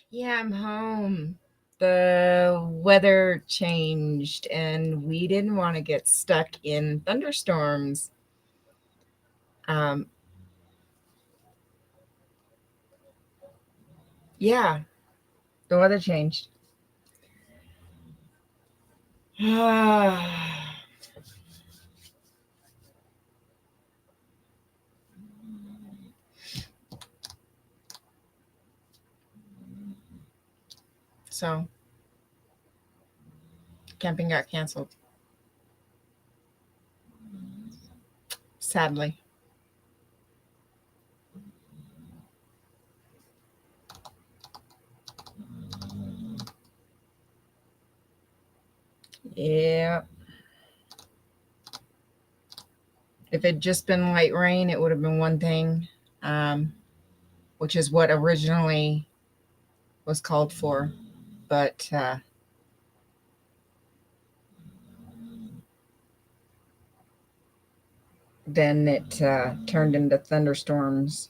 Yeah, I'm home. The weather changed and we didn't want to get stuck in thunderstorms. Um, yeah, the weather changed. So, camping got canceled, sadly. Yeah. If it'd just been light rain, it would have been one thing, um, which is what originally was called for. But then it turned into thunderstorms.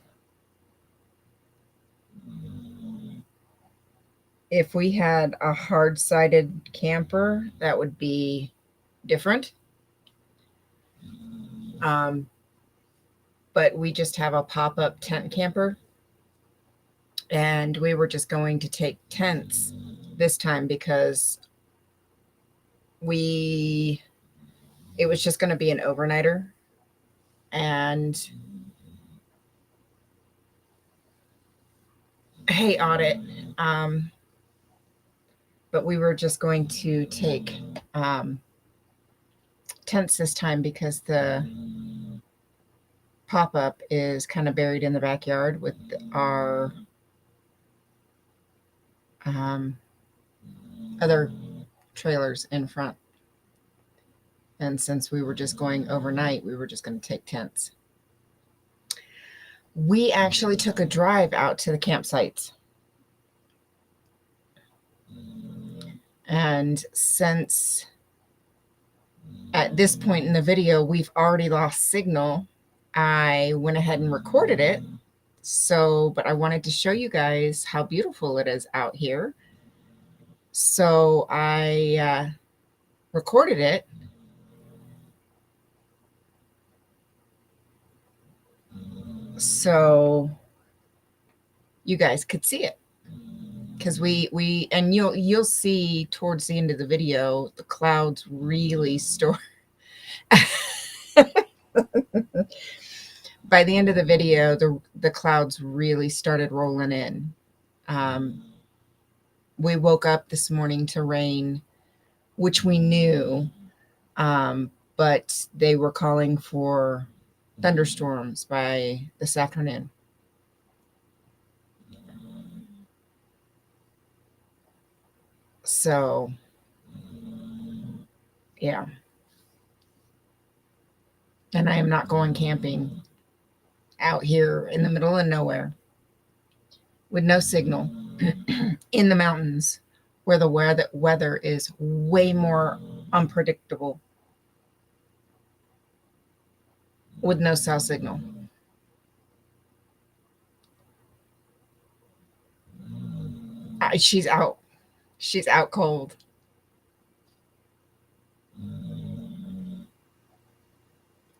If we had a hard sided camper, that would be different. Um, but we just have a pop up tent camper, and we were just going to take tents this time because we it was just going to be an overnighter. And hey, audit. Um, but we were just going to take um, tents this time because the pop up is kind of buried in the backyard with our um, other trailers in front. And since we were just going overnight, we were just going to take tents. We actually took a drive out to the campsites. And since at this point in the video, we've already lost signal, I went ahead and recorded it. So, but I wanted to show you guys how beautiful it is out here. So I recorded it. So you guys could see it. Because we and you'll see towards the end of the video the clouds really store. By the end of the video, the clouds really started rolling in. Um, we woke up this morning to rain, which we knew, but they were calling for thunderstorms by this afternoon. So, yeah. And I am not going camping out here in the middle of nowhere with no signal in the mountains where the weather is way more unpredictable with no cell signal. She's out. She's out cold.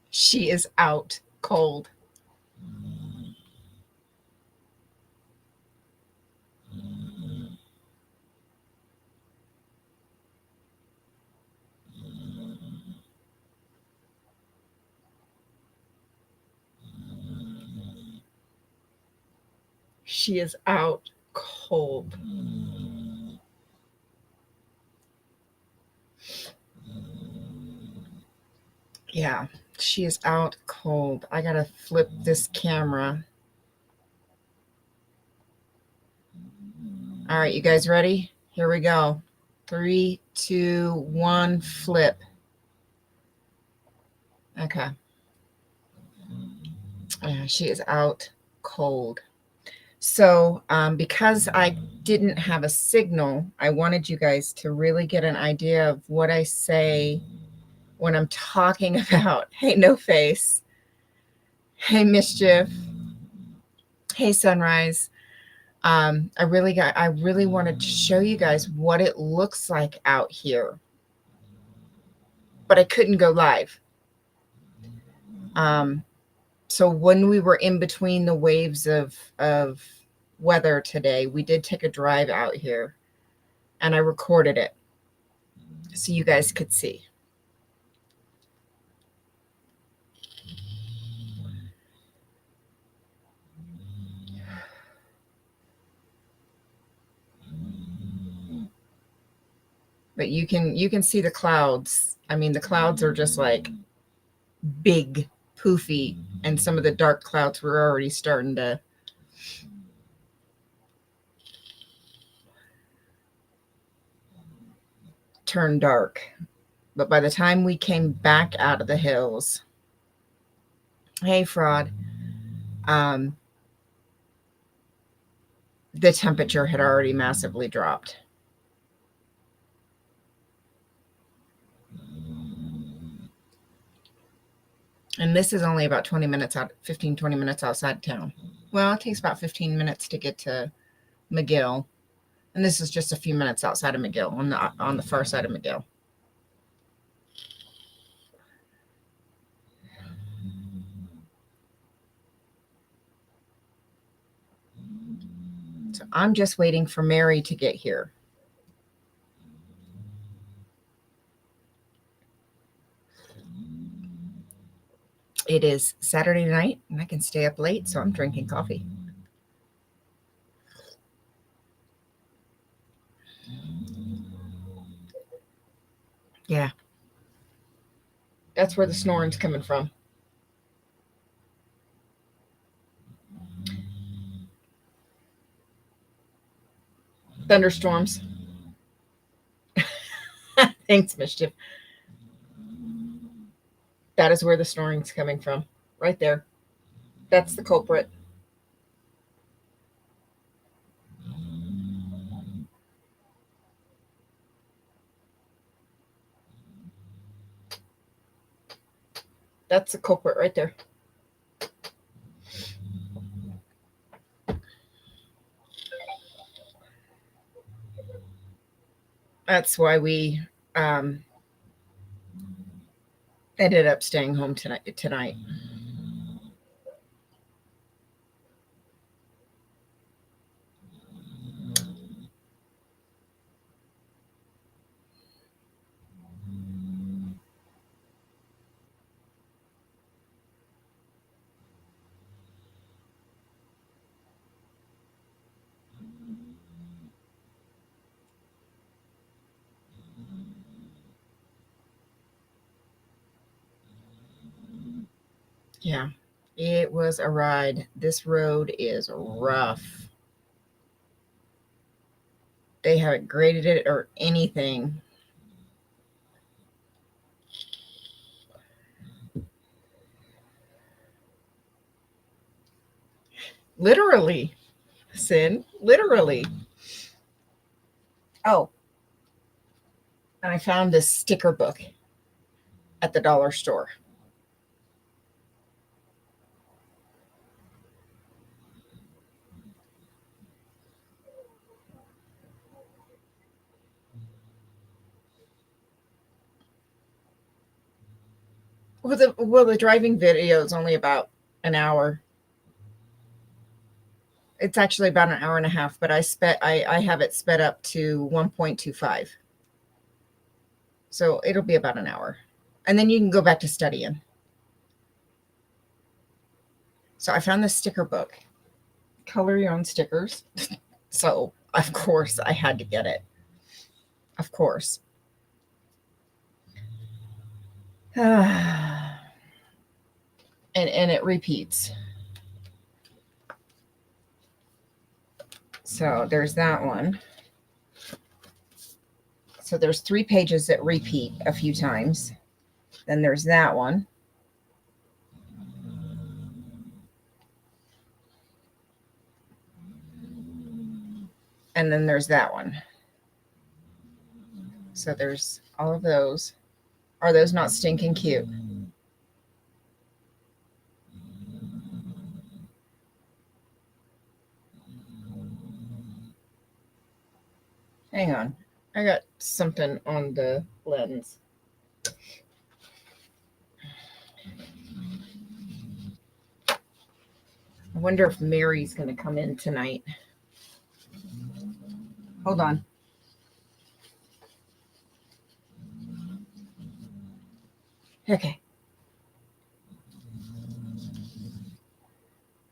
She is out cold. She is out cold. Yeah, she is out cold. I gotta flip this camera. All right, you guys ready? Here we go. 3, 2, 1, flip. Okay. She is out cold. So because I didn't have a signal, I wanted you guys to really get an idea of what I say when I'm talking about, hey, no face, hey, mischief, hey, sunrise. I really wanted to show you guys what it looks like out here, but I couldn't go live. So when we were in between the waves of weather today, we did take a drive out here, and I recorded it so you guys could see. But you can see the clouds. I mean, the clouds are just like big, poofy, and some of the dark clouds were already starting to turn dark. But by the time we came back out of the hills, hey, fraud, the temperature had already massively dropped. And this is only about 20 minutes out, 15, 20 minutes outside town. Well, it takes about 15 minutes to get to McGill. And this is just a few minutes outside of McGill, on the far side of McGill. So I'm just waiting for Mary to get here. It is Saturday night, and I can stay up late, so I'm drinking coffee. Yeah. That's where the snoring's coming from. Thunderstorms. Thanks, Mischief. That is where the snoring's coming from. Right there. That's the culprit. That's the culprit right there. That's why we ended up staying home tonight. Yeah, it was a ride. This road is rough. They haven't graded it or anything. Literally, Sin. Literally. Oh, and I found this sticker book at the dollar store. The driving video is only about an hour. It's actually about an hour and a half, but I have it sped up to 1.25. So it'll be about an hour. And then you can go back to studying. So I found this sticker book. Color your own stickers. So of course I had to get it. Of course. And it repeats. So there's that one. So there's 3 pages that repeat a few times. Then there's that one. And then there's that one. So there's all of those. Are those not stinking cute? Hang on. I got something on the lens. I wonder if Mary's going to come in tonight. Hold on. Okay.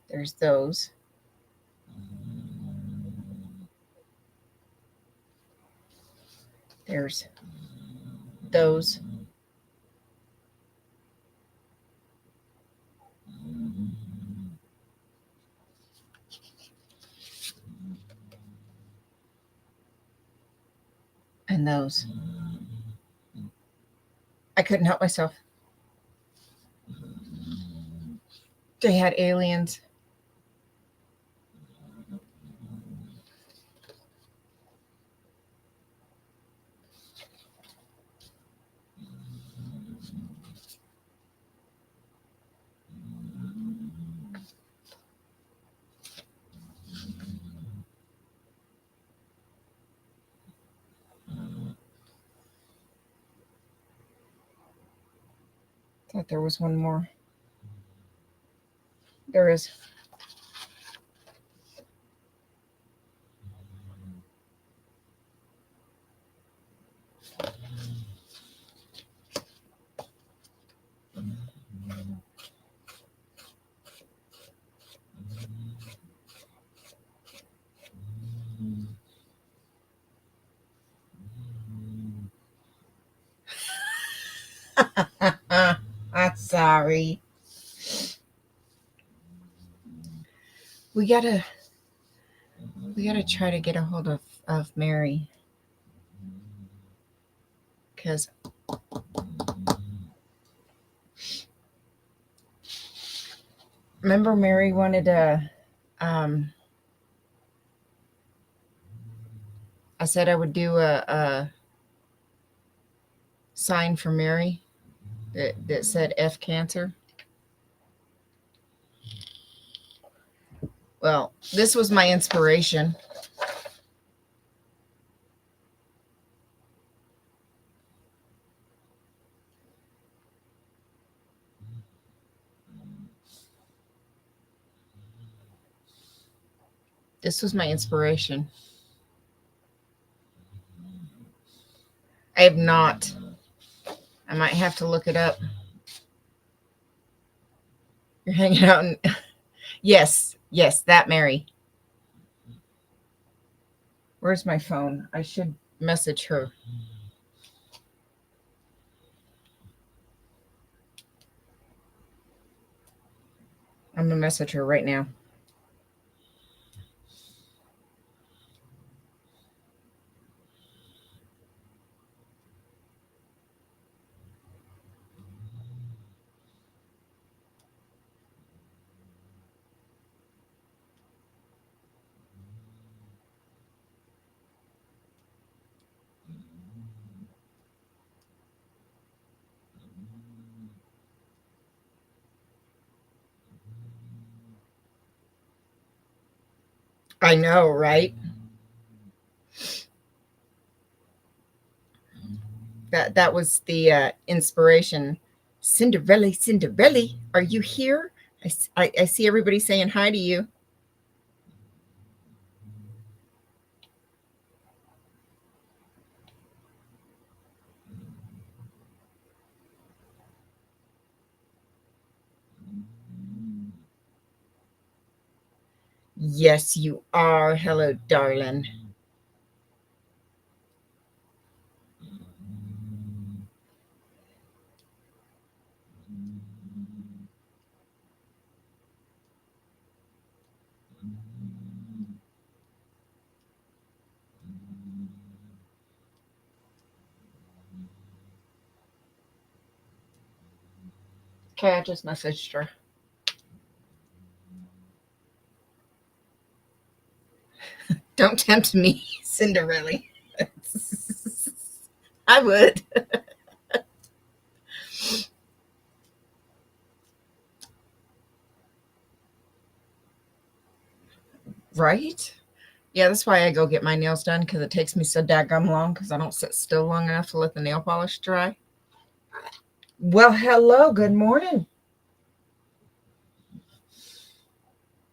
There's those. There's those. And those. I couldn't help myself. They had aliens. Thought there was one more. There is. I'm sorry. We gotta try to get a hold of Mary. Because remember Mary wanted to I said I would do a sign for Mary that said F cancer. Well, this was my inspiration. This was my inspiration. I have not. I might have to look it up. You're hanging out in. Yes, that Mary. Where's my phone? I should message her. I'm gonna message her right now. I know, right? That was the inspiration. Cinderella, Cinderella, are you here? I see everybody saying hi to you. Yes, you are. Hello, darling. Okay, I just messaged her. Don't tempt me, Cinderella. I would. Right? Yeah, that's why I go get my nails done, because it takes me so daggum long, because I don't sit still long enough to let the nail polish dry. Well, hello, good morning.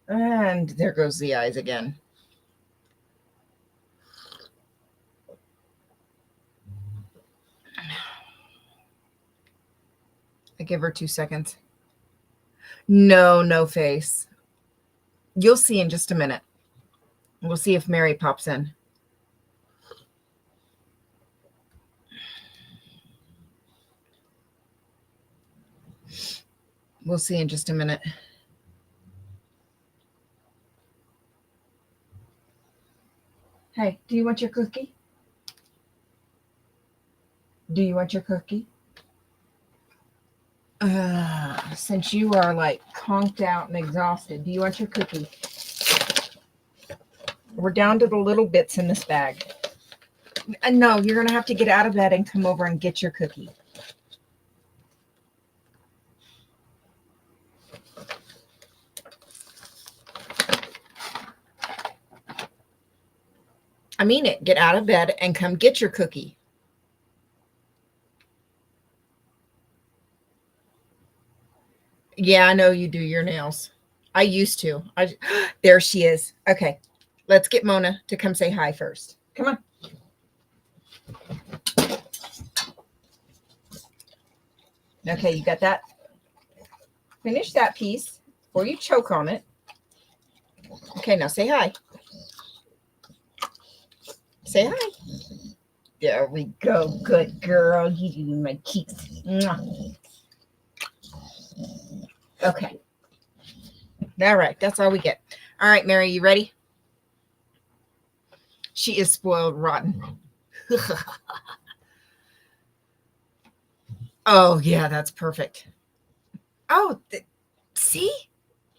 And there goes the eyes again. I give her 2 seconds. No face. You'll see in just a minute. We'll see if Mary pops in. We'll see in just a minute. Hey, do you want your cookie? Do you want your cookie? Since you are like conked out and exhausted, do you want your cookie? We're down to the little bits in this bag. No, you're going to have to get out of bed and come over and get your cookie. I mean it. Get out of bed and come get your cookie. Yeah, I know you do your nails. I used to. There she is. Okay. Let's get Mona to come say hi first. Come on. Okay, you got that? Finish that piece before you choke on it. Okay, now say hi. Say hi. There we go. Good girl. You do my cheeks. Okay. All right. That's all we get. All right, Mary, you ready? She is spoiled rotten. Oh, yeah, that's perfect. Oh, see?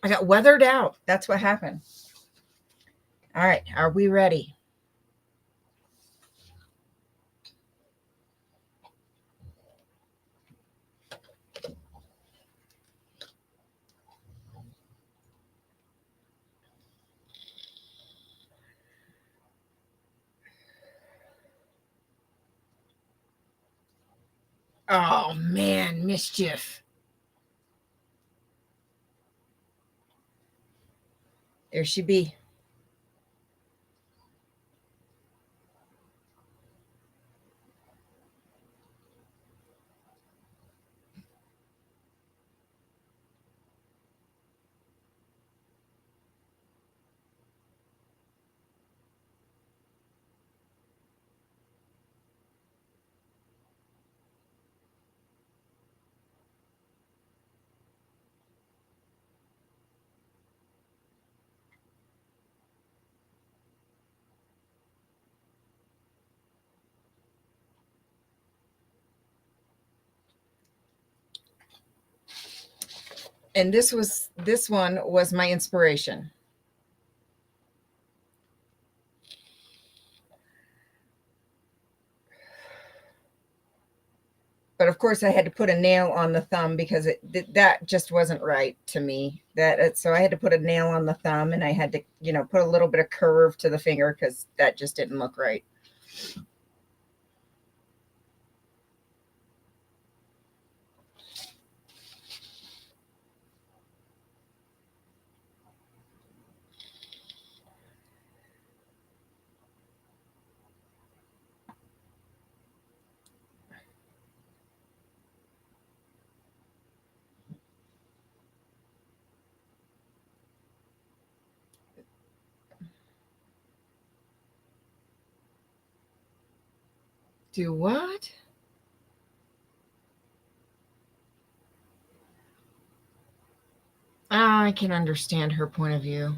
I got weathered out. That's what happened. All right. Are we ready? Oh, man, mischief. There she be. And this one was my inspiration. But of course I had to put a nail on the thumb, because that just wasn't right to me. So I had to put a nail on the thumb, and I had to, put a little bit of curve to the finger, because that just didn't look right. Do what? I can understand her point of view.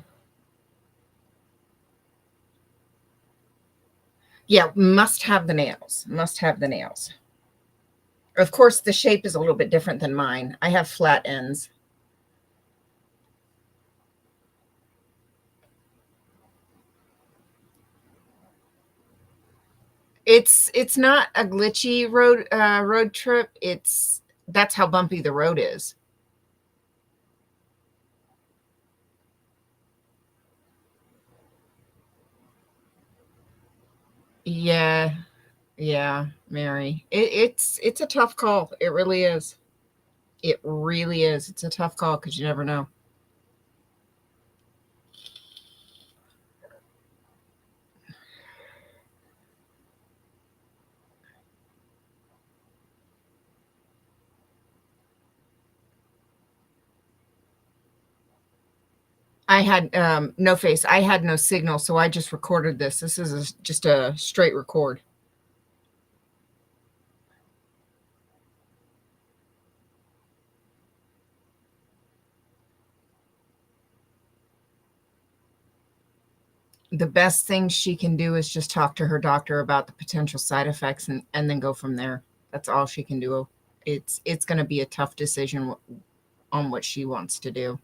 Yeah, must have the nails. Must have the nails. Of course, the shape is a little bit different than mine. I have flat ends. It's not a glitchy road trip. That's how bumpy the road is. Yeah, yeah, Mary. It's a tough call. It really is. It really is. It's a tough call because you never know. I had no face. I had no signal, so I just recorded this. This is just a straight record. The best thing she can do is just talk to her doctor about the potential side effects and then go from there. That's all she can do. It's going to be a tough decision on what she wants to do.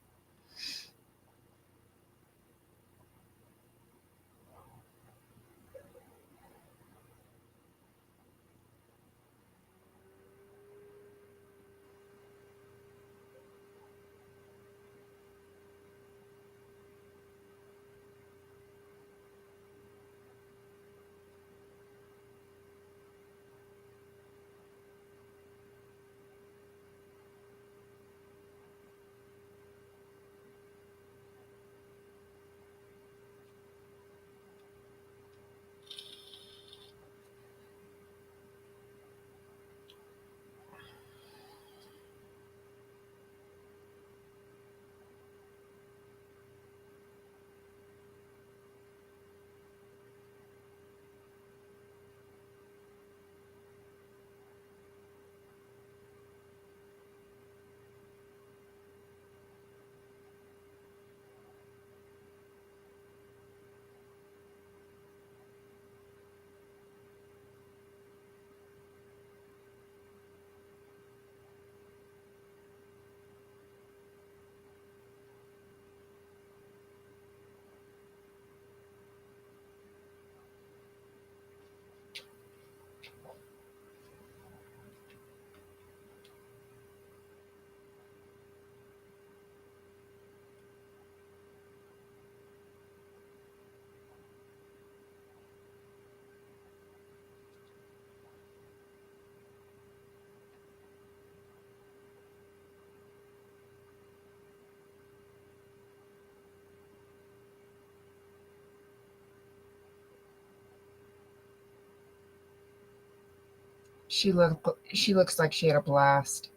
She looks like she had a blast.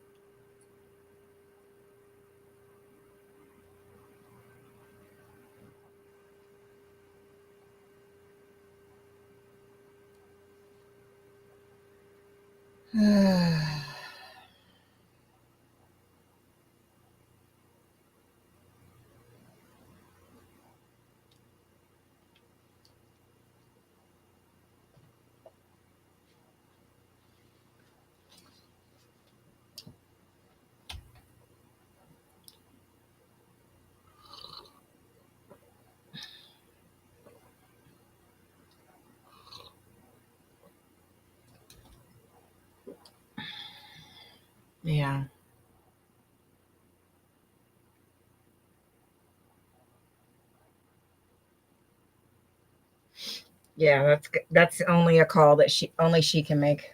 Yeah. Yeah, that's only a call that she can make.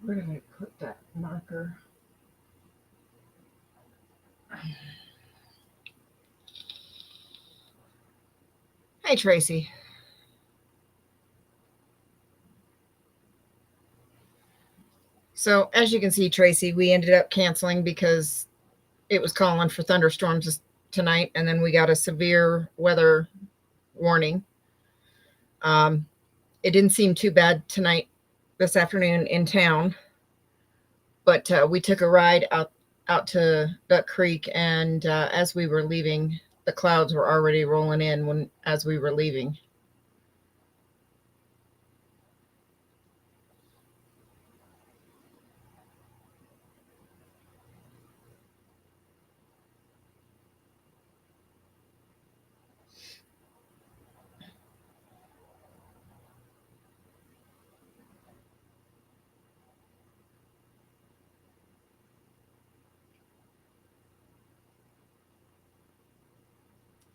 Where did I put that marker? Hi, Tracy. So, as you can see, Tracy, we ended up canceling because it was calling for thunderstorms tonight, and then we got a severe weather warning. Um, it didn't seem too bad tonight, this afternoon in town, but we took a ride out to Duck Creek, and as we were leaving, the clouds were already rolling in when as we were leaving.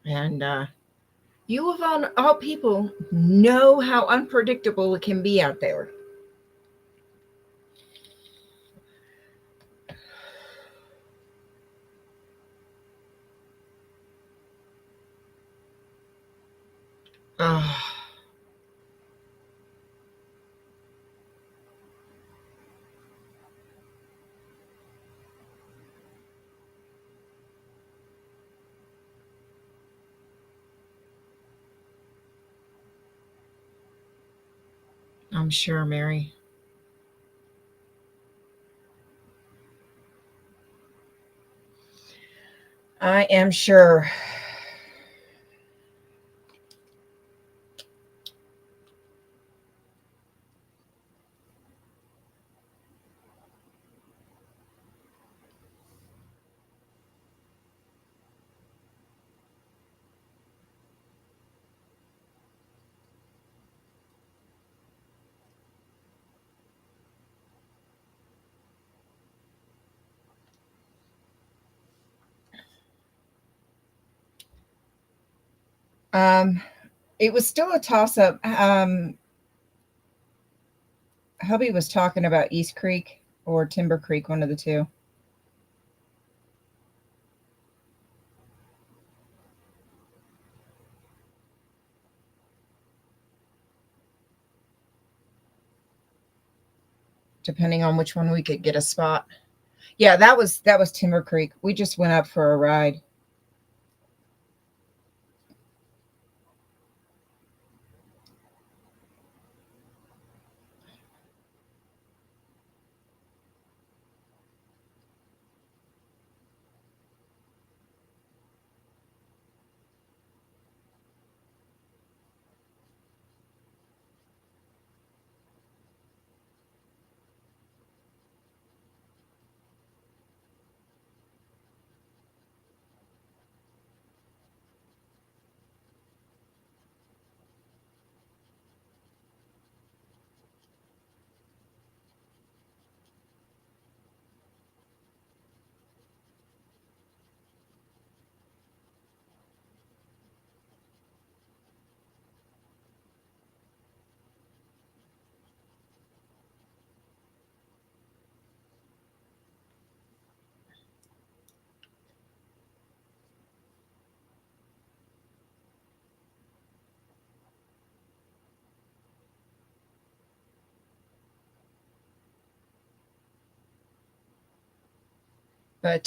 And you of all people know how unpredictable it can be out there. Oh, I'm sure, Mary. I am sure. Um, it was still a toss up. Hubby was talking about East Creek or Timber Creek, one of the two. Depending on which one we could get a spot. Yeah, that was Timber Creek. We just went up for a ride. But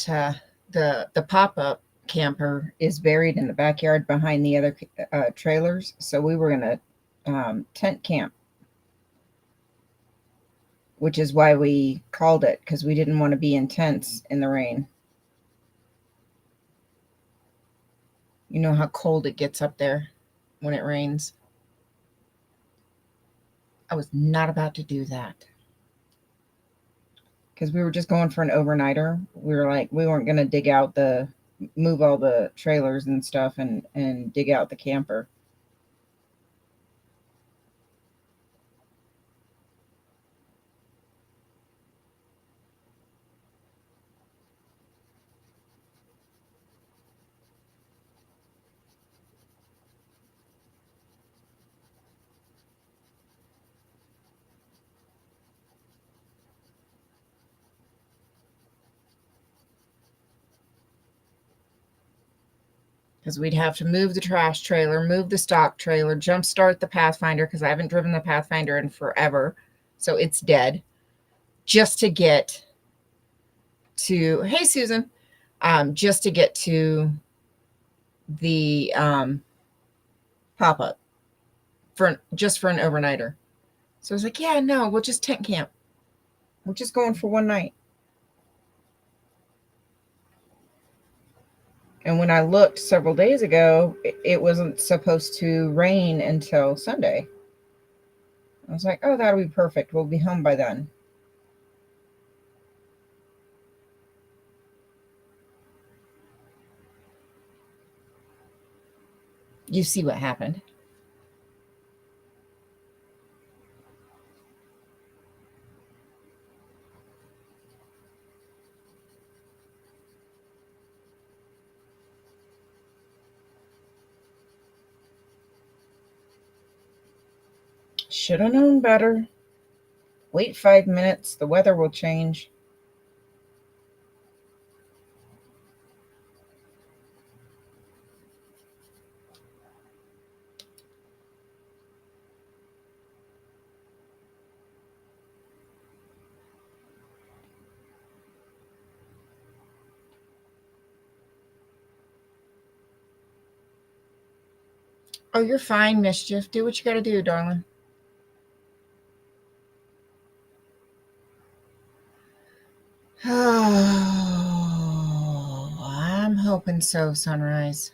the pop up camper is buried in the backyard behind the other trailers. So we were gonna tent camp, which is why we called it, because we didn't want to be in tents in the rain. You know how cold it gets up there when it rains. I was not about to do that because we were just going for an overnighter. We were like, we weren't going to move all the trailers and stuff and dig out the camper. because we'd have to move the trash trailer, move the stock trailer, jumpstart the Pathfinder because I haven't driven the Pathfinder in forever. So it's dead. Just to get to, hey, Susan, just to get to the pop-up just for an overnighter. So I was like, yeah, no, we'll just tent camp. We're just going for one night. And when I looked several days ago, it wasn't supposed to rain until Sunday. I was like, oh, that'll be perfect. We'll be home by then. You see what happened. Should have known better. Wait 5 minutes. The weather will change. Oh, you're fine, Mischief. Do what you got to do, darling. Oh, I'm hoping so, Sunrise.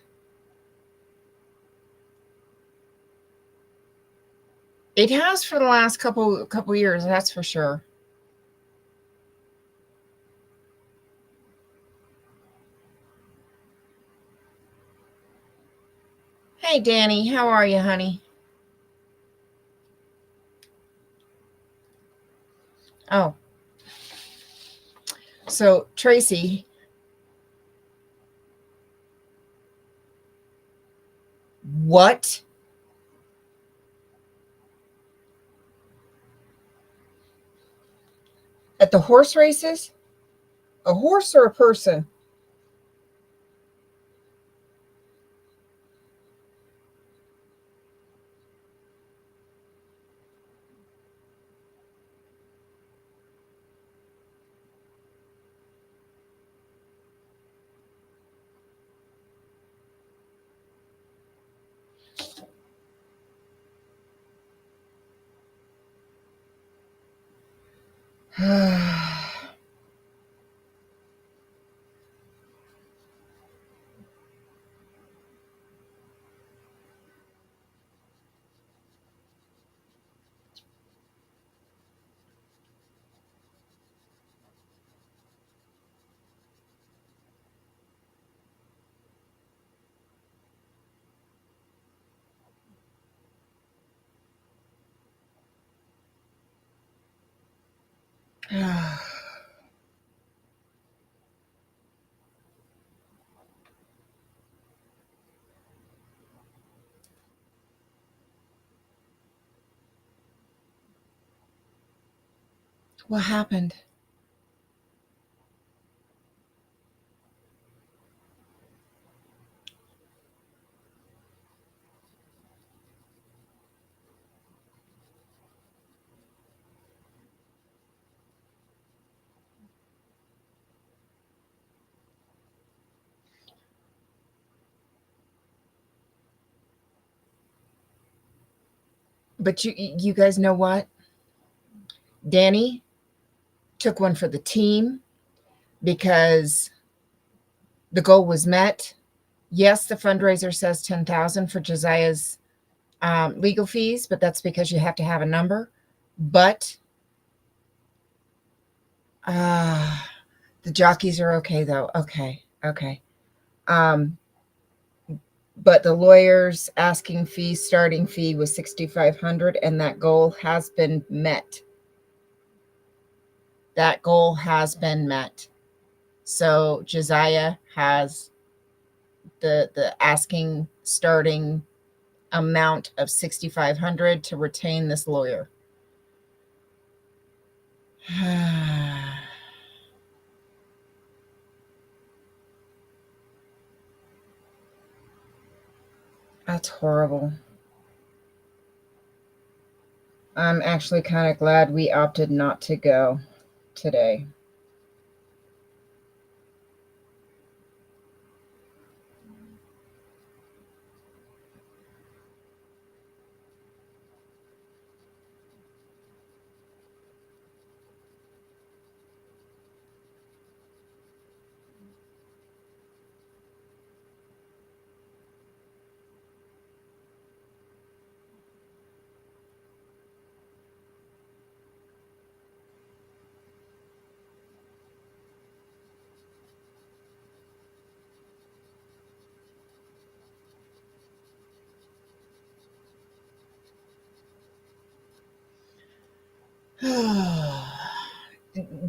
It has for the last couple years, that's for sure. Hey, Danny, how are you, honey? Oh. So, Tracy, what? At the horse races? A horse or a person? What happened? But you guys know what? Danny took one for the team because the goal was met. Yes, the fundraiser says 10,000 for Josiah's legal fees, but that's because you have to have a number. But the jockeys are okay though. Okay. But the lawyer's asking fee, starting fee was 6,500, and that goal has been met. That goal has been met. So Josiah has the asking starting amount of 6,500 to retain this lawyer. That's horrible. I'm actually kind of glad we opted not to go today.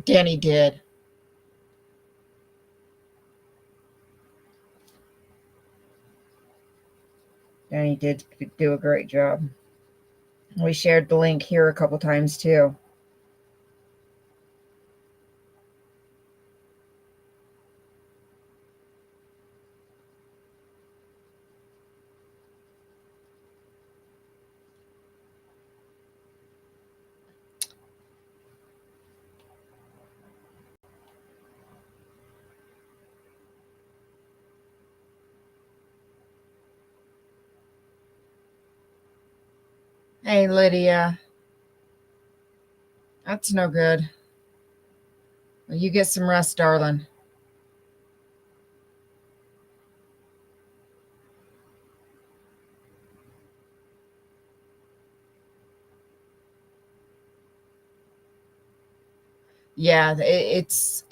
Danny did. Danny did do a great job. We shared the link here a couple times too. Hey, Lydia. That's no good. Well, you get some rest, darling. Yeah, it's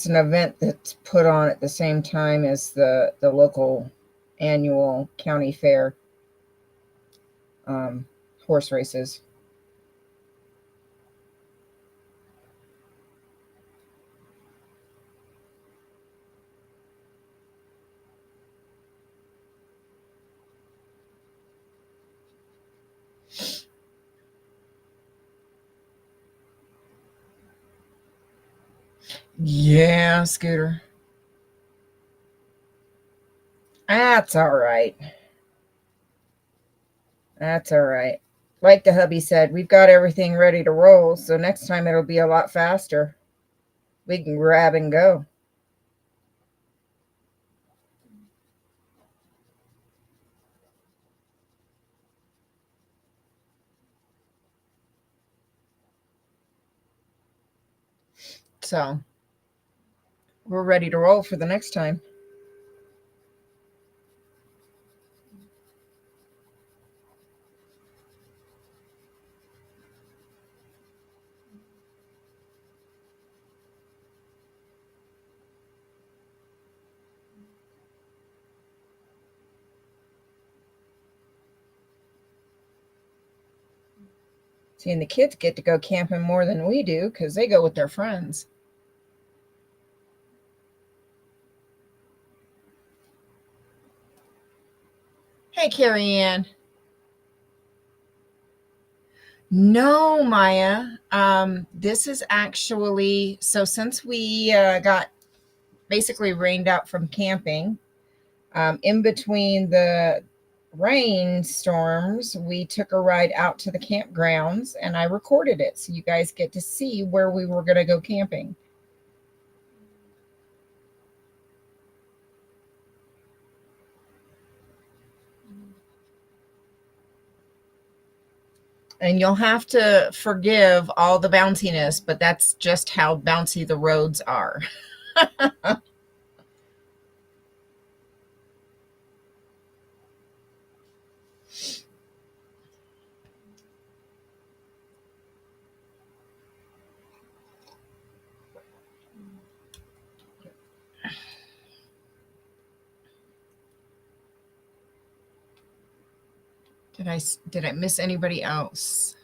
an event that's put on at the same time as the local annual county fair um, horse races. Yeah, Scooter. That's all right. That's all right. Like the hubby said, we've got everything ready to roll, so next time it'll be a lot faster. We can grab and go. So we're ready to roll for the next time. See, and the kids get to go camping more than we do because they go with their friends. Hey, Carrie Ann. No, Maya. This is actually so since we got basically rained out from camping, in between the rainstorms, we took a ride out to the campgrounds and I recorded it so you guys get to see where we were going to go camping. And you'll have to forgive all the bounciness, but that's just how bouncy the roads are. Did I miss anybody else?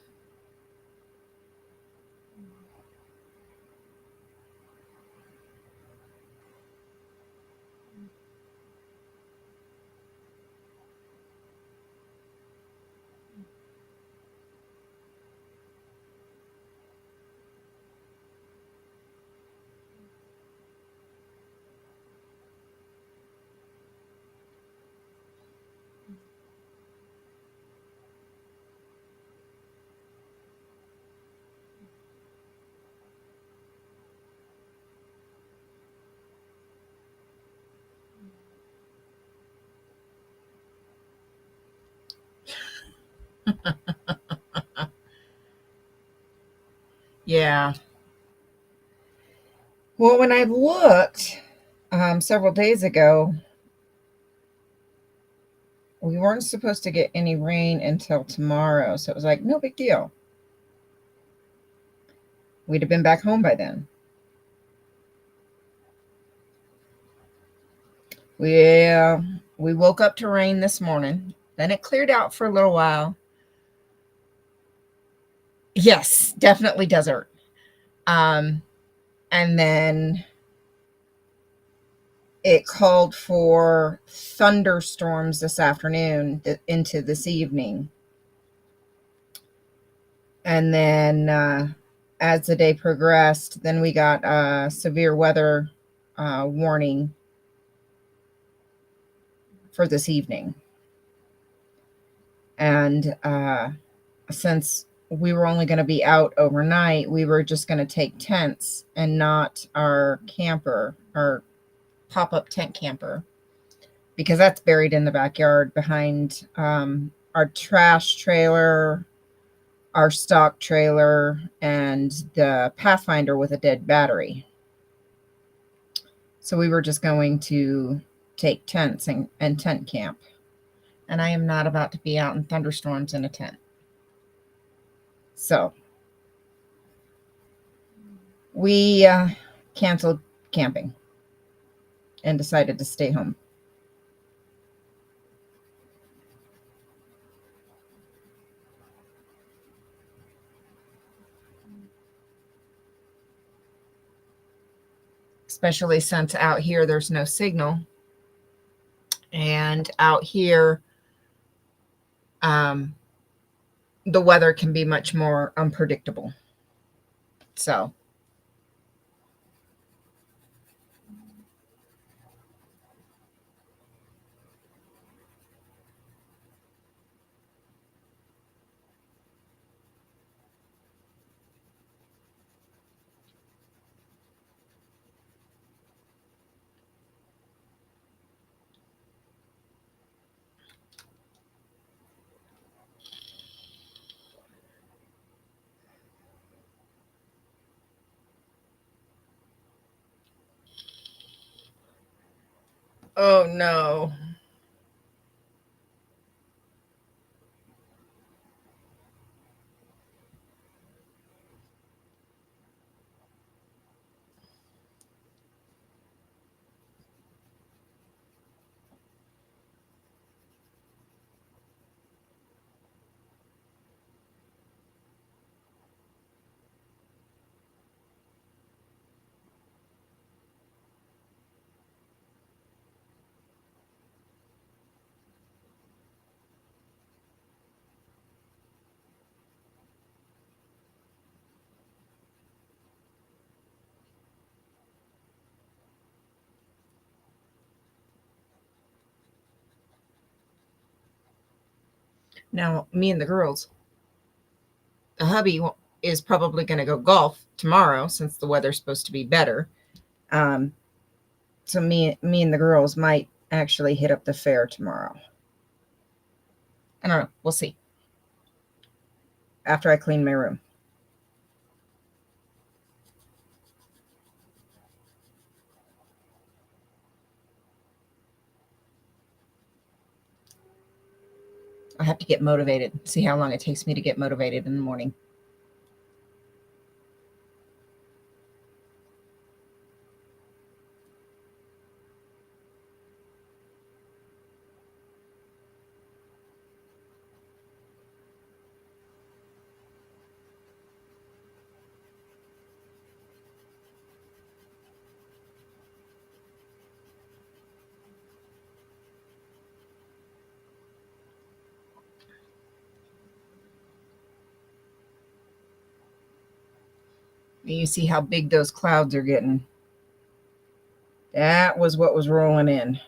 Yeah. Well, when I looked several days ago, we weren't supposed to get any rain until tomorrow. So it was like, no big deal. We'd have been back home by then. We woke up to rain this morning. Then it cleared out for a little while. Yes, definitely desert. And then it called for thunderstorms this afternoon into this evening. And then as the day progressed, then we got a severe weather warning for this evening. And since we were only going to be out overnight, we were just going to take tents and not our camper, our pop-up tent camper, because that's buried in the backyard behind our trash trailer, our stock trailer, and the Pathfinder with a dead battery. So we were just going to take tents and tent camp. And I am not about to be out in thunderstorms in a tent. So we canceled camping and decided to stay home. Especially since out here there's no signal. And out here, the weather can be much more unpredictable. So oh no. Now, me and the girls, the hubby is probably going to go golf tomorrow since the weather's supposed to be better. So me and the girls might actually hit up the fair tomorrow. I don't know. We'll see. After I clean my room. I have to get motivated. See how long it takes me to get motivated in the morning. You see how big those clouds are getting. That was what was rolling in.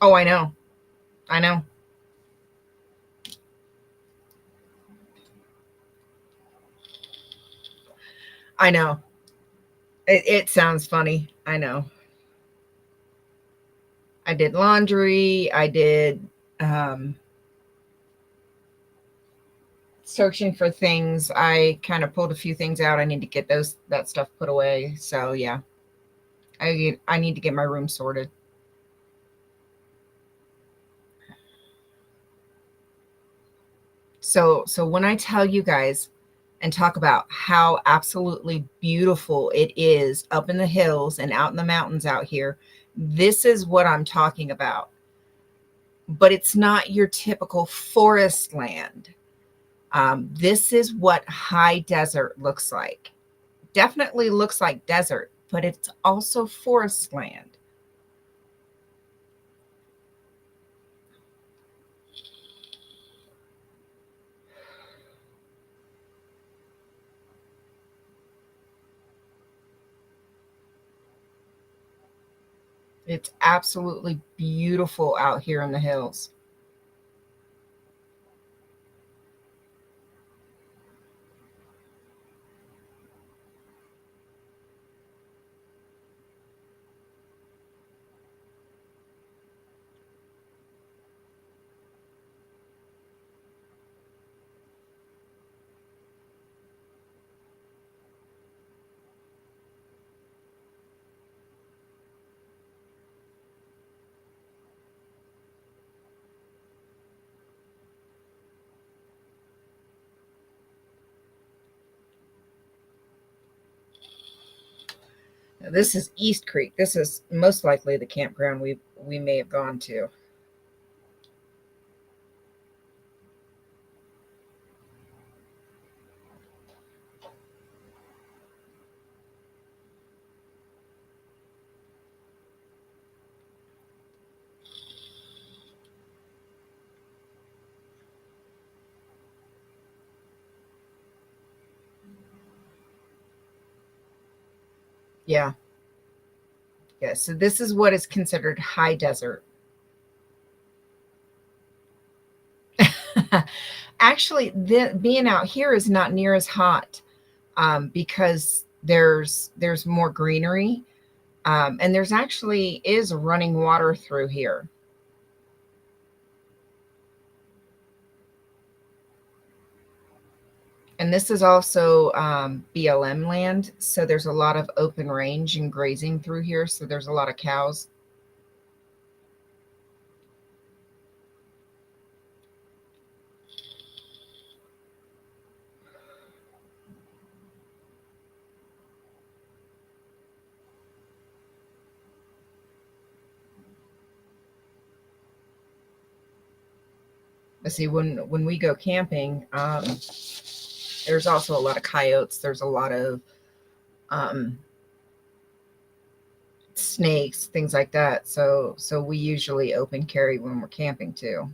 Oh, I know. I know. I know. It sounds funny. I know. I did laundry. I did um, searching for things. I kind of pulled a few things out. I need to get that stuff put away. So yeah, I need to get my room sorted. So when I tell you guys and talk about how absolutely beautiful it is up in the hills and out in the mountains out here, this is what I'm talking about. But it's not your typical forest land. This is what high desert looks like. Definitely looks like desert, but it's also forest land. It's absolutely beautiful out here in the hills. Now, this is East Creek. This is most likely the campground we may have gone to. Yeah. Yeah. So this is what is considered high desert. Actually, being out here is not near as hot because there's more greenery, and there's actually is running water through here. And this is also BLM land, so there's a lot of open range and grazing through here. So there's a lot of cows. But see, when we go camping, there's also a lot of coyotes. There's a lot of um, snakes, things like that. So we usually open carry when we're camping too.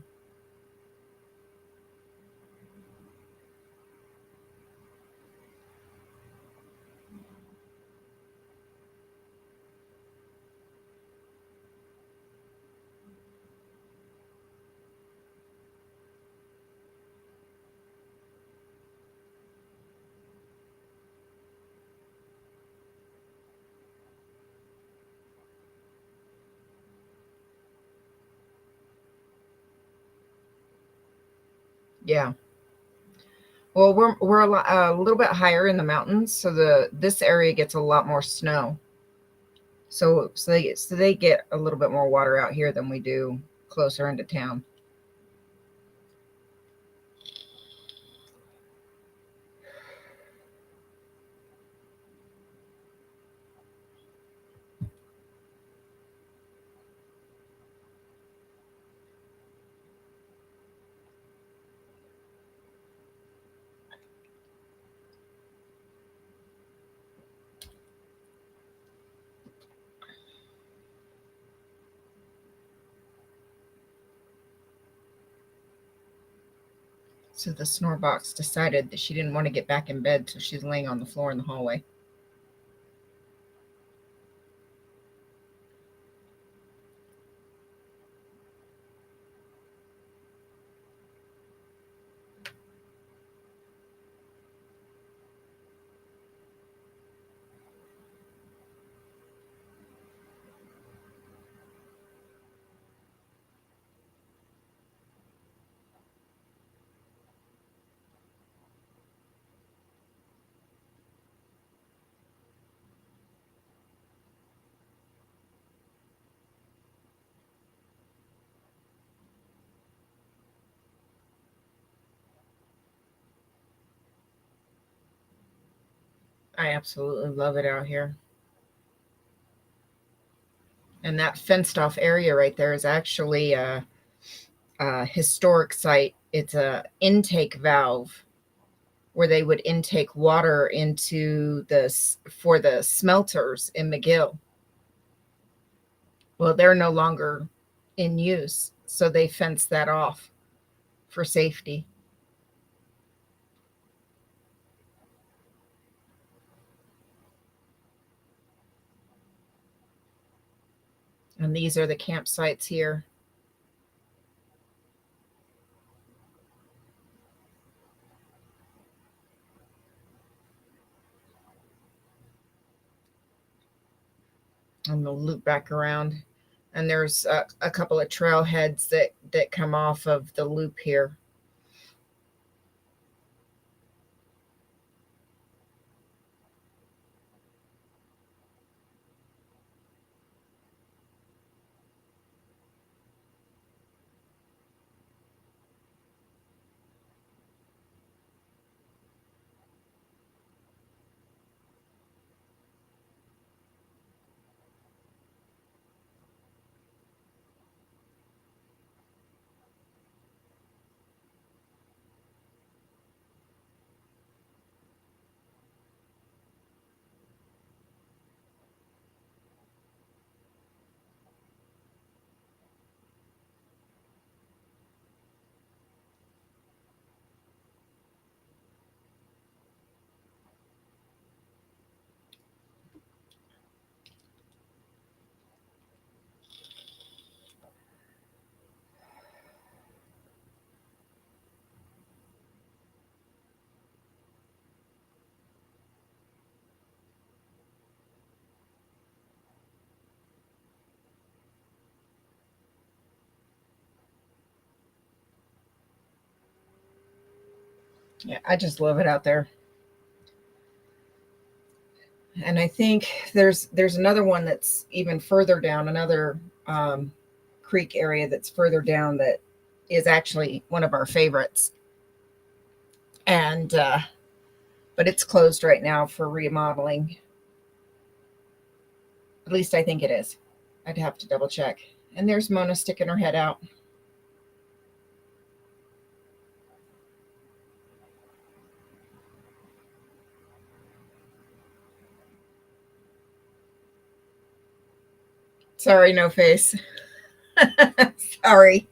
Yeah. Well, we're a little bit higher in the mountains, so this area gets a lot more snow. So they get a little bit more water out here than we do closer into town. So the snore box decided that she didn't want to get back in bed, so she's laying on the floor in the hallway. I absolutely love it out here. And that fenced off area right there is actually a historic site. It's a intake valve where they would intake water into this for the smelters in McGill. Well, they're no longer in use, so they fenced that off for safety. And these are the campsites here. And we'll loop back around. And there's a couple of trailheads that come off of the loop here. Yeah, I just love it out there. And I think there's another one that's even further down, another creek area that's further down that is actually one of our favorites. And but it's closed right now for remodeling. At least I think it is. I'd have to double check. And there's Mona sticking her head out. Sorry, no face. Sorry.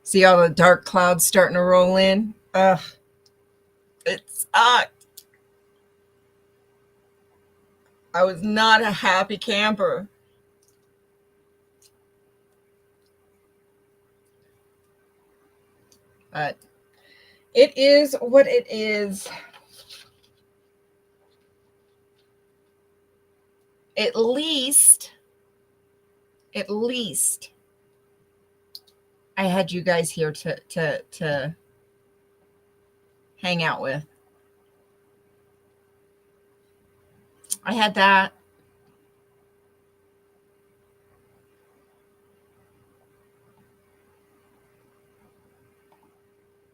See all the dark clouds starting to roll in? Ugh. It's I was not a happy camper. But it is what it is. At least, at least I had you guys here to hang out with. I had that.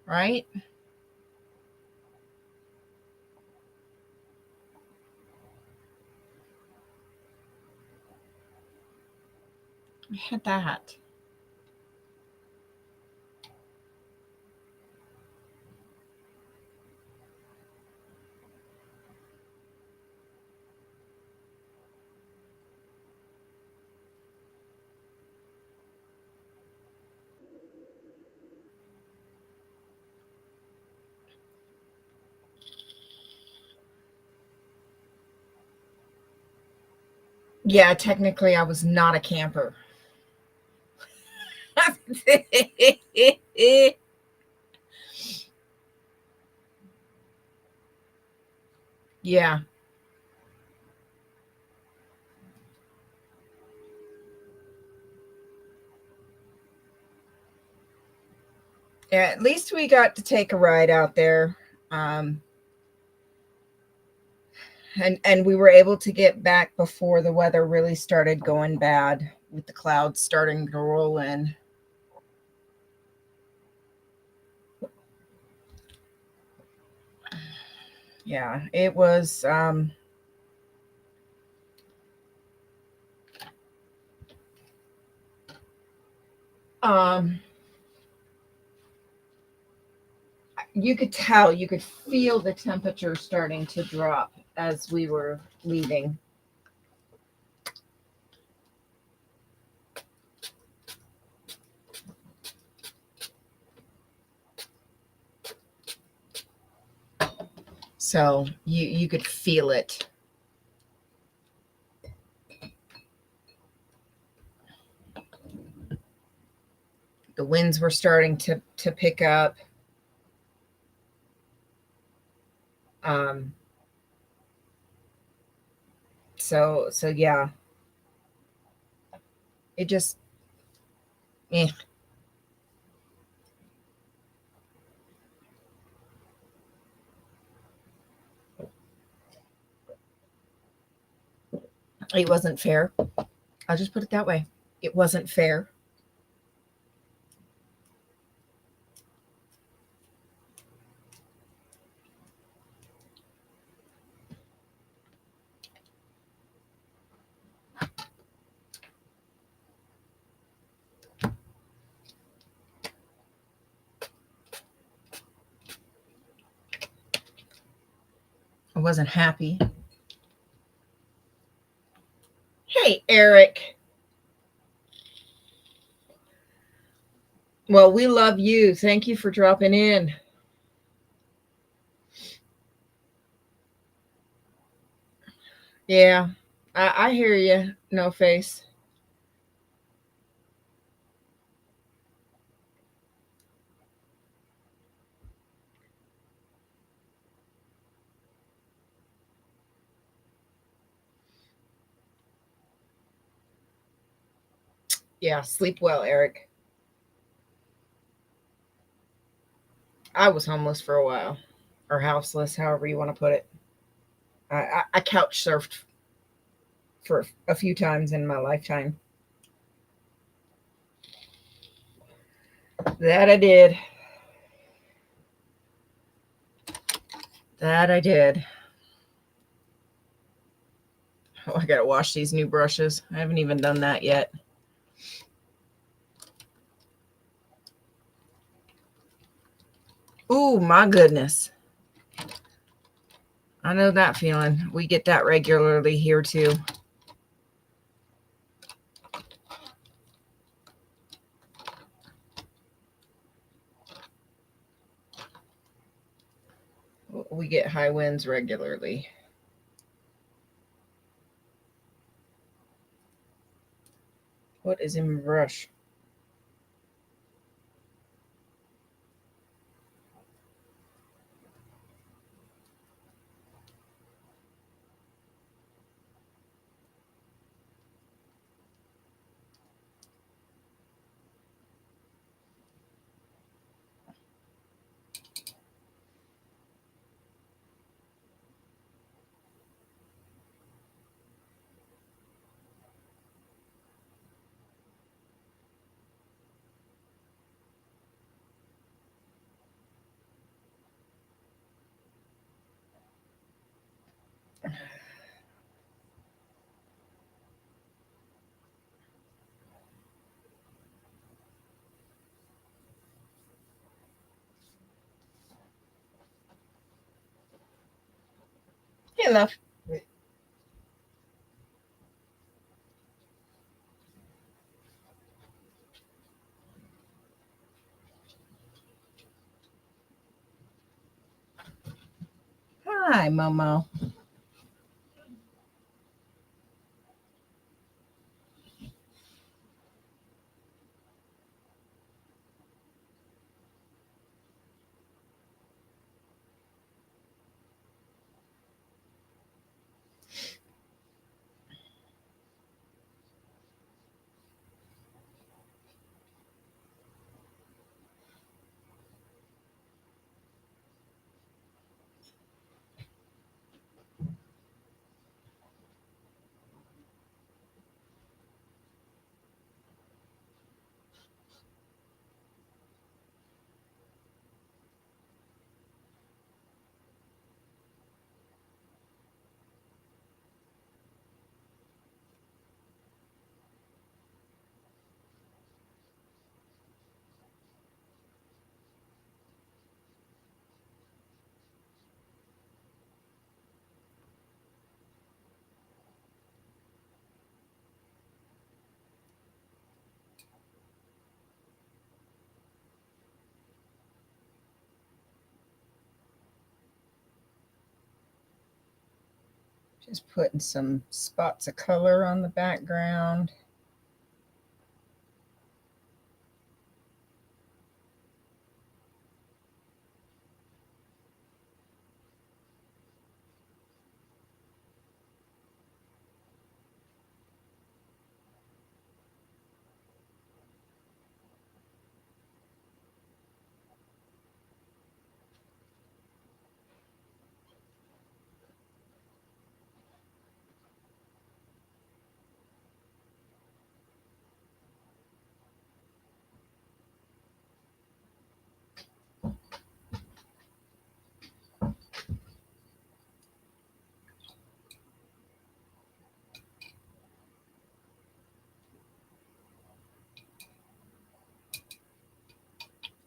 Right? I had that. Yeah, technically I was not a camper. Yeah. Yeah, at least we got to take a ride out there. Um, and we were able to get back before the weather really started going bad with the clouds starting to roll in. Yeah, it was um you could tell, you could feel the temperature starting to drop as we were leaving. So you could feel it. The winds were starting to pick up. Um, so yeah, it just eh, it wasn't fair. I'll just put it that way. It wasn't fair. I wasn't happy. Hey, Eric. Well, we love you. Thank you for dropping in. Yeah, I hear you. No face. Yeah, sleep well, Eric. I was homeless for a while, or houseless, however you want to put it. I couch surfed for a few times in my lifetime. That I did. That I did. Oh, I gotta wash these new brushes. I haven't even done that yet. Ooh, my goodness. I know that feeling. We get that regularly here too. We get high winds regularly. What is in my brush? Enough. Hi, Momo. Just putting some spots of color on the background.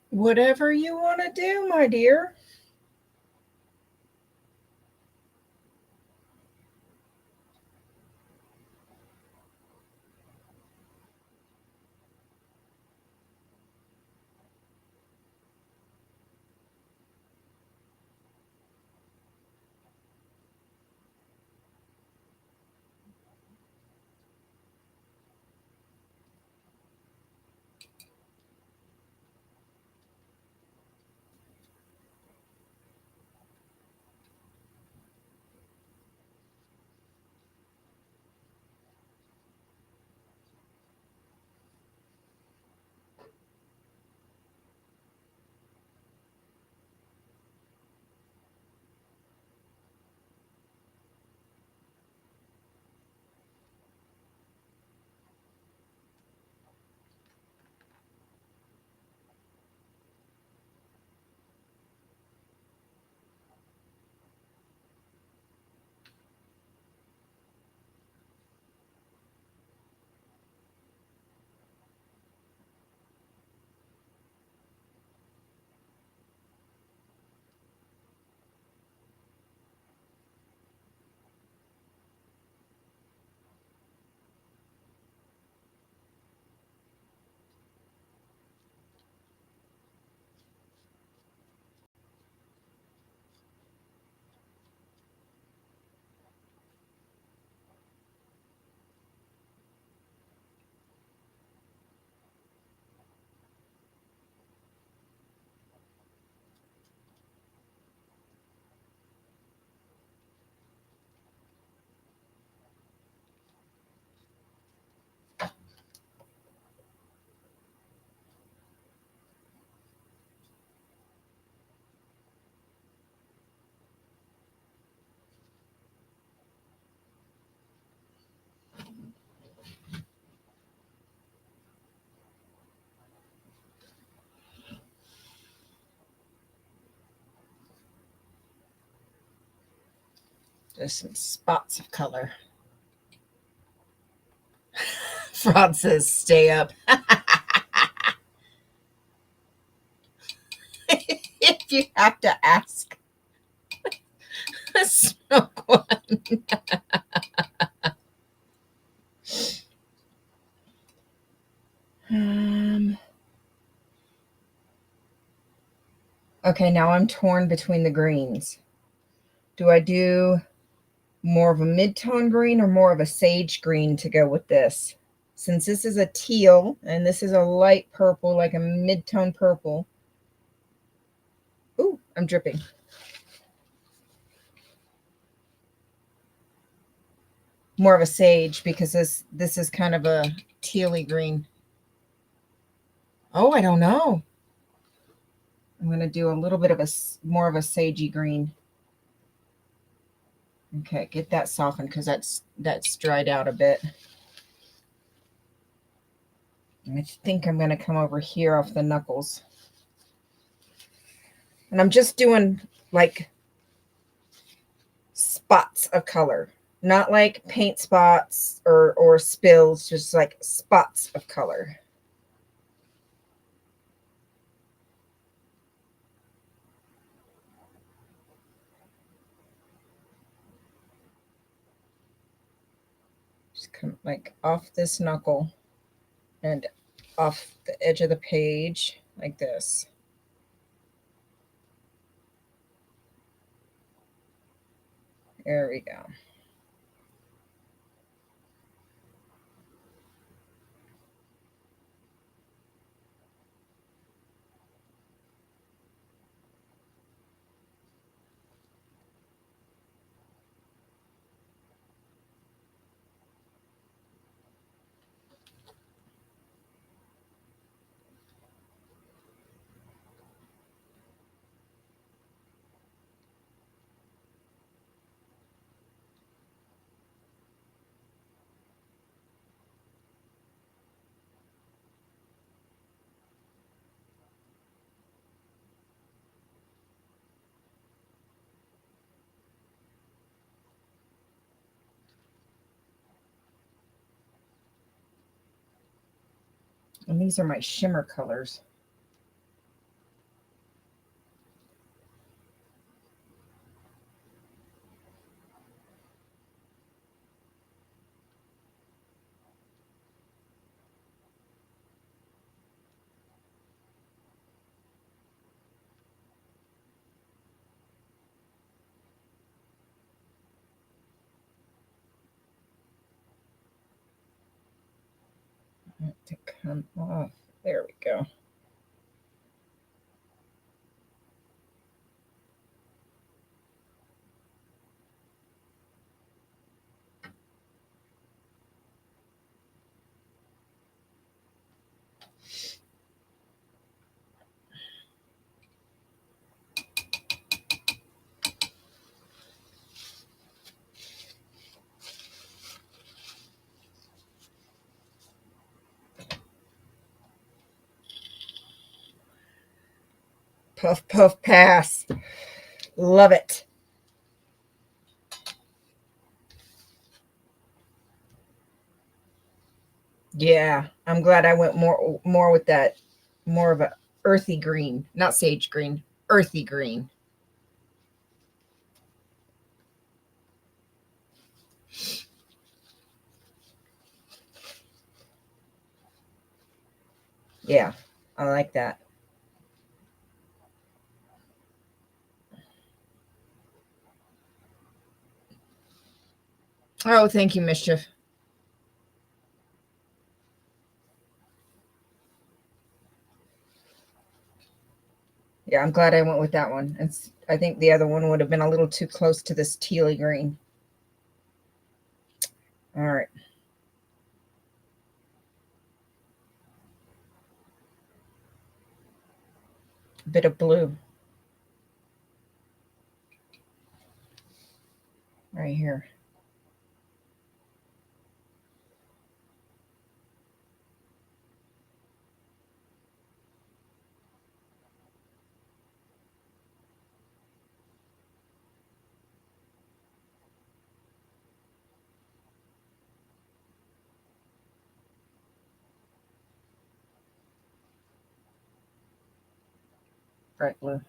Whatever you want to do, my dear. Just some spots of color. Fraud says, stay up. If you have to ask a smoke one. Okay, now I'm torn between the greens. Do I do more of a mid-tone green or more of a sage green to go with this? Since this is a teal and this is a light purple, like a mid-tone purple. Ooh, I'm dripping. More of a sage because this is kind of a tealy green. Oh, I don't know. I'm going to do a little bit of a more of a sagey green. Okay, get that softened because that's dried out a bit. And I think I'm going to come over here off the knuckles. And I'm just doing like spots of color, not like paint spots or spills, just like spots of color. Just come like off this knuckle and off the edge of the page like this. There we go. And these are my shimmer colors. To come off. There we go. Puff, puff, pass. Love it. Yeah, I'm glad I went more with that, more of a earthy green, not sage green, earthy green. Yeah, I like that. Oh, thank you, Mischief. Yeah, I'm glad I went with that one. I think the other one would have been a little too close to this tealy green. All right. A bit of blue right here. Bright blue.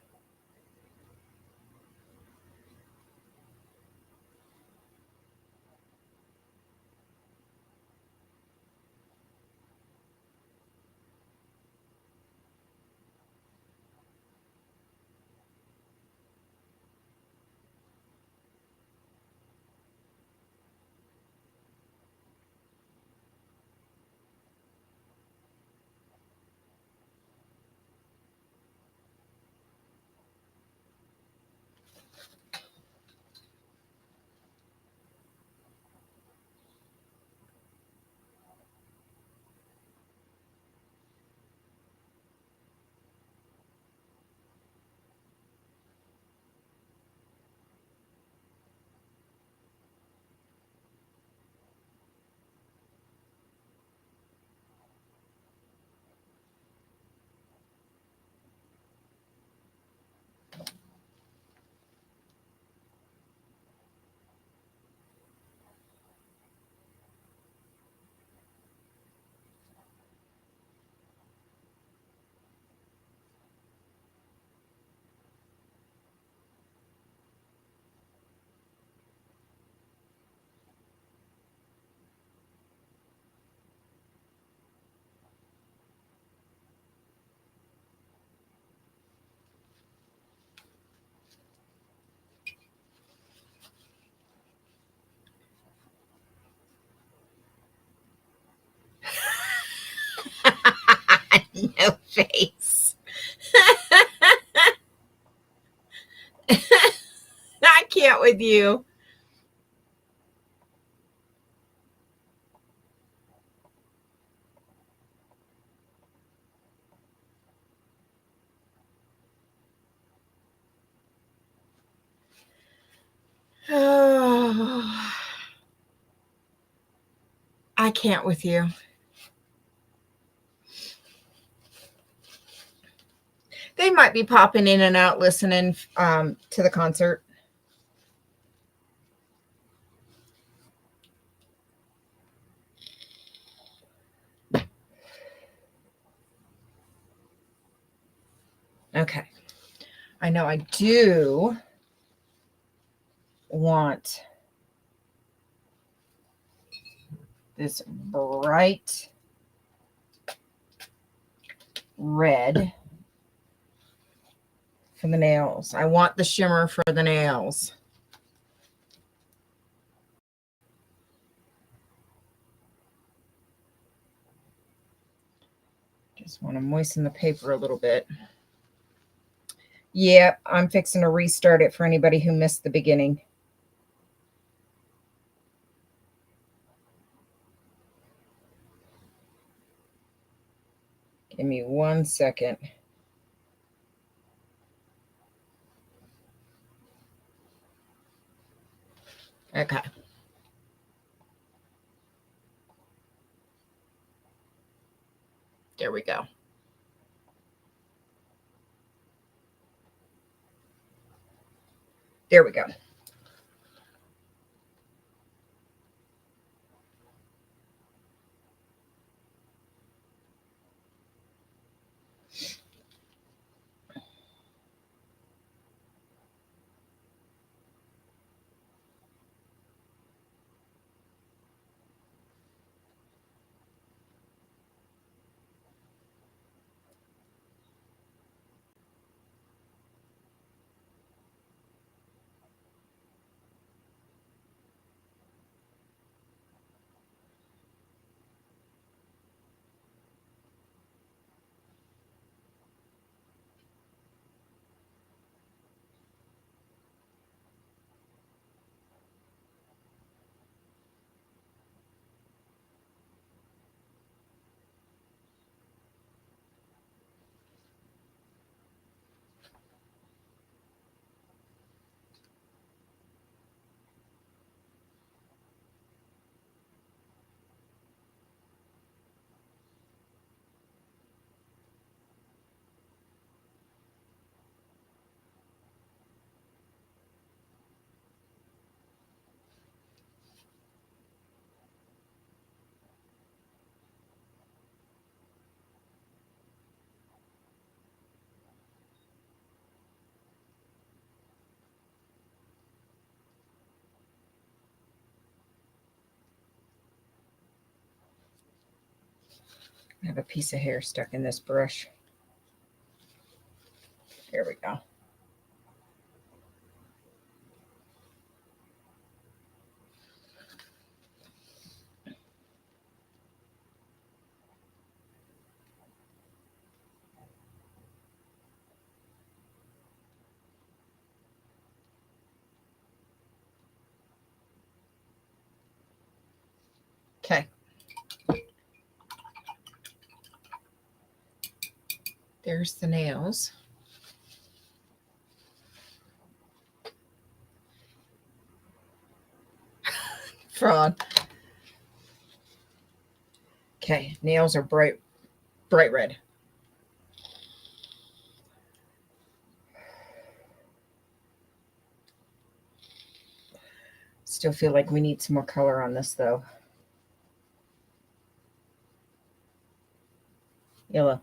No face. I can't with you. Oh, I can't with you. They might be popping in and out listening to the concert. Okay. I know I do want this bright red for the nails. I want the shimmer for the nails. Just want to moisten the paper a little bit. Yeah, I'm fixing to restart it for anybody who missed the beginning. Give me 1 second. Okay. There we go. There we go. I have a piece of hair stuck in this brush. There we go. Okay. There's the nails. Fraud. Okay, nails are bright red. Still feel like we need some more color on this though. Yellow.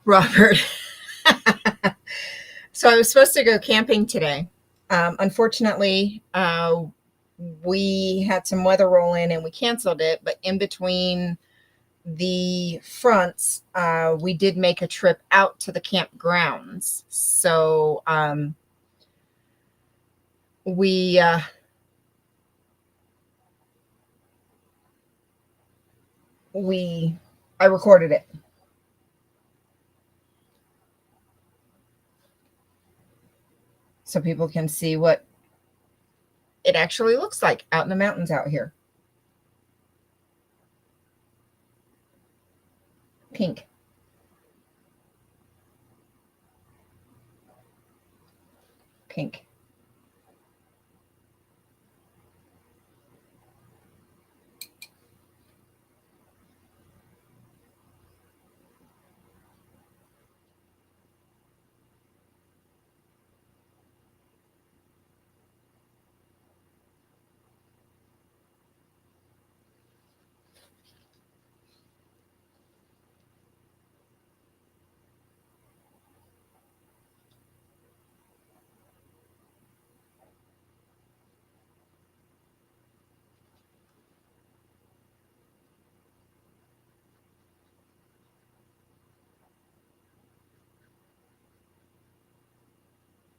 Robert. So I was supposed to go camping today. Unfortunately, we had some weather roll in and we canceled it. But in between the fronts, we did make a trip out to the campgrounds. So we I recorded it. So people can see what it actually looks like out in the mountains out here. Pink. Pink.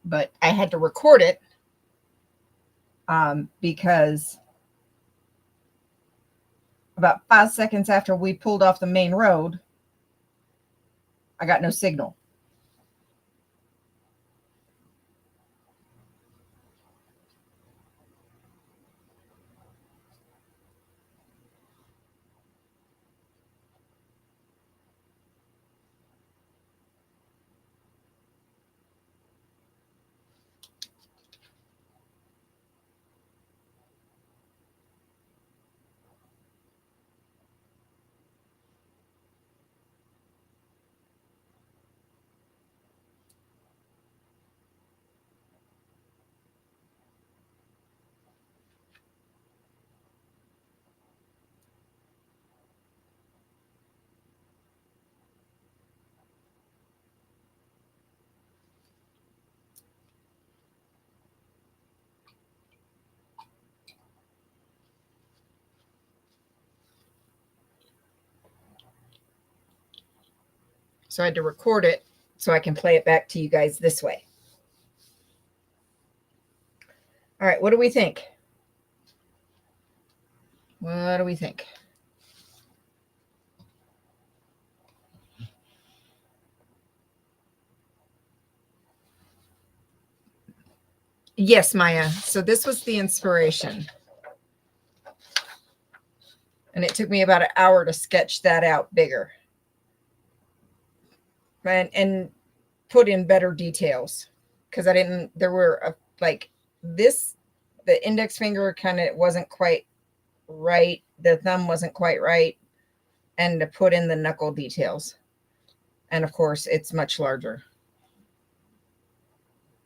But I had to record it because about 5 seconds after we pulled off the main road, I got no signal. So I had to record it so I can play it back to you guys this way. All right, what do we think? What do we think? Yes, Maya. So this was the inspiration. And it took me about an hour to sketch that out bigger. And put in better details. Because I didn't, there were like this, the index finger kind of wasn't quite right. The thumb wasn't quite right. And to put in the knuckle details. And of course, it's much larger.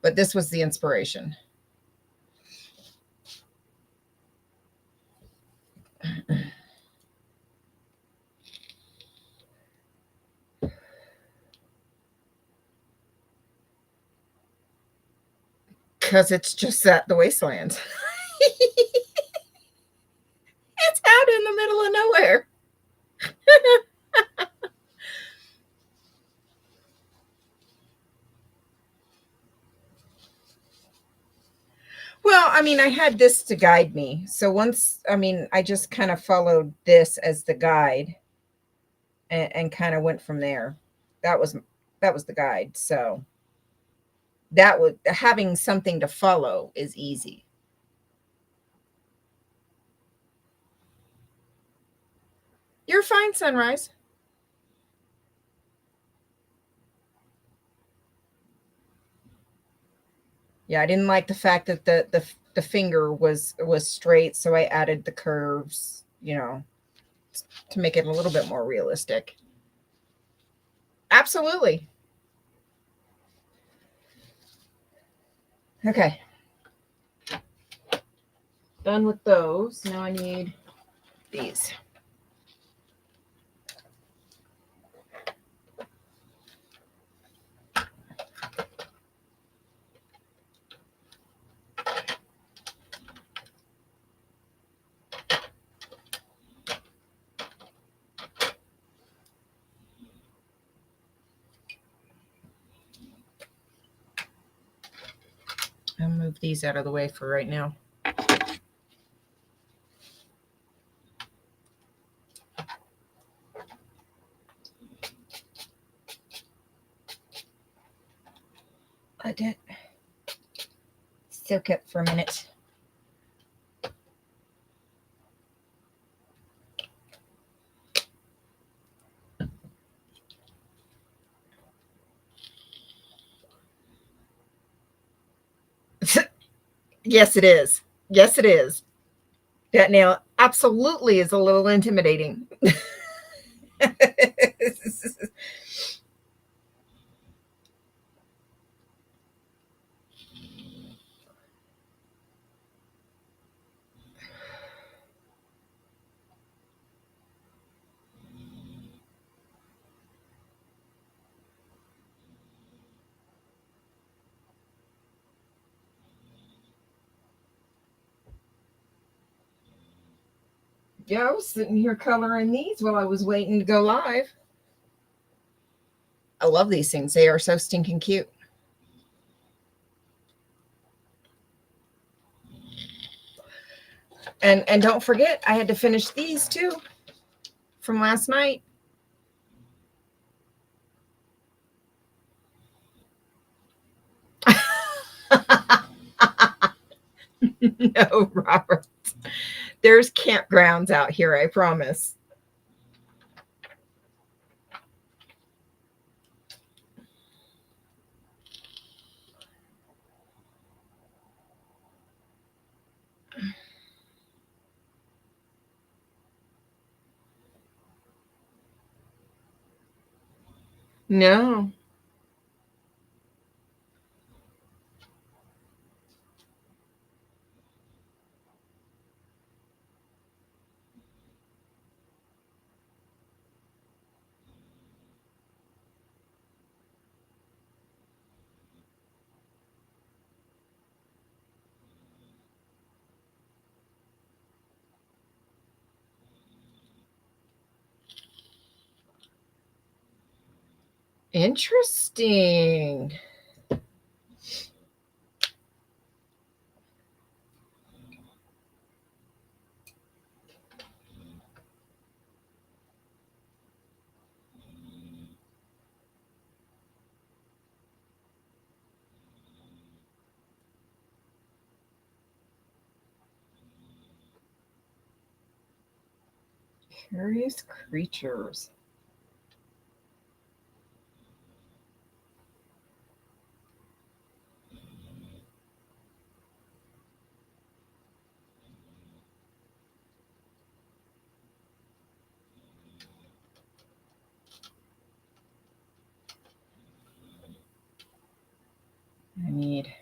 But this was the inspiration. Because it's just that the wasteland. It's out in the middle of nowhere. Well, I mean, I had this to guide me. So once, I mean, I just kind of followed this as the guide and kind of went from there. That was the guide. So that was having something to follow is easy. You're fine, Sunrise. Yeah, I didn't like the fact that the finger was straight, so I added the curves, to make it a little bit more realistic. Absolutely. Okay. Done with those. Now I need these. move these out of the way for right now. Let it soak up for a minute. Yes, it is. Yes, it is. That nail absolutely is a little intimidating. Yeah, I was sitting here coloring these while I was waiting to go live. I love these things. They are so stinking cute. And don't forget, I had to finish these too from last night. No, Robert. There's campgrounds out here, I promise. No. Interesting. Curious creatures. I need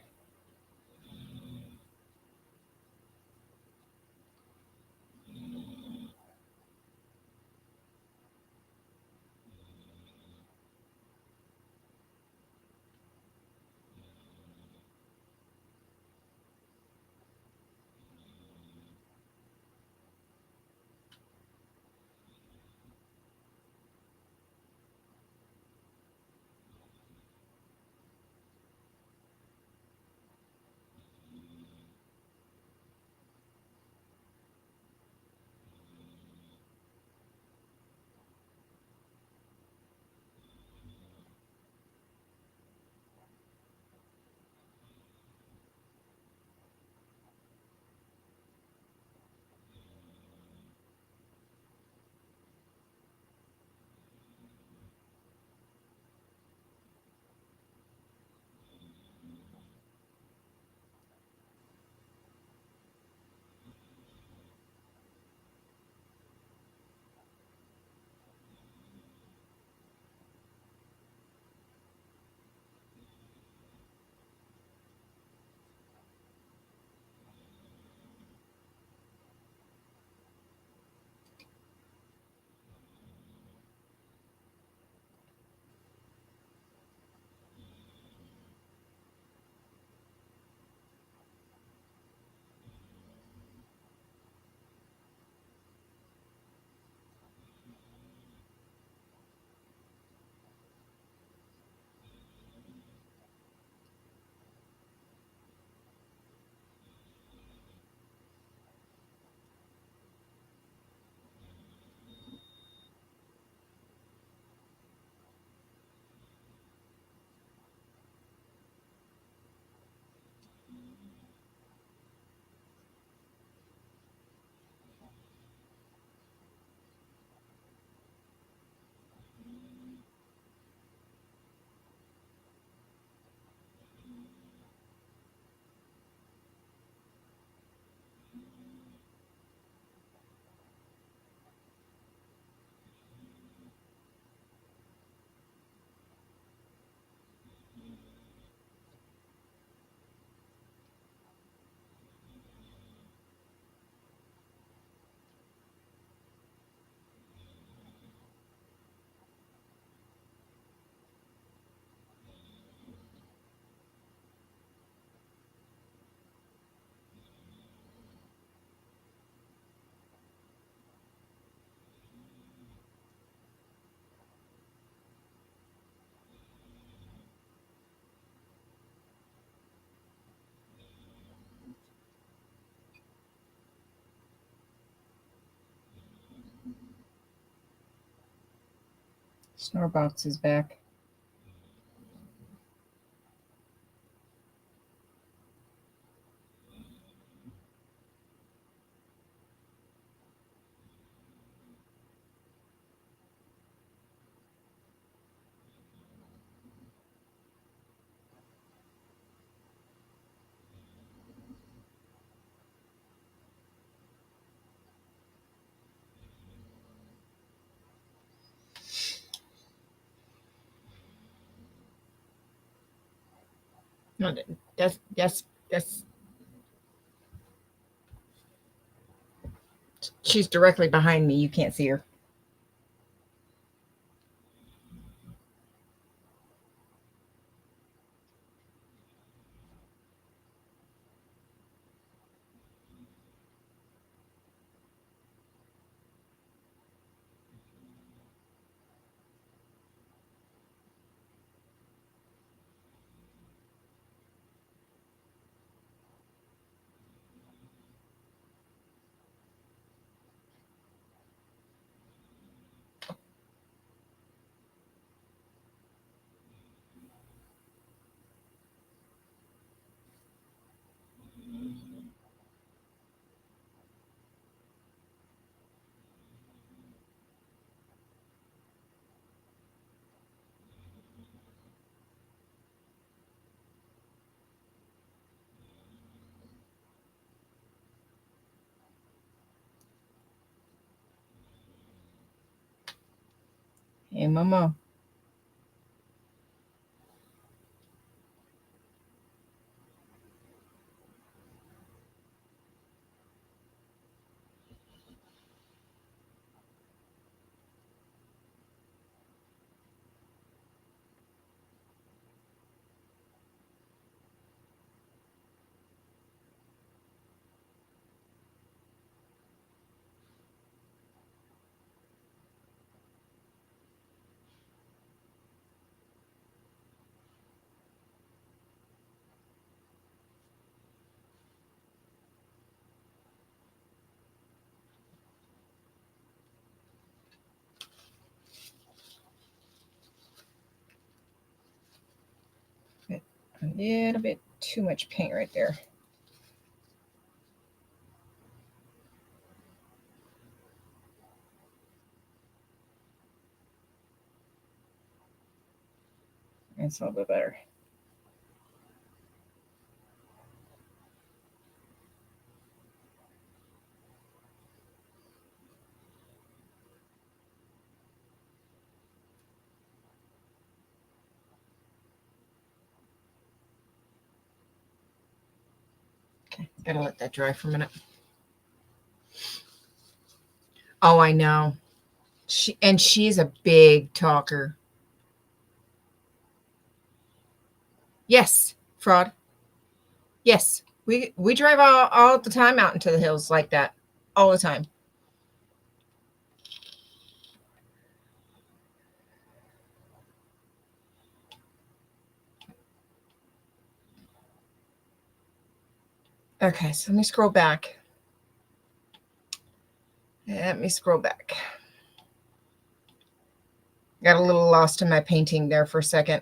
Snorbox is back. No, that's she's directly behind me. You can't see her. Hey, Mama. A little bit too much paint right there. That's a little bit better. Okay, gotta let that dry for a minute. Oh, I know. She's a big talker. Yes, fraud. Yes, we drive all the time out into the hills like that, all the time. Okay, so let me scroll back. Let me scroll back. Got a little lost in my painting there for a second.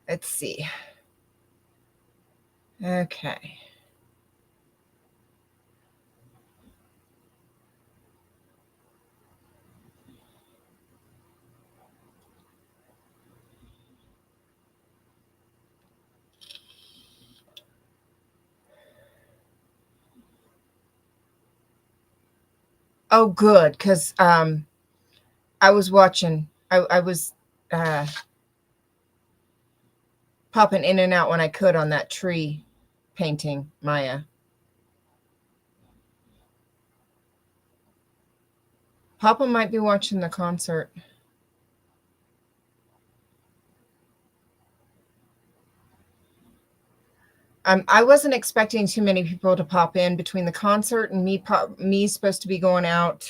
Let's see. Okay. Oh, good, because I was watching. I was uh, popping in and out when I could on that tree painting, Maya. Papa might be watching the concert. I wasn't expecting too many people to pop in between the concert and me supposed to be going out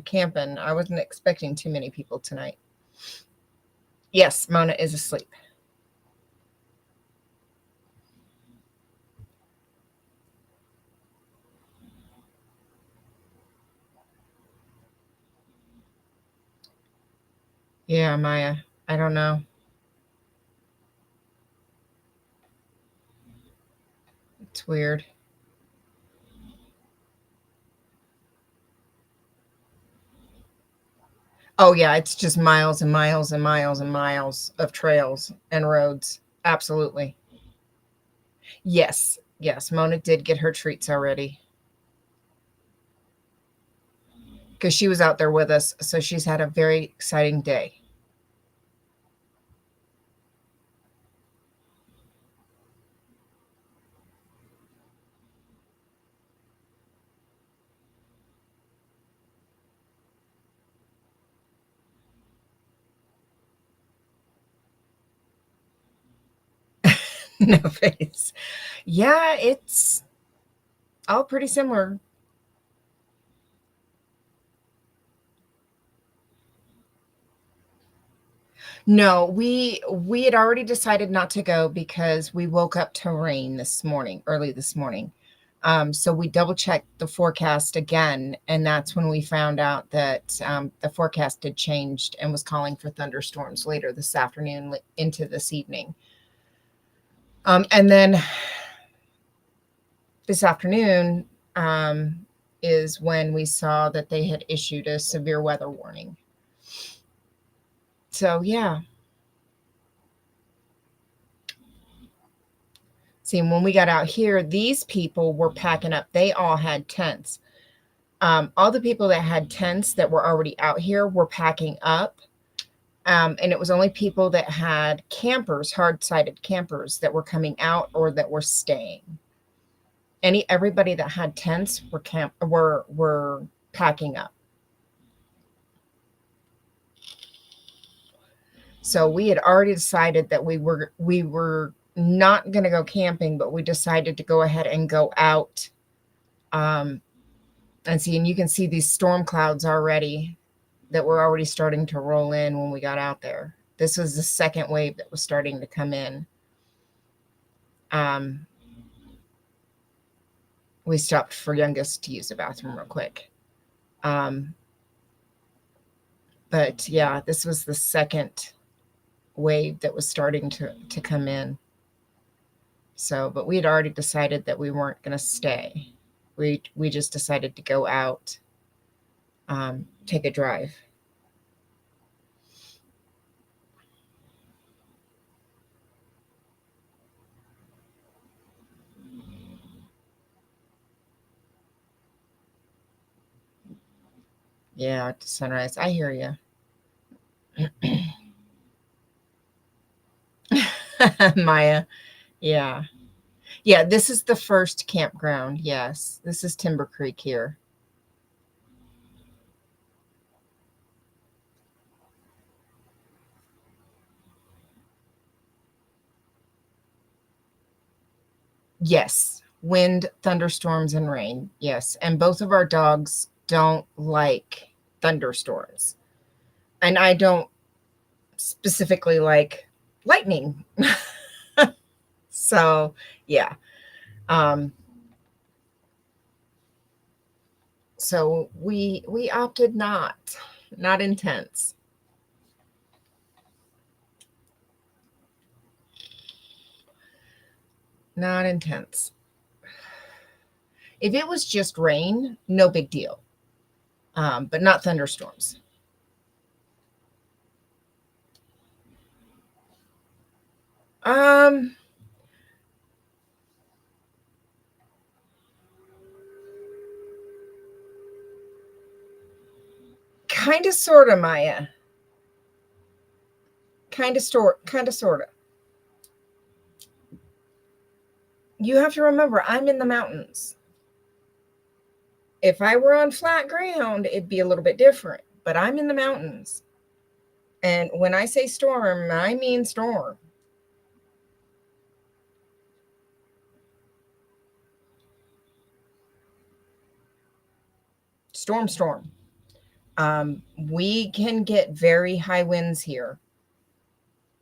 camping. I wasn't expecting too many people tonight. Yes, Mona is asleep. Yeah, Maya. I don't know. It's weird. Oh, yeah, it's just miles and miles and miles and miles of trails and roads. Absolutely. Yes. Yes. Mona did get her treats already because she was out there with us. So she's had a very exciting day. No face. Yeah, it's all pretty similar. No, we had already decided not to go because we woke up to rain this morning, early this morning. So we double checked the forecast again, and that's when we found out that the forecast had changed and was calling for thunderstorms later this afternoon into this evening. And then this afternoon is when we saw that they had issued a severe weather warning. So yeah. See, when we got out here, these people were packing up. They all had tents. All the people that had tents that were already out here were packing up. And it was only people that had campers, hard-sided campers, that were coming out or that were staying. Everybody that had tents were packing up. So we had already decided that we were not going to go camping, but we decided to go ahead and go out. And see, and you can see these storm clouds already that were already starting to roll in when we got out there. This was the second wave that was starting to come in. Um, we stopped for youngest to use the bathroom real quick. Um, but yeah, this was the second wave that was starting to come in. So, but we had already decided that we weren't going to stay. We just decided to go out, take a drive. Yeah, to sunrise. I hear you. Maya. Yeah. Yeah, this is the first campground. Yes. This is Timber Creek here. Yes. Wind, thunderstorms, and rain. Yes. And both of our dogs don't like thunderstorms. And I don't specifically like lightning. So, yeah. Um, so we opted not intense. Not intense. If it was just rain, no big deal. But not thunderstorms. Um, Kind of, sort of, Maya. Kind of, sort of. You have to remember, I'm in the mountains. If I were on flat ground, it'd be a little bit different, but I'm in the mountains. And when I say storm, I mean storm. Storm, storm. We can get very high winds here.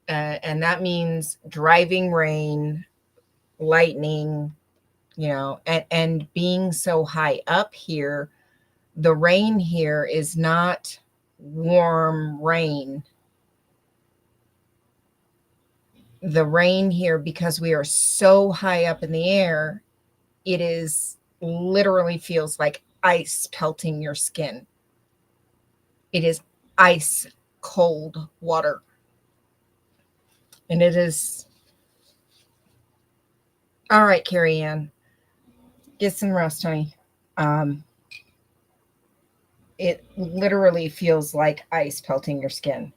And that means driving rain, lightning, and being so high up here, the rain here is not warm rain. the rain here, because we are so high up in the air, it is literally feels like ice pelting your skin. It is ice cold water. And it is. All right, Carrie Ann, get some rest, honey. It literally feels like ice pelting your skin.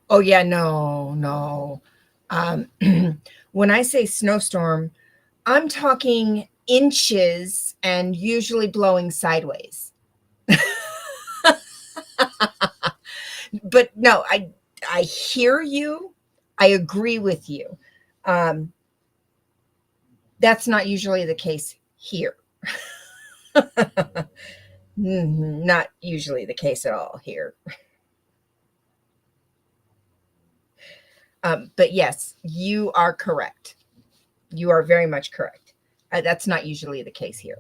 Oh, yeah, no, no. Um, when I say snowstorm, I'm talking inches and usually blowing sideways. But no, I hear you. I agree with you. Um, that's not usually the case here. Not usually the case at all here. But yes, you are correct. You are very much correct. That's not usually the case here.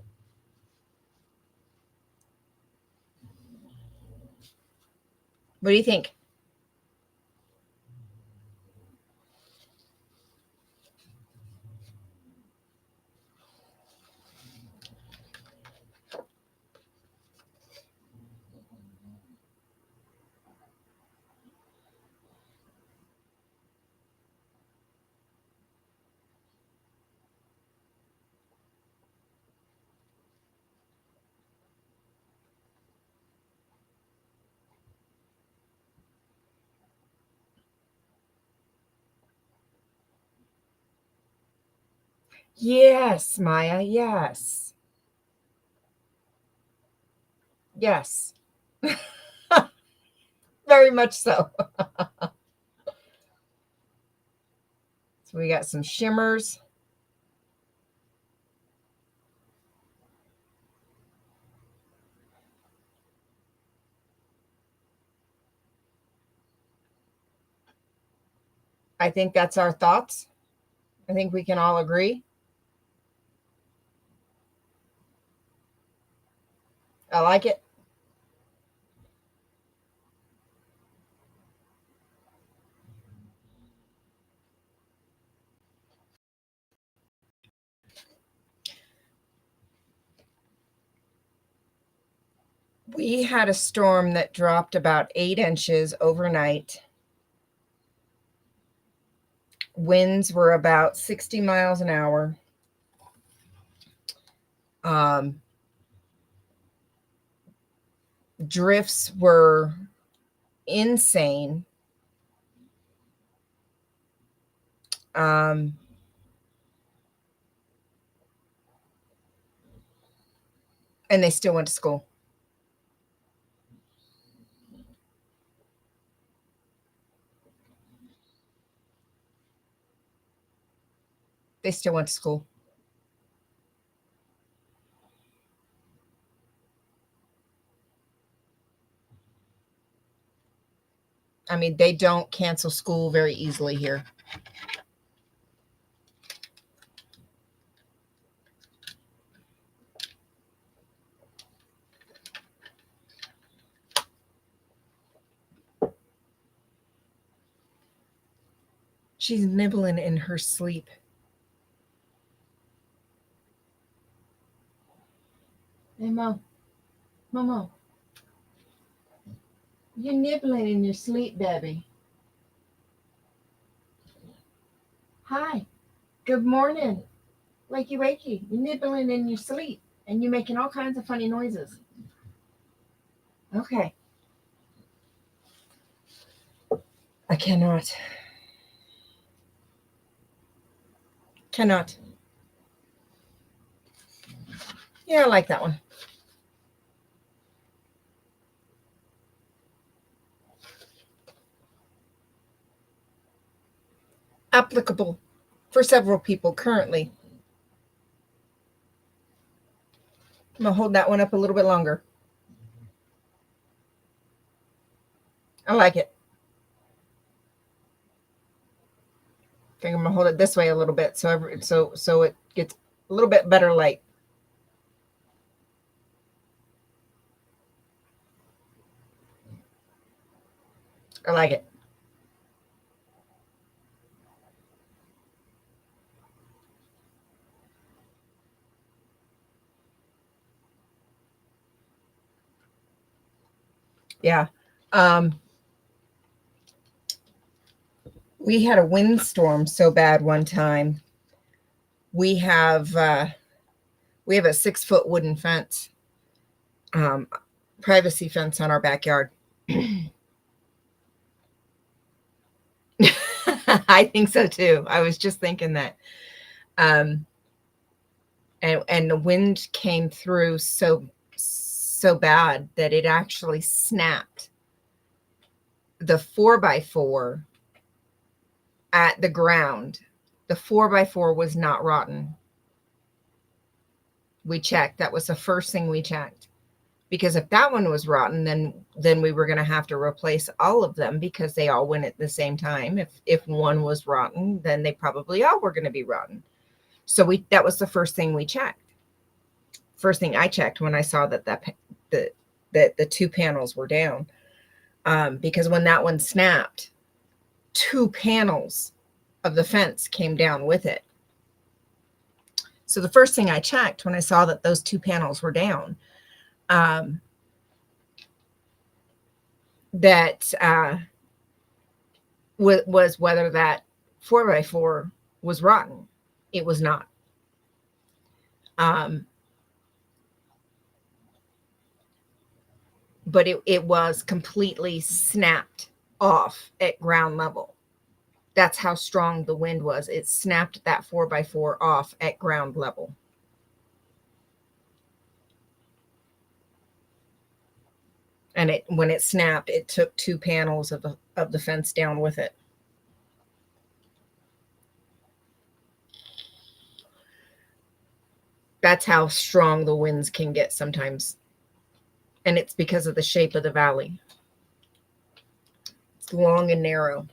What do you think? Yes, Maya. Yes. Yes. Very much so. So we got some shimmers. I think that's our thoughts. I think we can all agree. I like it. We had a storm that dropped about 8 inches overnight. Winds were about 60 miles an hour. Um, Drifts were insane. Um, and they still went to school. They still went to school. I mean, they don't cancel school very easily here. She's nibbling in her sleep. Hey, Mo. Momo. You're nibbling in your sleep, Debbie. Hi. Good morning. Wakey, wakey. You're nibbling in your sleep and you're making all kinds of funny noises. Okay. I cannot. Cannot. Yeah, I like that one. Applicable for several people currently. I'm going to hold that one up a little bit longer. I like it. I think I'm going to hold it this way a little bit so it gets a little bit better light. I like it. Yeah. We had a windstorm so bad one time. We have a 6-foot wooden fence, privacy fence on our backyard. I think so too. I was just thinking that. Um, and the wind came through so bad that it actually snapped the 4x4 at the ground. The 4x4 was not rotten. We checked. That was the first thing we checked. Because if that one was rotten, then we were going to have to replace all of them because they all went at the same time. If one was rotten, then they probably all were going to be rotten. So that was the first thing we checked. First thing I checked when I saw that the two panels were down, because when that one snapped, 2 panels of the fence came down with it. So the first thing I checked when I saw that those 2 panels were down, that was whether that 4x4 was rotten. It was not. But it was completely snapped off at ground level. That's how strong the wind was. It snapped that 4x4 off at ground level. And when it snapped, it took 2 panels of the fence down with it. That's how strong the winds can get sometimes. And it's because of the shape of the valley. It's long and narrow.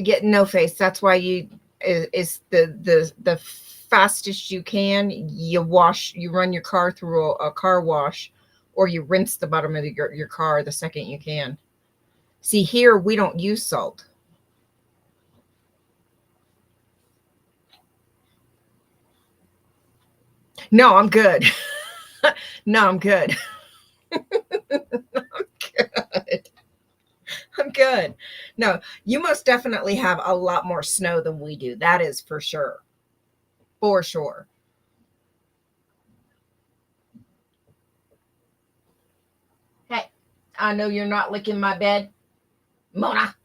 Get no face. That's why is the fastest you can. You run your car through a car wash, or you rinse the bottom of your car the second you can. See, here we don't use salt. No, I'm good. No, I'm good. I'm good. I'm good. No, you most definitely have a lot more snow than we do. That is for sure. For sure. Hey, I know you're not licking my bed, Mona.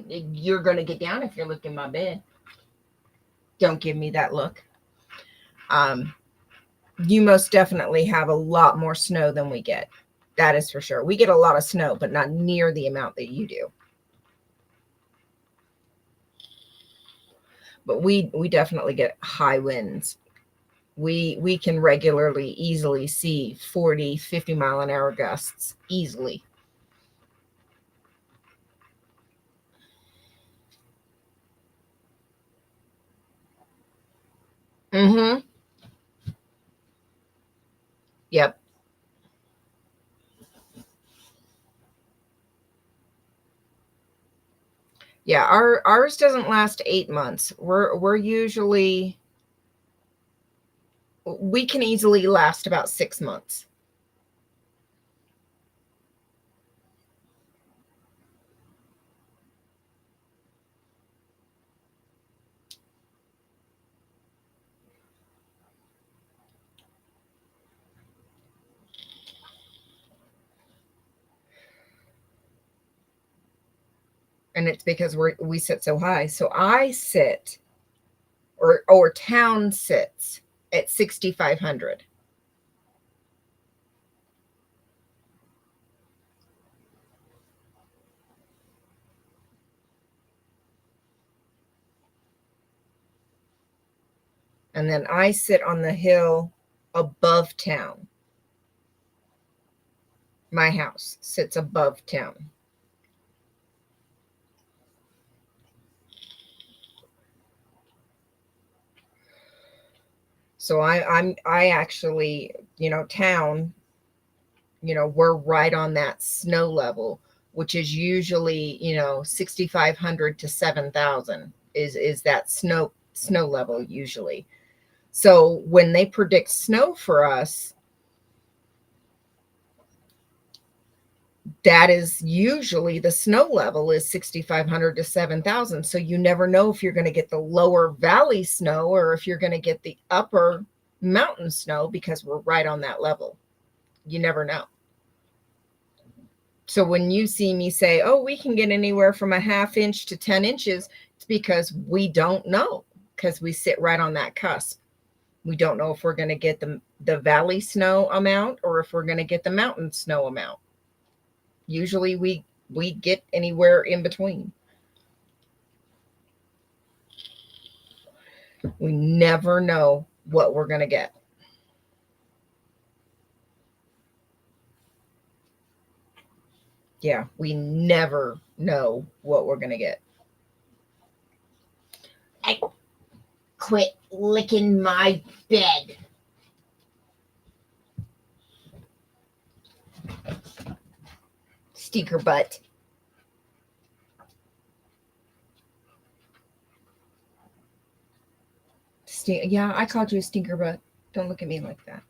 You're going to get down if you're licking my bed. Don't give me that look. You most definitely have a lot more snow than we get. That is for sure. We get a lot of snow, but not near the amount that you do. But we definitely get high winds. We can regularly easily see 40, 50 mile an hour gusts easily. Mm-hmm. Yep. Yeah, ours doesn't last 8 months. We're usually, we can easily last about 6 months. And it's because we sit so high. So I sit, or town sits at 6,500. And then I sit on the hill above town. My house sits above town. So I actually, town, we're right on that snow level, which is usually, 6,500 to 7,000 is that snow level usually. So when they predict snow for us, that is usually the snow level is 6,500 to 7,000. So you never know if you're going to get the lower valley snow or if you're going to get the upper mountain snow, because we're right on that level. You never know. So when you see me say, oh, we can get anywhere from a ½ inch to 10 inches, it's because we don't know, because we sit right on that cusp. We don't know if we're going to get the valley snow amount or if we're going to get the mountain snow amount. Usually we get anywhere in between. We never know what we're going to get. Yeah, we never know what we're going to get. I quit licking my bed. Stinker butt. Yeah, I called you a stinker butt. Don't look at me like that.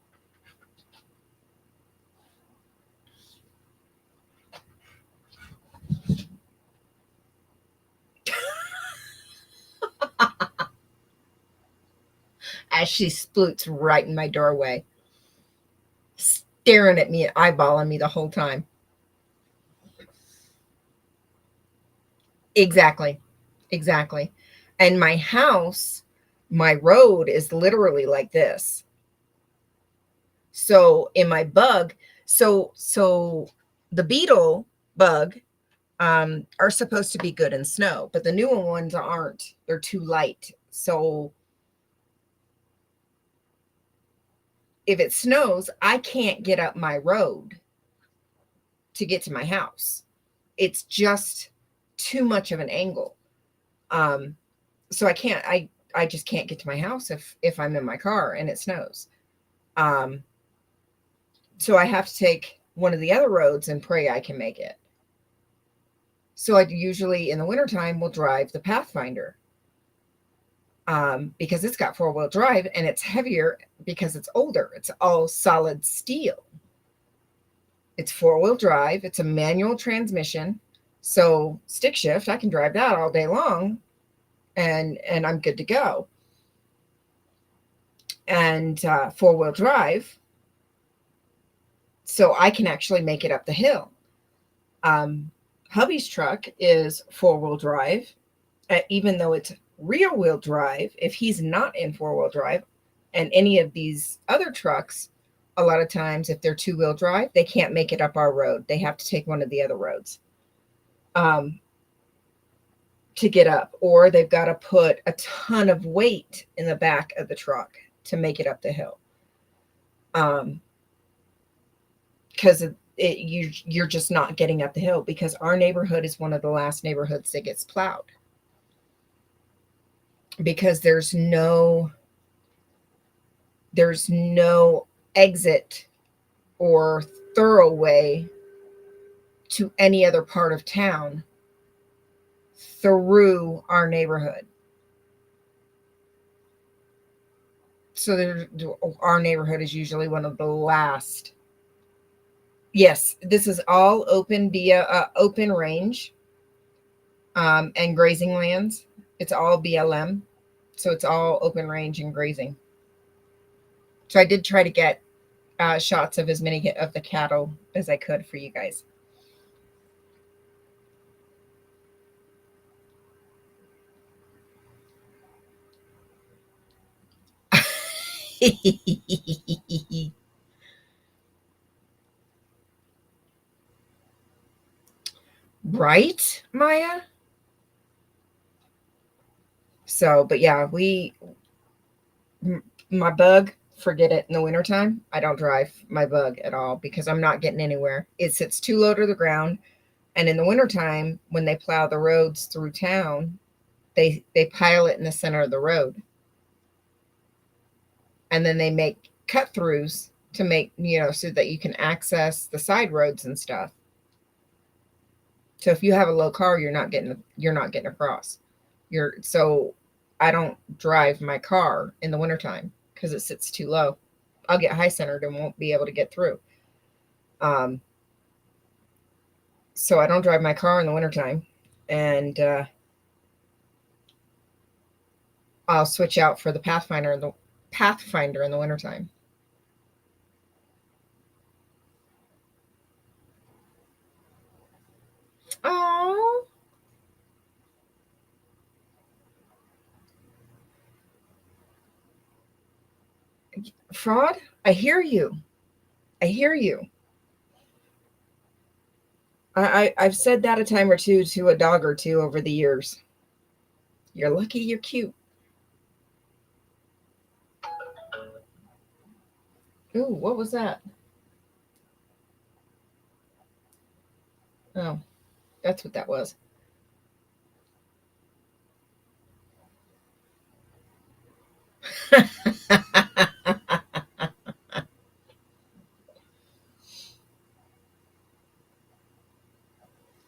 As she sploots right in my doorway, staring at me and eyeballing me the whole time. Exactly. Exactly. And my house, my road is literally like this. So in my bug, so the beetle bug are supposed to be good in snow, but the newer ones aren't. They're too light. So if it snows, I can't get up my road to get to my house. It's just too much of an angle. So I just can't get to my house if I'm in my car and it snows. So I have to take one of the other roads and pray I can make it. So I usually in the wintertime will drive the Pathfinder, because it's got 4-wheel drive and it's heavier because it's older. It's all solid steel. It's 4-wheel drive. It's a manual transmission. So stick shift, I can drive that all day long and I'm good to go. And 4-wheel drive, so I can actually make it up the hill. Hubby's truck is 4-wheel drive, even though it's rear-wheel drive. If he's not in 4-wheel drive, and any of these other trucks, a lot of times if they're 2-wheel drive, they can't make it up our road. They have to take one of the other roads to get up, or they've got to put a ton of weight in the back of the truck to make it up the hill. Because you're just not getting up the hill, because our neighborhood is one of the last neighborhoods that gets plowed, because there's no exit or thorough way to any other part of town through our neighborhood. So our neighborhood is usually one of the last. Yes, this is all open via open range and grazing lands. It's all BLM. So it's all open range and grazing. So I did try to get shots of as many of the cattle as I could for you guys. Right, Maya? So, but yeah, my bug, forget it. In the wintertime, I don't drive my bug at all because I'm not getting anywhere. It sits too low to the ground. And in the wintertime, when they plow the roads through town, they pile it in the center of the road. And then they make cut throughs to make, so that you can access the side roads and stuff. So if you have a low car, you're not getting across. So I don't drive my car in the wintertime because it sits too low. I'll get high centered and won't be able to get through. So I don't drive my car in the wintertime, and I'll switch out for the Pathfinder in the wintertime. Oh, fraud! I hear you. I hear you. I've said that a time or two to a dog or two over the years. You're lucky you're cute. Ooh, what was that? Oh, that's what that was.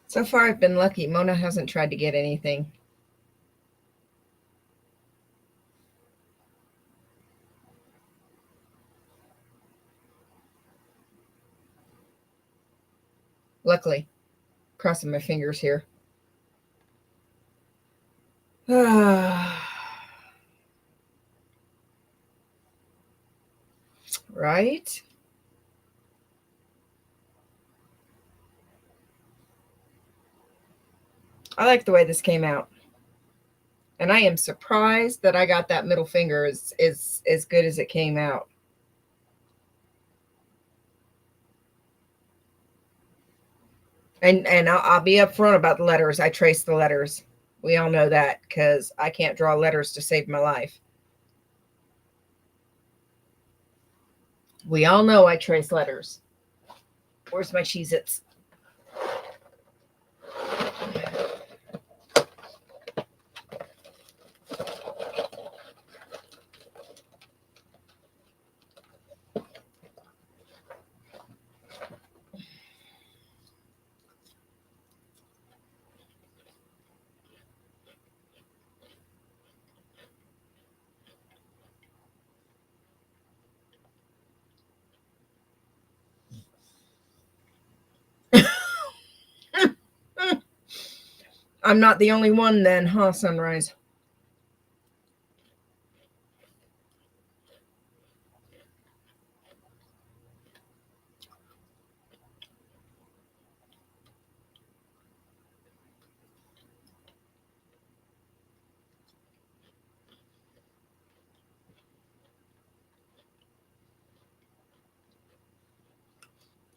So far, I've been lucky. Mona hasn't tried to get anything. Luckily, crossing my fingers here. Right? I like the way this came out. And I am surprised that I got that middle finger as good as it came out. And I'll be upfront about the letters. I trace the letters. We all know that because I can't draw letters to save my life. We all know I trace letters. Where's my Cheez-Its? I'm not the only one then, huh, Sunrise?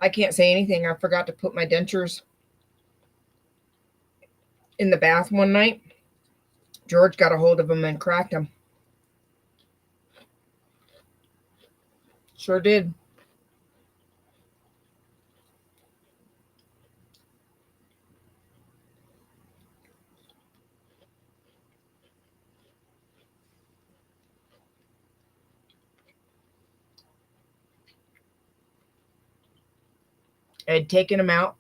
I can't say anything. I forgot to put my dentures in the bath one night. George got a hold of them and cracked them. Sure did. I had taken them out.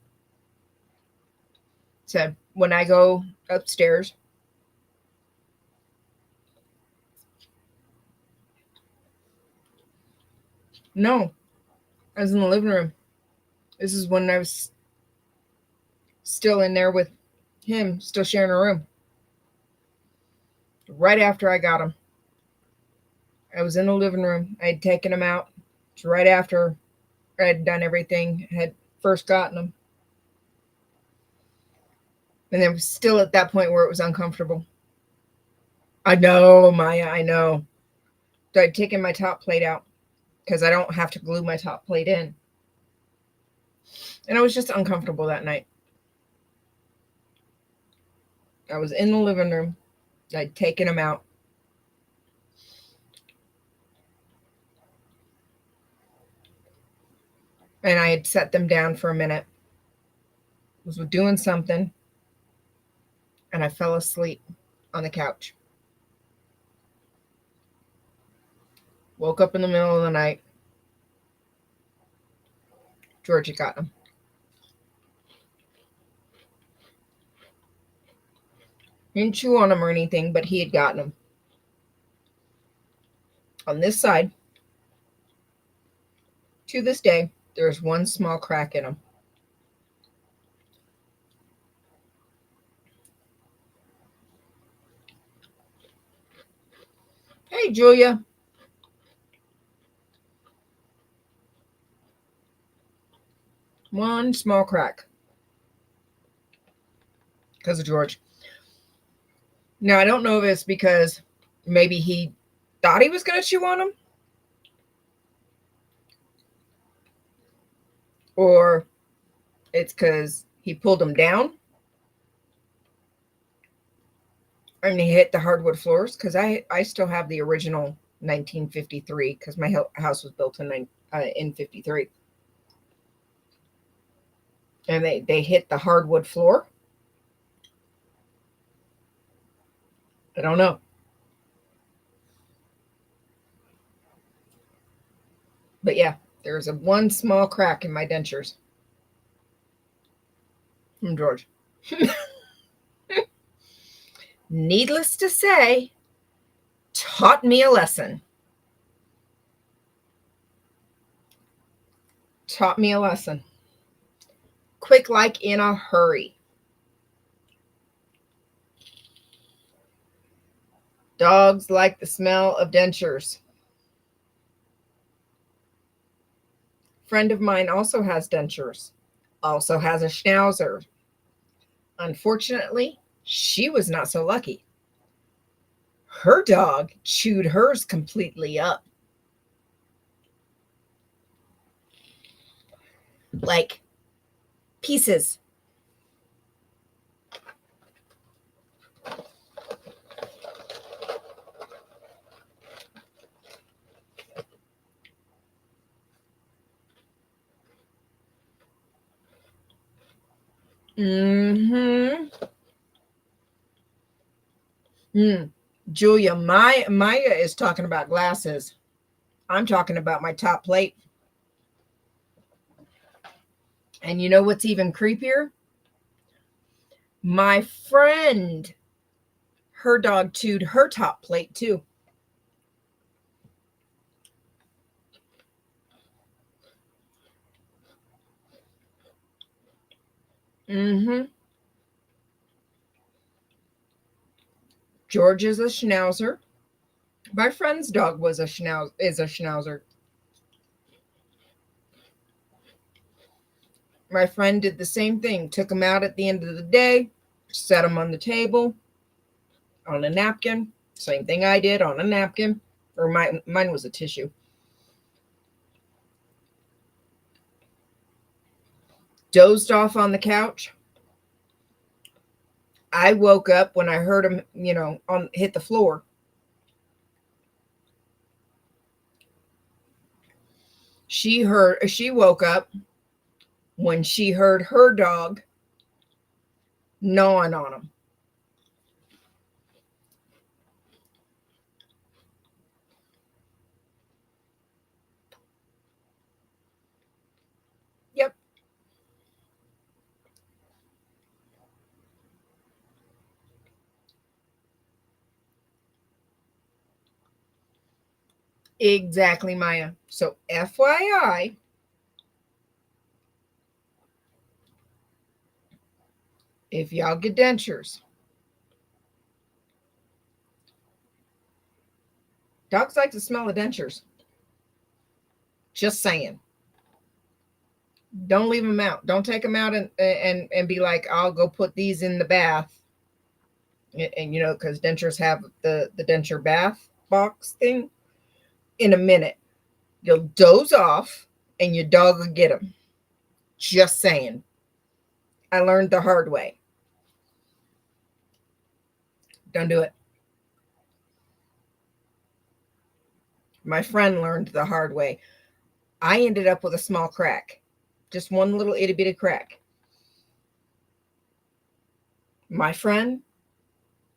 Said, when I go upstairs, no, I was in the living room. This is when I was still in there with him, still sharing a room. Right after I got him, I was in the living room. I had taken him out. It's right after I had done everything, had first gotten him. And then was still at that point where it was uncomfortable. I know, Maya, I know. So I'd taken my top plate out because I don't have to glue my top plate in. And I was just uncomfortable that night. I was in the living room. I'd taken him out. And I had set them down for a minute. Was doing something. And I fell asleep on the couch. Woke up in the middle of the night. George had gotten him. He didn't chew on him or anything, but he had gotten him. On this side, to this day, there's one small crack in him. Hey, Julia. One small crack. Because of George. Now, I don't know if it's because maybe he thought he was going to chew on him, or it's because he pulled him down and he hit the hardwood floors, because I still have the original 1953, because my house was built in 53. And they hit the hardwood floor. I don't know. But yeah, there's one small crack in my dentures from George. Needless to say, taught me a lesson. Taught me a lesson. Quick like in a hurry. Dogs like the smell of dentures. Friend of mine also has dentures. Also has a schnauzer. Unfortunately, she was not so lucky. Her dog chewed hers completely up. Like pieces. Mm-hmm. Julia, Maya is talking about glasses. I'm talking about my top plate. And you know what's even creepier? My friend, her dog chewed her top plate too. Mm-hmm. George is a schnauzer. My friend's dog is a schnauzer. My friend did the same thing. Took him out at the end of the day, set him on the table, on a napkin. Same thing I did, on a napkin. Or mine was a tissue. Dozed off on the couch. I woke up when I heard him, hit the floor. She woke up when she heard her dog gnawing on him. Yep. Exactly, Maya. So FYI, if y'all get dentures, dogs like to smell the dentures. Just saying. Don't leave them out. Don't take them out and be like, I'll go put these in the bath. And you know, because dentures have the denture bath box thing. In a minute, you'll doze off and your dog will get them. Just saying. I learned the hard way. Don't do it. My friend learned the hard way. I ended up with a small crack. Just one little itty bitty crack. My friend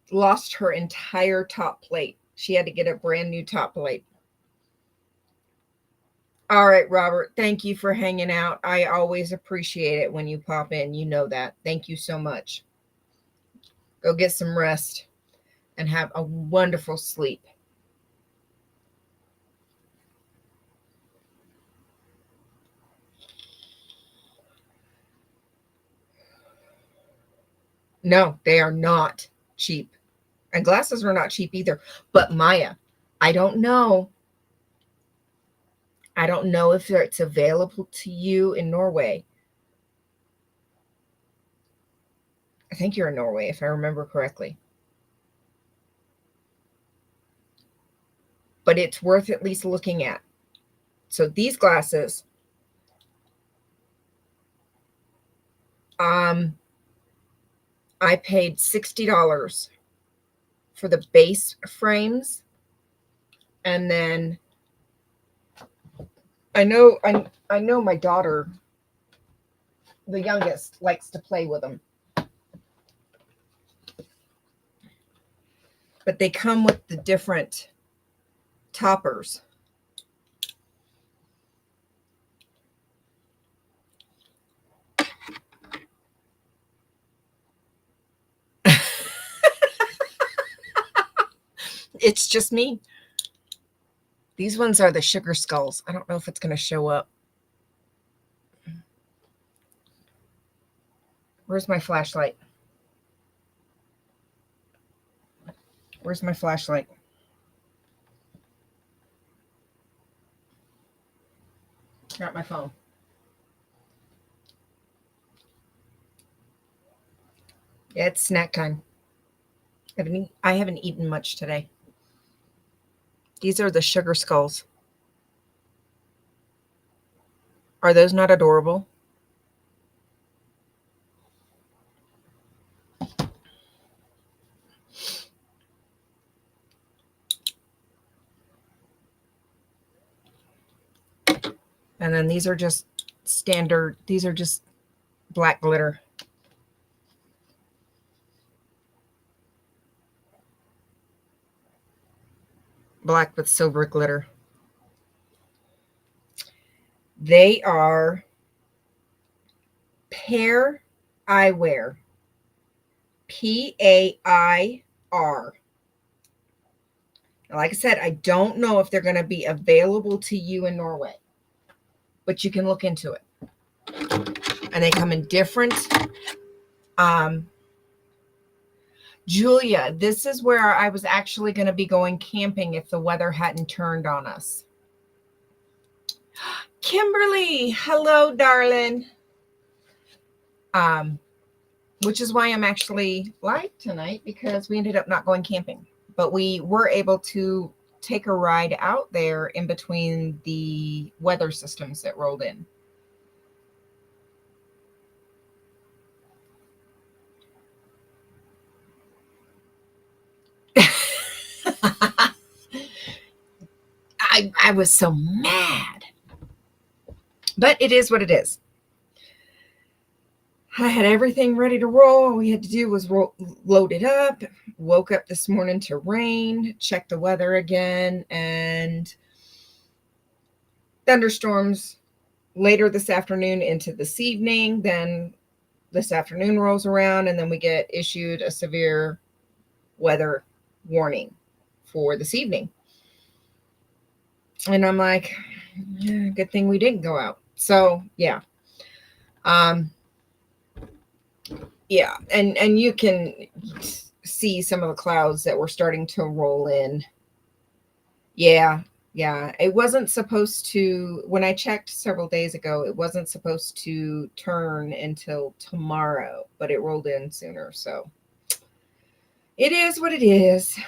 lost her entire top plate. She had to get a brand new top plate. All right, Robert, thank you for hanging out. I always appreciate it when you pop in. You know that. Thank you so much. Go get some rest and have a wonderful sleep. No, they are not cheap. And glasses are not cheap either. But Maya, I don't know. I don't know if it's available to you in Norway. I think you're in Norway, if I remember correctly. But it's worth at least looking at. So these glasses, I paid $60 for the base frames. And then I know my daughter, the youngest, likes to play with them. But they come with the different toppers. It's just me. These ones are the sugar skulls. I don't know if it's going to show up. Where's my flashlight? Where's my flashlight? Got my phone. Yeah, it's snack time. I haven't eaten much today. These are the sugar skulls. Are those not adorable? And then these are just standard. These are just black glitter. Black with silver glitter. They are Pair Eyewear. PAIR. Like I said, I don't know if they're going to be available to you in Norway, but you can look into it. And they come in different. Julia, this is where I was actually going to be going camping if the weather hadn't turned on us. Kimberly, hello, darling. Which is why I'm actually live tonight, because we ended up not going camping. But we were able to take a ride out there in between the weather systems that rolled in. I was so mad. But it is what it is. I had everything ready to roll. All we had to do was load it up. Woke up this morning to rain, checked the weather again, and thunderstorms later this afternoon into this evening. Then this afternoon rolls around, and then we get issued a severe weather warning for this evening. And I'm like, yeah, good thing we didn't go out. So yeah. Um, yeah, and you can see some of the clouds that were starting to roll in. Yeah, yeah. It wasn't supposed to, when I checked several days ago, it wasn't supposed to turn until tomorrow, but it rolled in sooner. So it is what it is.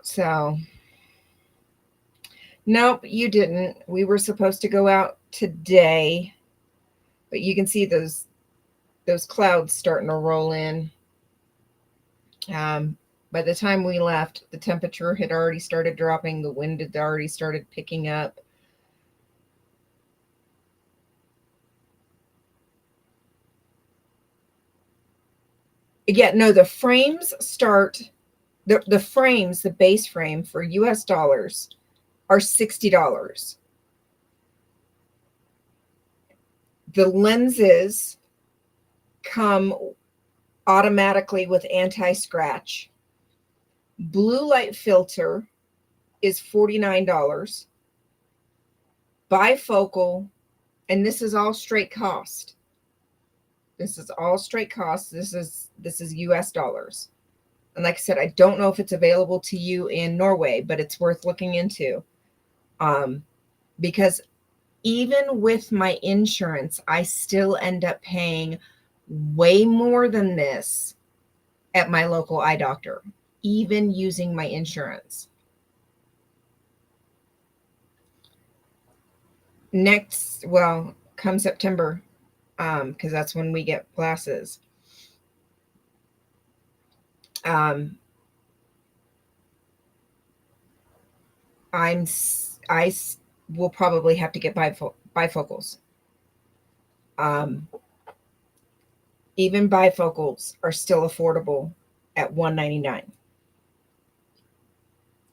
So, nope, you didn't. We were supposed to go out today, but you can see those clouds starting to roll in. By the time we left, the temperature had already started dropping. The wind had already started picking up. Yeah, no, the frames start, the frames, the base frame for US dollars are $60. The lenses come automatically with anti-scratch. Blue light filter is $49. Bifocal, and this is all straight cost. This is all straight cost. This is US dollars. And like I said, I don't know if it's available to you in Norway, but it's worth looking into. Because even with my insurance, I still end up paying way more than this at my local eye doctor, even using my insurance. Next, well, come September, because that's when we get glasses. I will probably have to get bifocals. Even bifocals are still affordable at $199,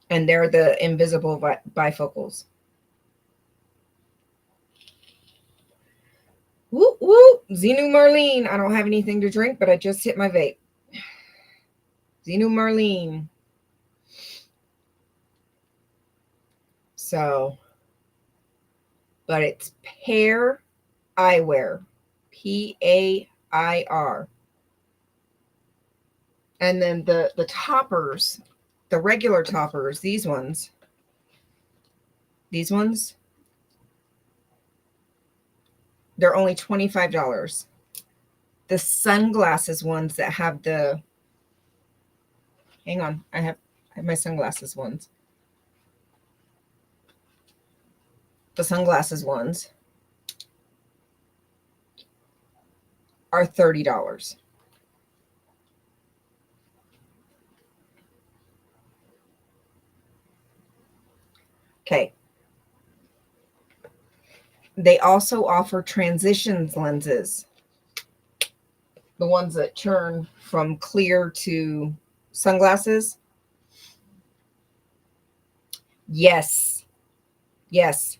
and they're the invisible bifocals. Whoop whoop, Xenu Marlene. I don't have anything to drink, but I just hit my vape. Xenu Marlene. So, but it's Pair Eyewear, PAIR. And then the toppers, the regular toppers, these ones, they're only $25. The sunglasses ones that have the, hang on, I have my sunglasses ones. The sunglasses ones are $30. Okay. They also offer transitions lenses, the ones that turn from clear to sunglasses. Yes. Yes.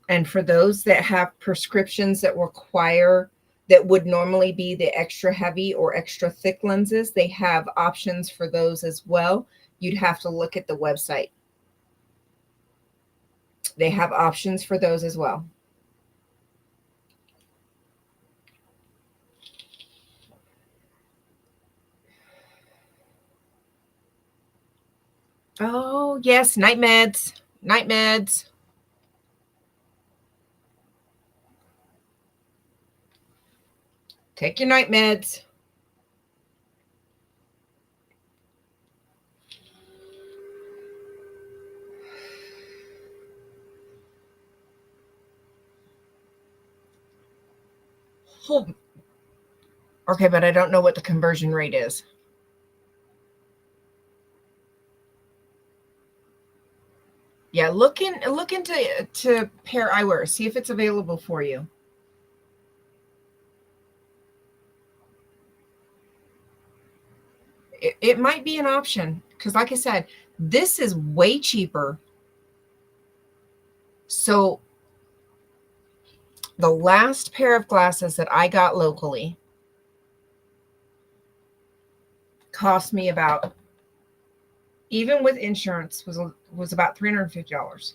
And for those that have prescriptions that require, that would normally be the extra heavy or extra thick lenses, they have options for those as well. You'd have to look at the website. They have options for those as well. Oh, yes, night meds. Night meds. Take your night meds. Okay, but I don't know what the conversion rate is. Yeah, look into Pair Eyewear. See if it's available for you. It might be an option because, like I said, this is way cheaper. So The last pair of glasses that I got locally cost me about, even with insurance, was about $350.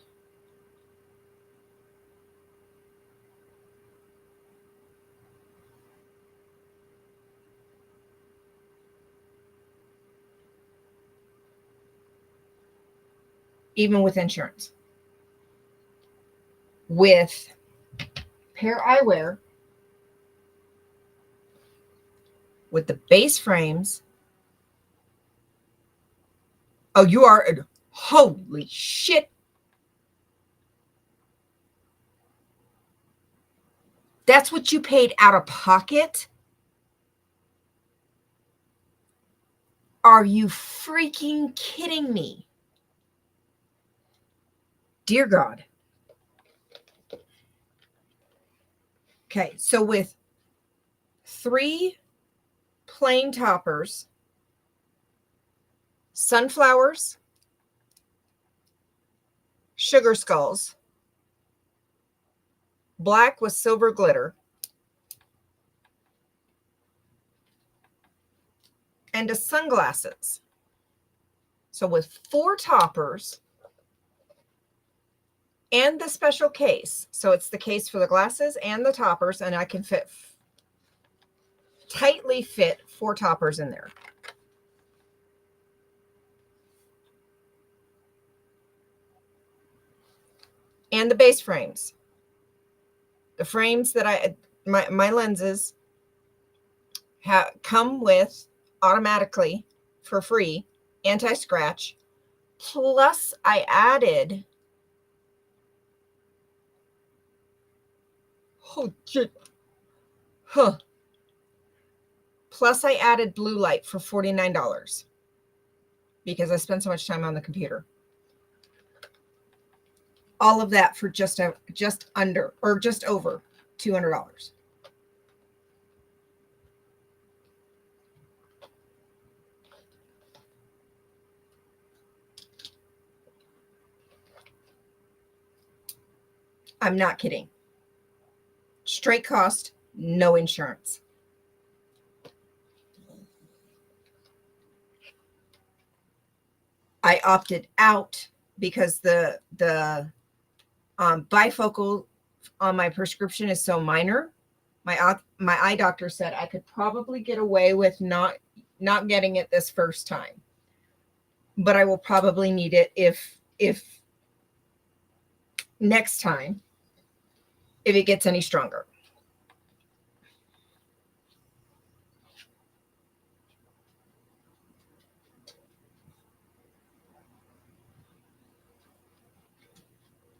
Even with insurance. With pair eyewear, with the base frames. Oh, you are, holy shit. That's what you paid out of pocket? Are you freaking kidding me? Dear God. Okay, so with 3 plain toppers, sunflowers, sugar skulls, black with silver glitter, and a sunglasses. So with 4 toppers and the special case. So it's the case for the glasses and the toppers, and I can tightly fit 4 toppers in there. And the base frames. The frames that my lenses come with automatically for free, anti-scratch. Plus I added, oh shit, huh. Plus I added blue light for $49 because I spend so much time on the computer. All of that for just under or just over $200. I'm not kidding. Straight cost, no insurance. I opted out because the bifocal on my prescription is so minor. My eye doctor said I could probably get away with not getting it this first time, but I will probably need it if next time, if it gets any stronger.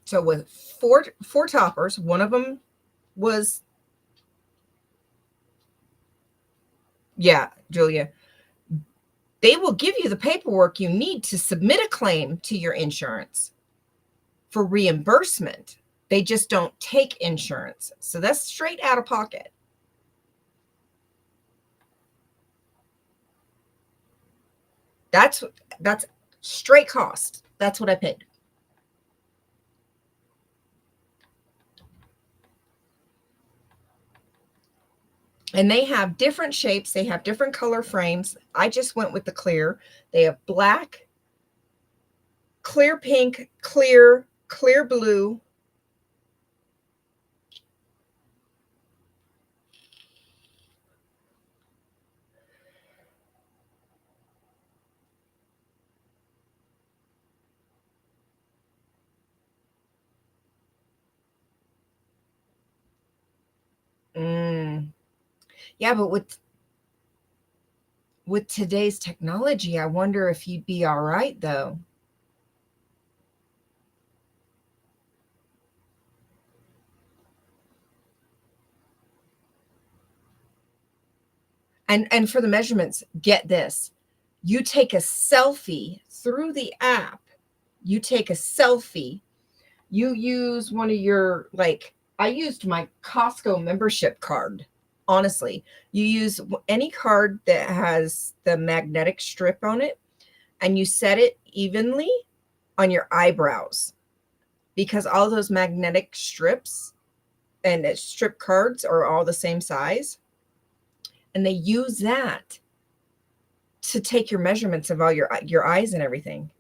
So with four toppers, one of them was, yeah, Julia, they will give you the paperwork you need to submit a claim to your insurance for reimbursement. They just don't take insurance. So that's straight out of pocket. That's straight cost. That's what I paid. And they have different shapes. They have different color frames. I just went with the clear. They have black, clear pink, clear blue. Yeah, but with today's technology, I wonder if you'd be all right, though. And for the measurements, get this. You take a selfie through the app. You take a selfie. You use one of your, like, I used my Costco membership card. Honestly, you use any card that has the magnetic strip on it, and you set it evenly on your eyebrows, because all those magnetic strips and strip cards are all the same size. And they use that to take your measurements of all your eyes and everything.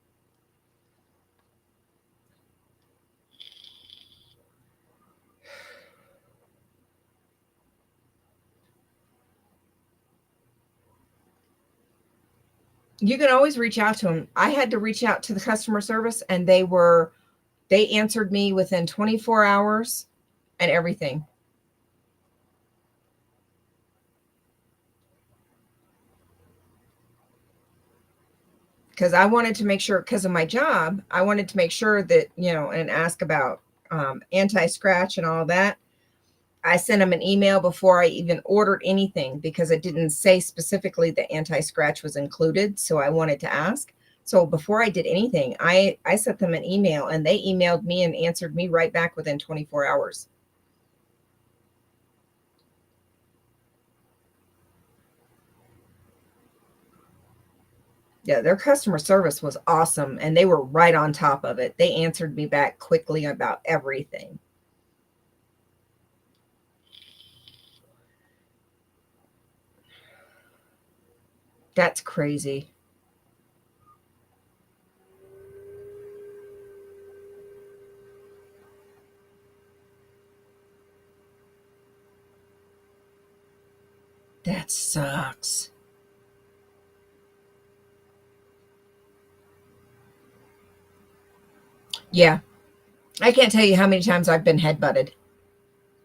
You can always reach out to them. I had to reach out to the customer service, and they answered me within 24 hours and everything. Because I wanted to make sure, because of my job, I wanted to make sure that, and ask about anti-scratch and all that. I sent them an email before I even ordered anything, because it didn't say specifically that anti-scratch was included. So I wanted to ask. So before I did anything, I sent them an email, and they emailed me and answered me right back within 24 hours. Yeah, their customer service was awesome, and they were right on top of it. They answered me back quickly about everything. That's crazy. That sucks. Yeah. I can't tell you how many times I've been headbutted.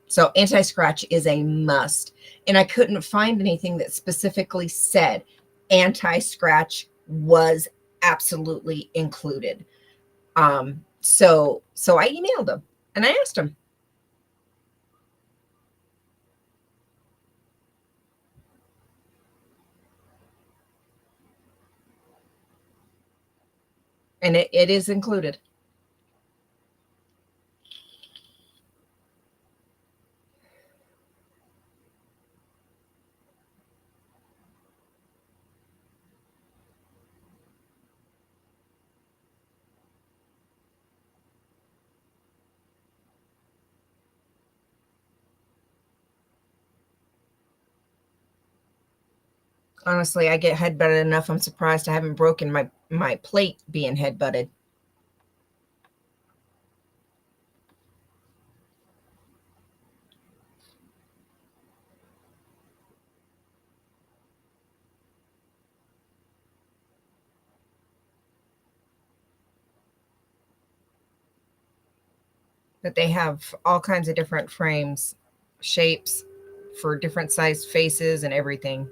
So anti scratch is a must. And I couldn't find anything that specifically said anti scratch was absolutely included. So I emailed them and I asked them. And it is included. Honestly, I get headbutted enough. I'm surprised I haven't broken my plate being headbutted. But they have all kinds of different frames, shapes for different sized faces and everything.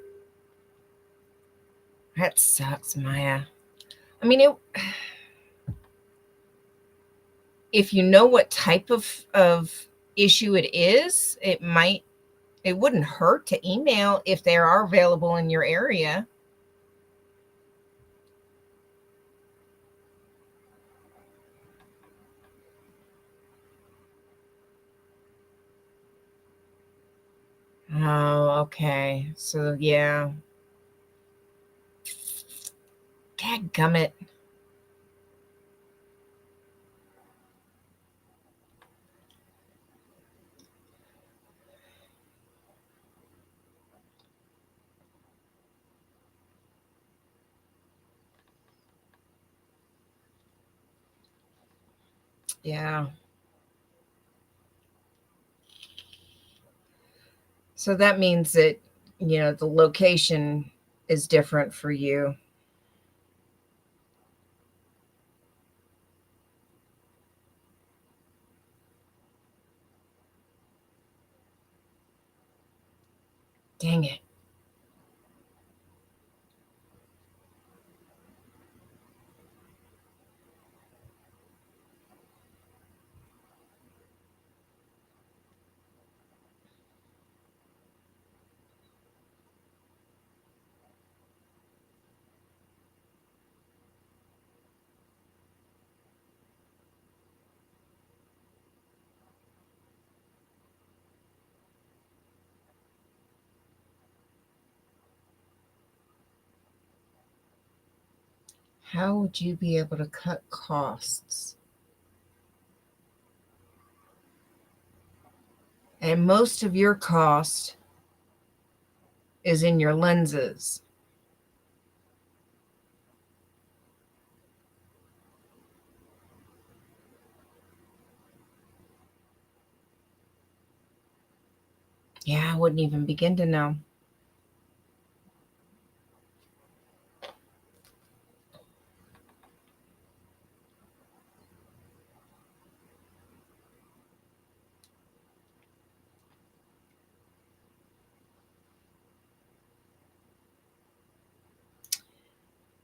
That sucks, Maya. I mean, if you know what type of issue it is, it wouldn't hurt to email if they are available in your area. Oh, okay. So yeah. Dadgummit. Yeah. So that means that, the location is different for you. Dang it. How would you be able to cut costs And most of your cost is in your lenses. Yeah, I wouldn't even begin to know.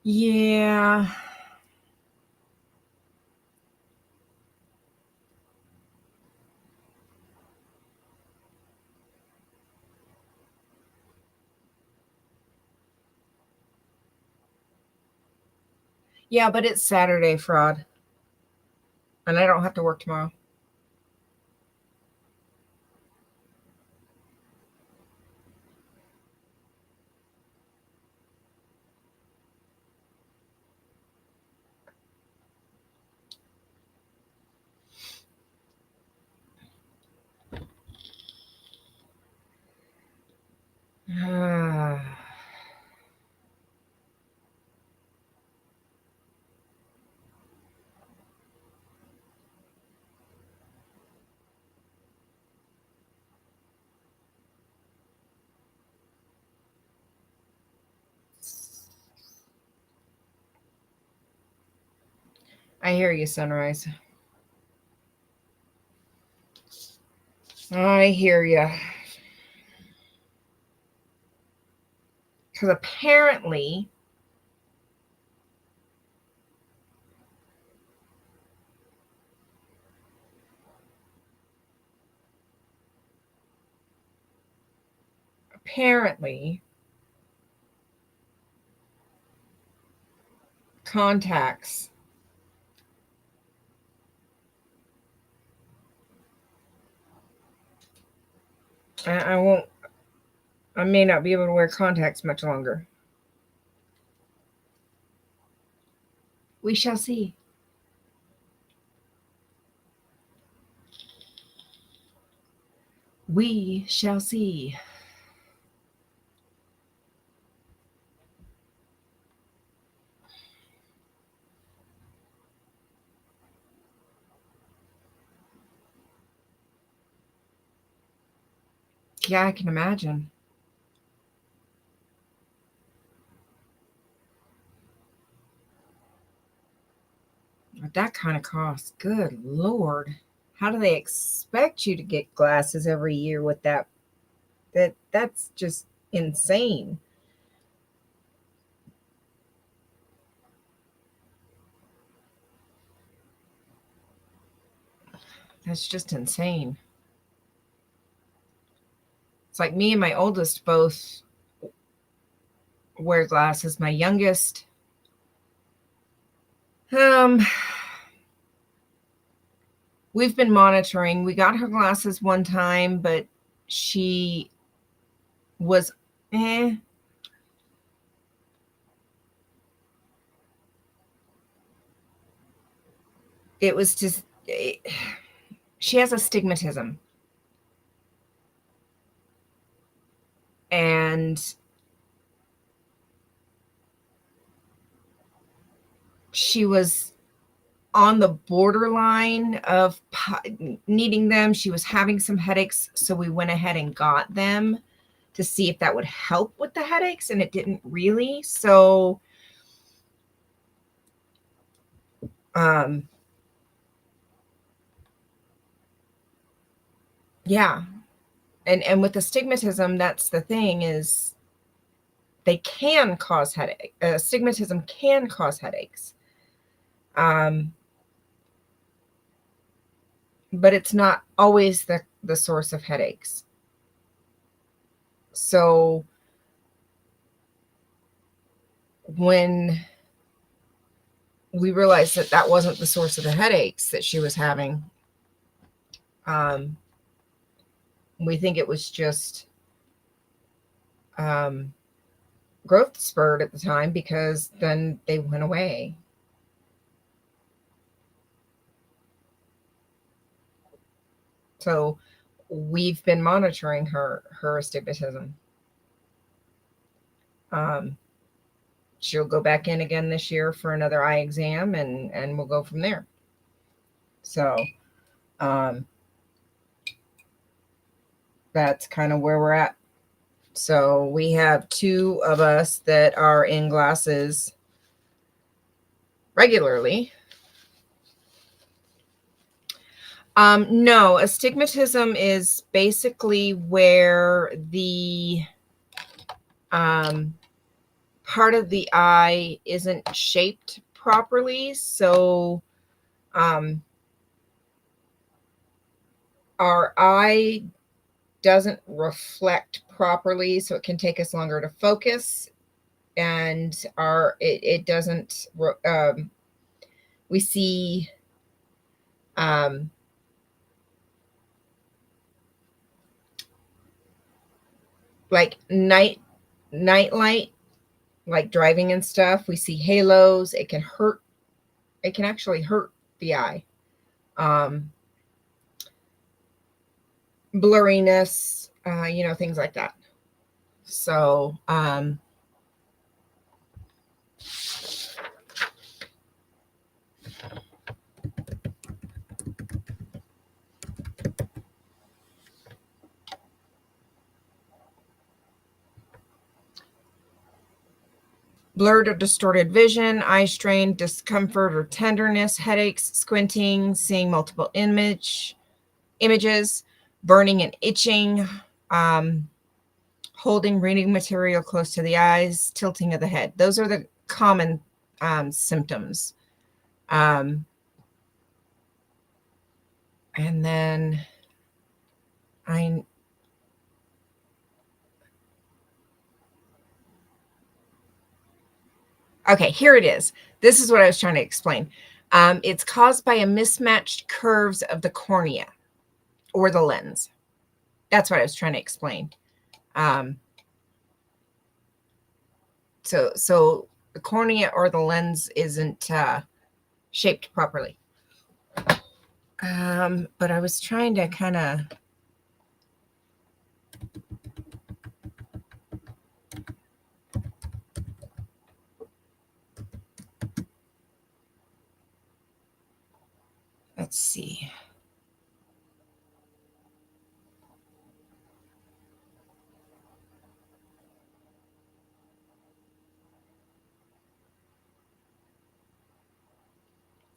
Yeah. Yeah, but it's Saturday, fraud. And I don't have to work tomorrow. I hear you, Sunrise. I hear you. Because apparently, contacts. I won't. I may not be able to wear contacts much longer. We shall see. We shall see. Yeah, I can imagine. At that kind of cost, good Lord. How do they expect you to get glasses every year with that? That's just insane. That's just insane. It's like me and my oldest both wear glasses. My youngest, um, we've been monitoring. We got her glasses one time, but she was eh. It was just she has astigmatism, and she was on the borderline of needing them. She was having some headaches, so we went ahead and got them to see if that would help with the headaches, and it didn't really. So um yeah, and with astigmatism, that's the thing, is they can cause headache. Astigmatism can cause headaches, um but it's not always the source of headaches. So when we realized that that wasn't the source of the headaches that she was having, um we think it was just um growth spurred at the time, because then they went away. So we've been monitoring her astigmatism. She'll go back in again this year for another eye exam, and we'll go from there. So that's kind of where we're at. So we have two of us that are in glasses regularly. No, astigmatism is basically where the part of the eye isn't shaped properly. So our eye doesn't reflect properly, so it can take us longer to focus, and it doesn't we see like night light, like driving and stuff. We see halos. It can actually hurt the eye. Blurriness, things like that. So blurred or distorted vision, eye strain, discomfort or tenderness, headaches, squinting, seeing multiple images, burning and itching, holding reading material close to the eyes, tilting of the head. Those are the common symptoms. And then okay, here it is. This is what I was trying to explain. It's caused by a mismatched curves of the cornea or the lens. That's what I was trying to explain. So the cornea or the lens isn't shaped properly. But I was trying to kind of let's see.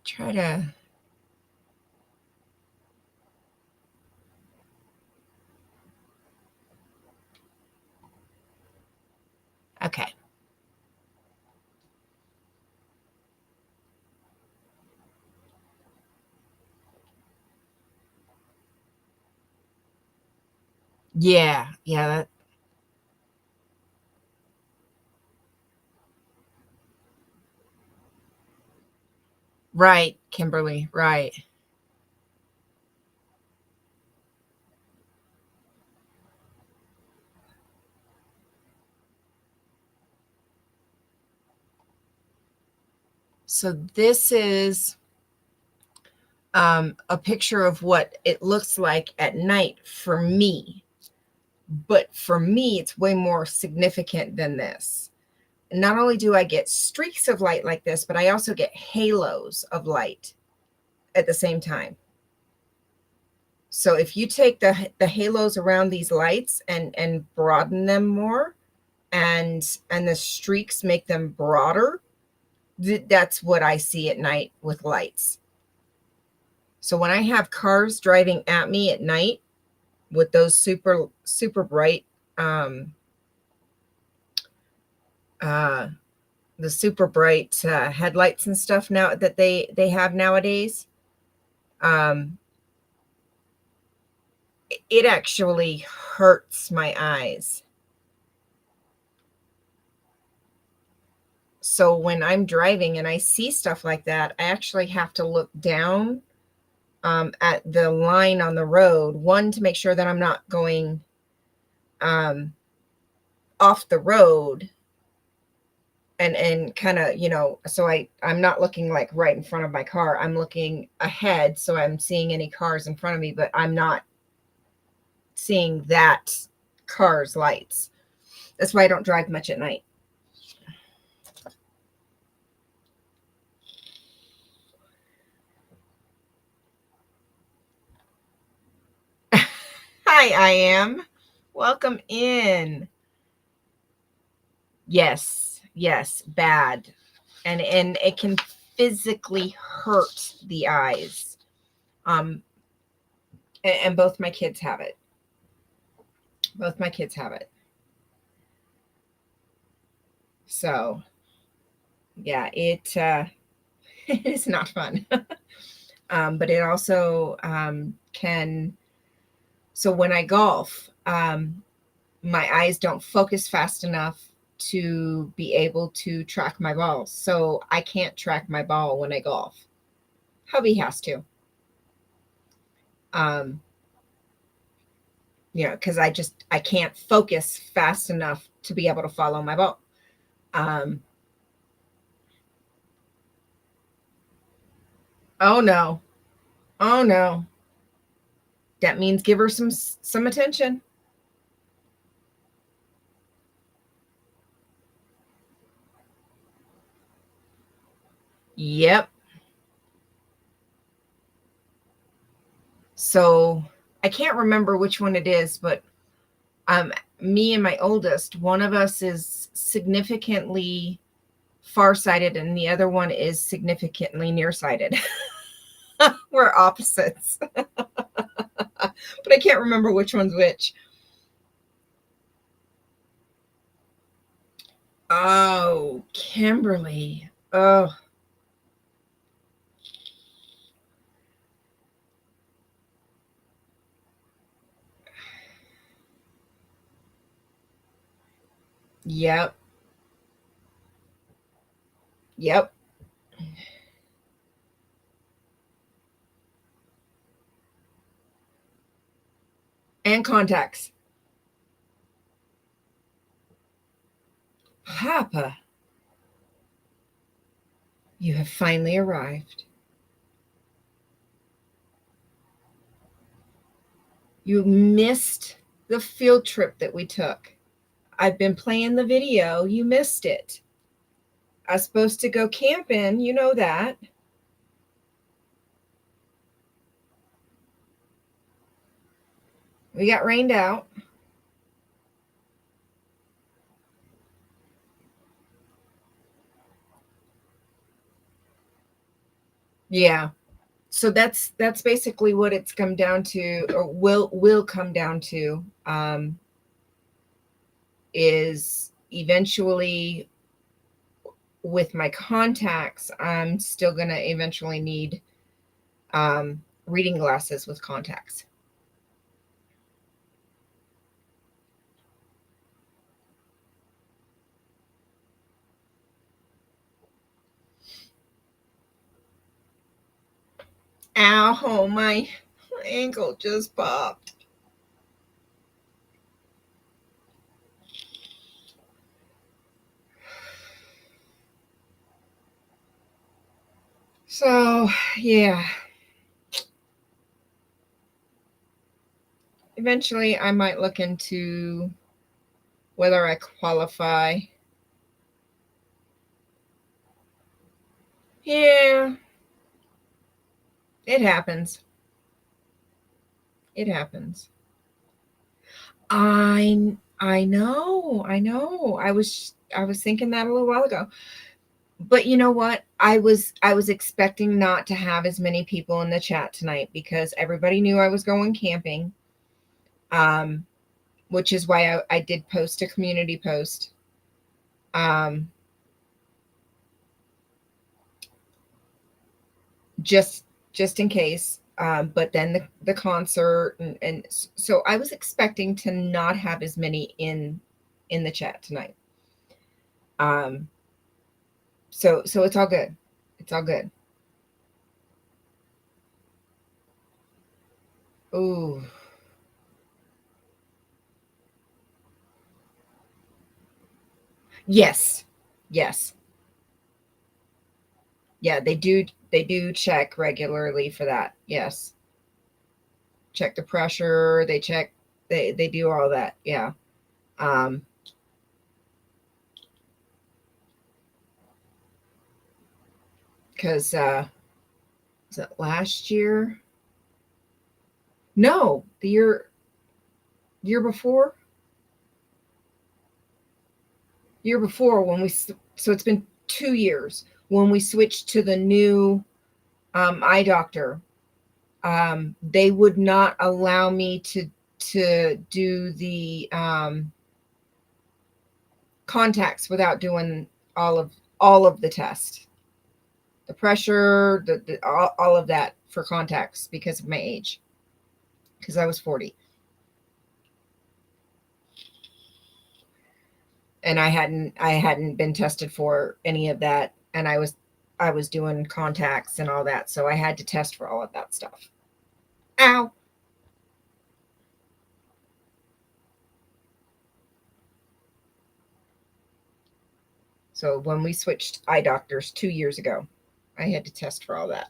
Try to okay. Yeah, that right, Kimberly, right. So this is a picture of what it looks like at night for me. But for me, it's way more significant than this. Not only do I get streaks of light like this, but I also get halos of light at the same time. So if you take the halos around these lights and broaden them more, and the streaks make them broader, that's what I see at night with lights. So when I have cars driving at me at night with those super bright the super bright headlights and stuff now that they have nowadays, it actually hurts my eyes. So when I'm driving and I see stuff like that, I actually have to look down at the line on the road, one, to make sure that I'm not going off the road, and kind of, so I'm not looking like right in front of my car. I'm looking ahead, so I'm seeing any cars in front of me, but I'm not seeing that car's lights. That's why I don't drive much at night. Hi, I am. Welcome in. Yes, yes, bad. And it can physically hurt the eyes. And both my kids have it. Both my kids have it. So, yeah, it it's not fun. But it also can. So when I golf, my eyes don't focus fast enough to be able to track my ball. So I can't track my ball when I golf. Hubby has to. Because I can't focus fast enough to be able to follow my ball. Oh no. Oh no. That means give her some attention. Yep. So I can't remember which one it is, but me and my oldest, one of us is significantly farsighted and the other one is significantly nearsighted. We're opposites. But I can't remember which one's which. Oh, Kimberly. Oh. Yep. Yep. And contacts. Papa, you have finally arrived. You missed the field trip that we took. I've been playing the video. You missed it. I was supposed to go camping. You know that. We got rained out. Yeah. So that's basically what it's come down to, or will come down to, is eventually with my contacts, I'm still gonna eventually need reading glasses with contacts. Ow, my ankle just popped. So, yeah. Eventually, I might look into whether I qualify. Yeah, it happens. It happens. I know. I know. I was thinking that a little while ago. But you know what? I was expecting not to have as many people in the chat tonight because everybody knew I was going camping. Which is why I did post a community post. Just in case. But then the concert and so I was expecting to not have as many in the chat tonight. So it's all good. It's all good. Ooh. Yes. Yes. Yeah, they do check regularly for that. Yes. Check the pressure, they check They do all that. Yeah. Um, because was it last year? No, the year before. Year before when we so it's been 2 years when we switched to the new eye doctor. They would not allow me to do the contacts without doing all of the tests, the pressure, all of that for contacts because of my age, because I was 40 and I hadn't been tested for any of that, and I was doing contacts and all that, so I had to test for all of that stuff. Ow. So when we switched eye doctors 2 years ago, I had to test for all that.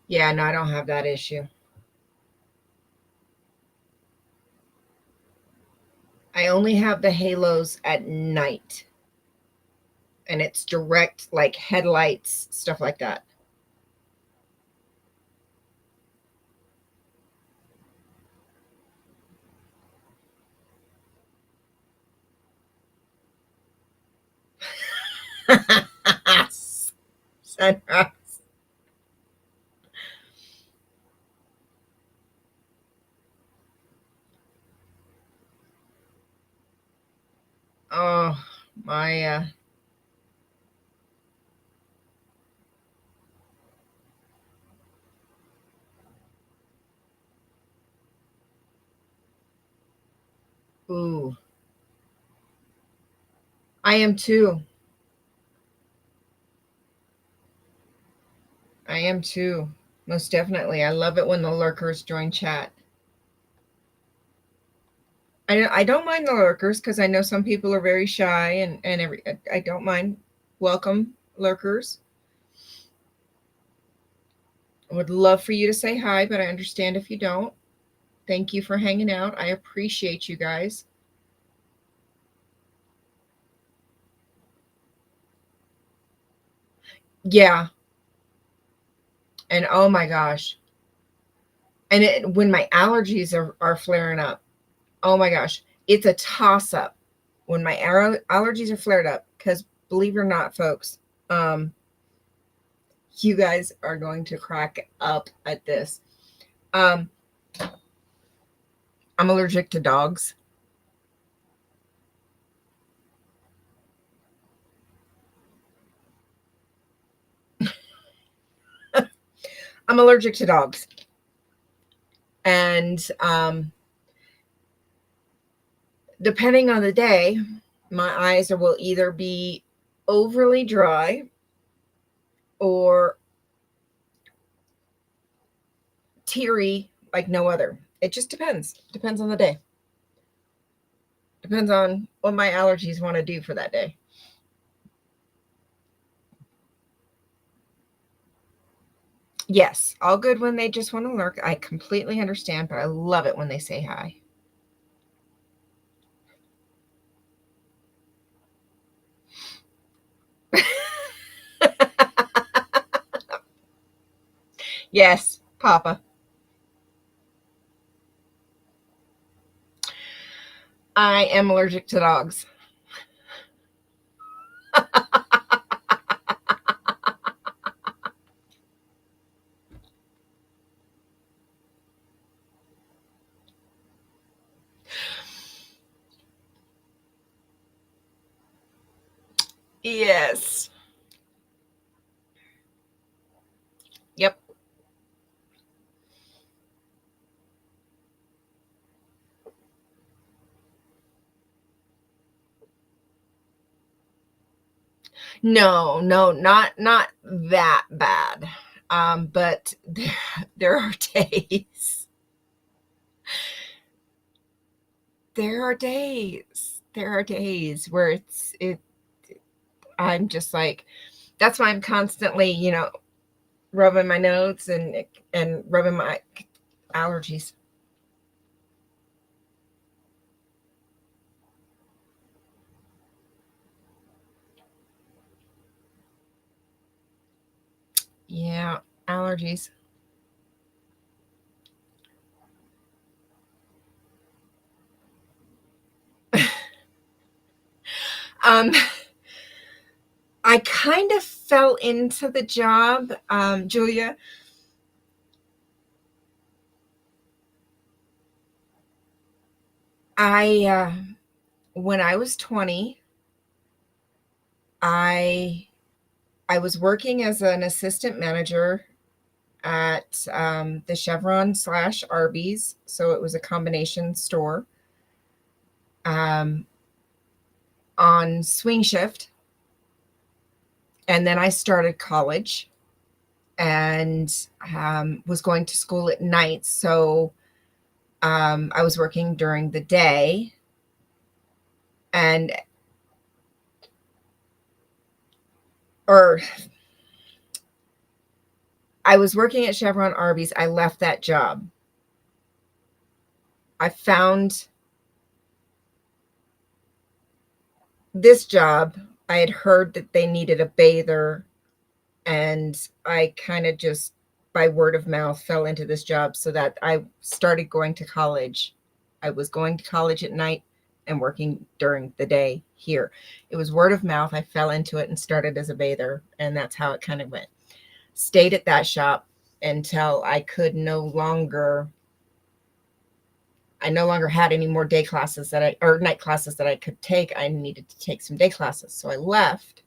Yeah, no, I don't have that issue. I only have the halos at night, and it's direct, like headlights, stuff like that. Sunrise. Oh, my. Ooh, I am too. I am too. Most definitely. I love it when the lurkers join chat. I don't mind the lurkers because I know some people are very shy and I don't mind. Welcome, lurkers. I would love for you to say hi, but I understand if you don't. Thank you for hanging out. I appreciate you guys. Yeah. And oh my gosh. And when my allergies are flaring up, oh my gosh, it's a toss up when my allergies are flared up. Because believe it or not, folks, you guys are going to crack up at this. Um, I'm allergic to dogs. I'm allergic to dogs. And depending on the day, my eyes will either be overly dry or teary like no other. It just depends. Depends on the day. Depends on what my allergies want to do for that day. Yes, all good when they just want to lurk. I completely understand, but I love it when they say hi. Yes, Papa. I am allergic to dogs. Yes. No, no, not that bad. But there are days. There are days where I'm just like, that's why I'm constantly, rubbing my nose and rubbing my allergies. Yeah, allergies. Um, I kind of fell into the job, Julia. I When I was 20, I I was working as an assistant manager at the Chevron slash Arby's, so it was a combination store, um, on swing shift, and then I started college and was going to school at night, so I was working during the day, and or I was working at Chevron Arby's. I left that job. I found this job. I had heard that they needed a bather, and I kind of just by word of mouth fell into this job, so that I started going to college. I was going to college at night and working during the day here. It was word of mouth. I fell into it and started as a bather, and that's how it kind of went. Stayed at that shop until I no longer had any more day classes or night classes that I could take. I needed to take some day classes. So I left,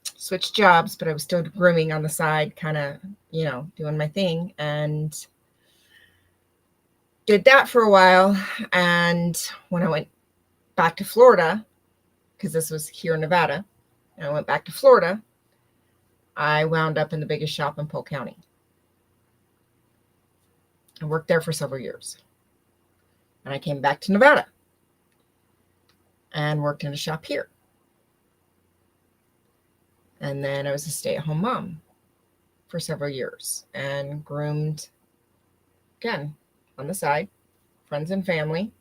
switched jobs, but I was still grooming on the side, kind of, doing my thing, and did that for a while. And when I went back to Florida, because this was here in Nevada, and I went back to Florida, I wound up in the biggest shop in Polk County. I worked there for several years. And I came back to Nevada and worked in a shop here. And then I was a stay-at-home mom for several years and groomed again on the side, friends and family.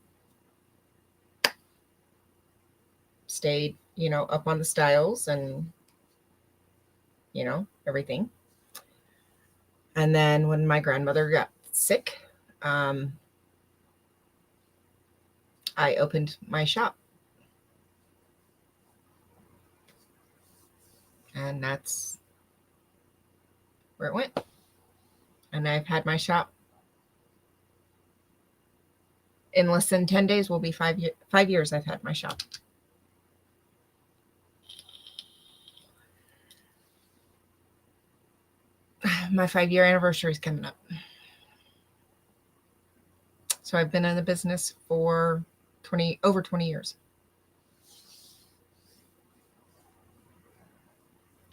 Stayed, up on the styles and, everything. And then when my grandmother got sick, I opened my shop. And that's where it went. And I've had my shop in less than 10 days will be 5 years I've had my shop. My 5-year anniversary is coming up. So I've been in the business for over 20 years.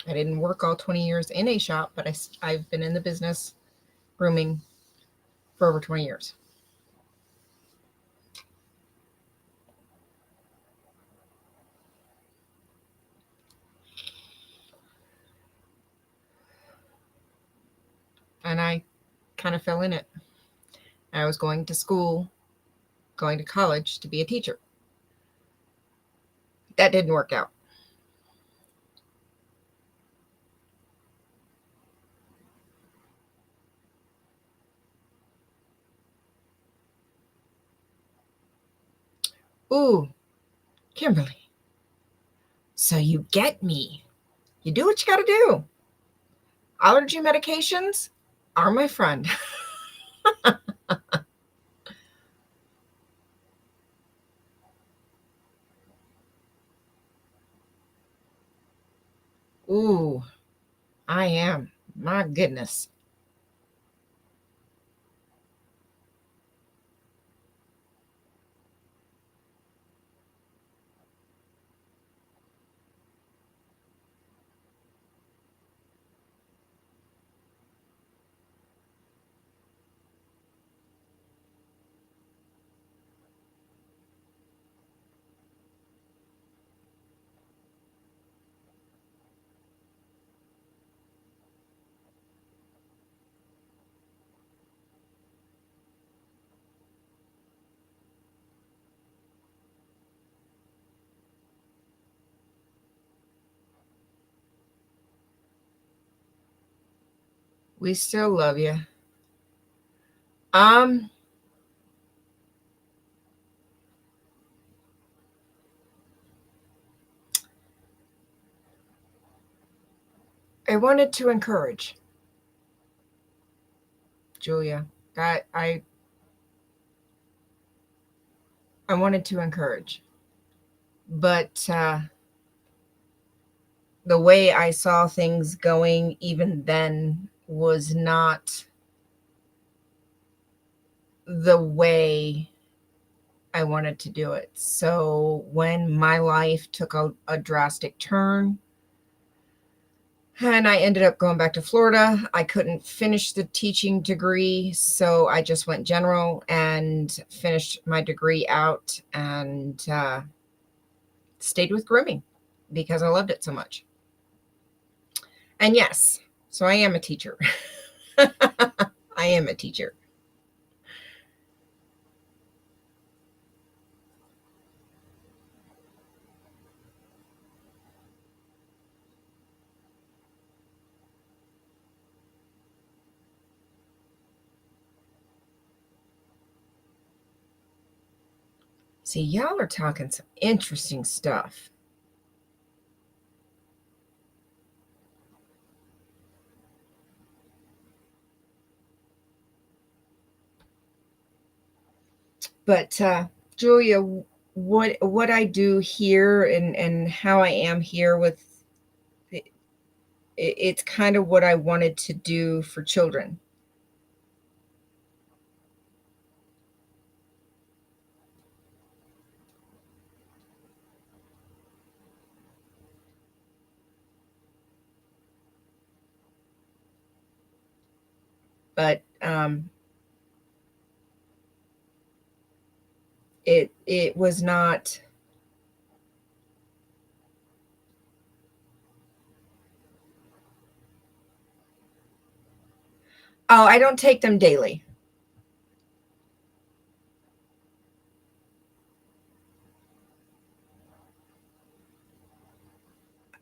I didn't work all 20 years in a shop, but I've been in the business grooming for over 20 years. And I kind of fell in it. I was going to college to be a teacher. That didn't work out. Ooh, Kimberly. So you get me. You do what you got to do. Allergy medications are my friend. Ooh, I am. My goodness. We still love you. Um, I wanted to encourage Julia. That I wanted to encourage, but the way I saw things going even then was not the way I wanted to do it. So when my life took a drastic turn and I ended up going back to Florida, I couldn't finish the teaching degree. So I just went general and finished my degree out and stayed with grooming because I loved it so much. And yes, so I am a teacher. I am a teacher. See, y'all are talking some interesting stuff. But Julia, what I do here and how I am here with it, it's kind of what I wanted to do for children. But it was not. Oh, I don't take them daily.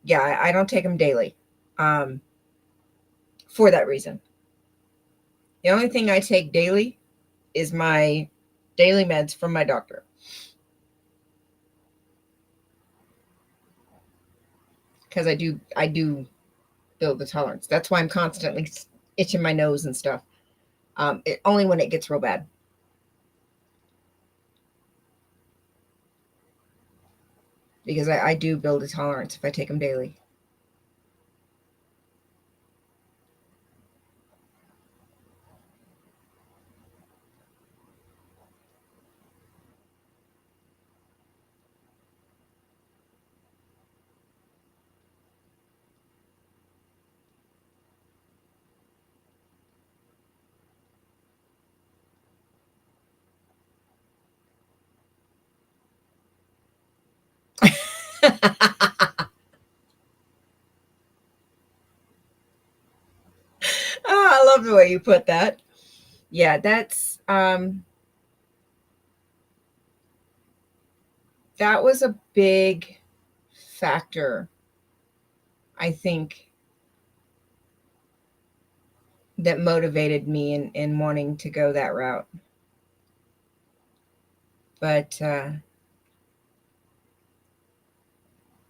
Yeah, I don't take them daily. Um, for that reason, the only thing I take daily is my daily meds from my doctor because I do build the tolerance. That's why I'm constantly itching my nose and stuff. Only when it gets real bad. Because I do build a tolerance if I take them daily. Oh, I love the way you put that. Yeah, that was a big factor, I think, that motivated me in wanting to go that route. But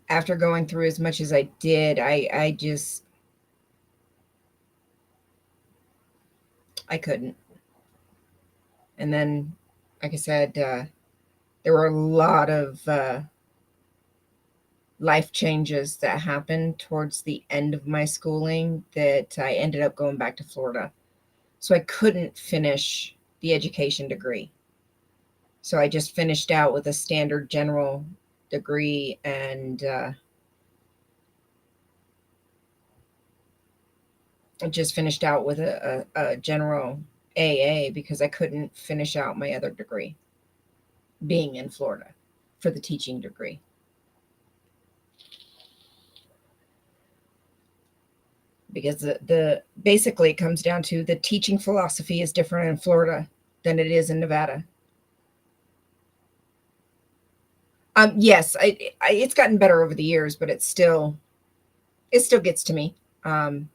after going through as much as I did, I just I couldn't. And then, like I said, there were a lot of life changes that happened towards the end of my schooling that I ended up going back to Florida. So I couldn't finish the education degree. So I just finished out with a standard general degree and just finished out with a general AA because I couldn't finish out my other degree being in Florida for the teaching degree. Because the basically it comes down to the teaching philosophy is different in Florida than it is in Nevada. Yes, it's gotten better over the years, but it still gets to me. Um,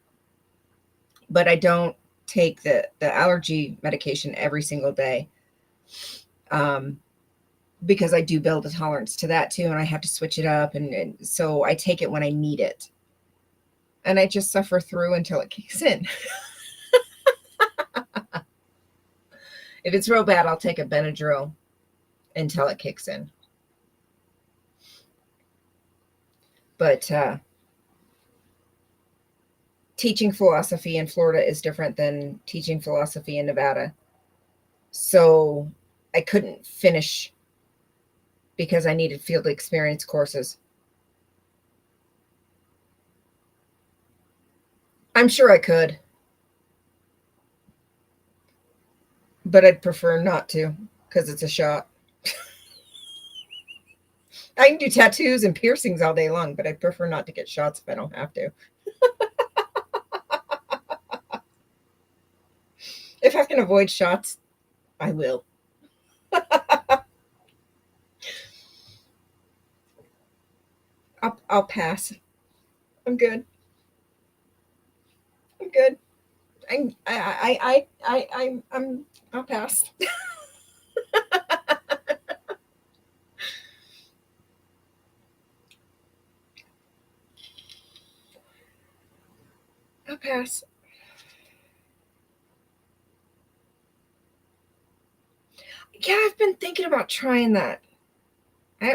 but I don't take the allergy medication every single day. Um, because I do build a tolerance to that too, and I have to switch it up, and so I take it when I need it, and I just suffer through until it kicks in. If it's real bad, I'll take a Benadryl until it kicks in. But teaching philosophy in Florida is different than teaching philosophy in Nevada. So I couldn't finish because I needed field experience courses. I'm sure I could, but I'd prefer not to because it's a shot. I can do tattoos and piercings all day long, but I prefer not to get shots if I don't have to. If I can avoid shots, I will. I'll pass. I'm good. I'm good. I'll pass. I'll pass. Yeah, I've been thinking about trying that.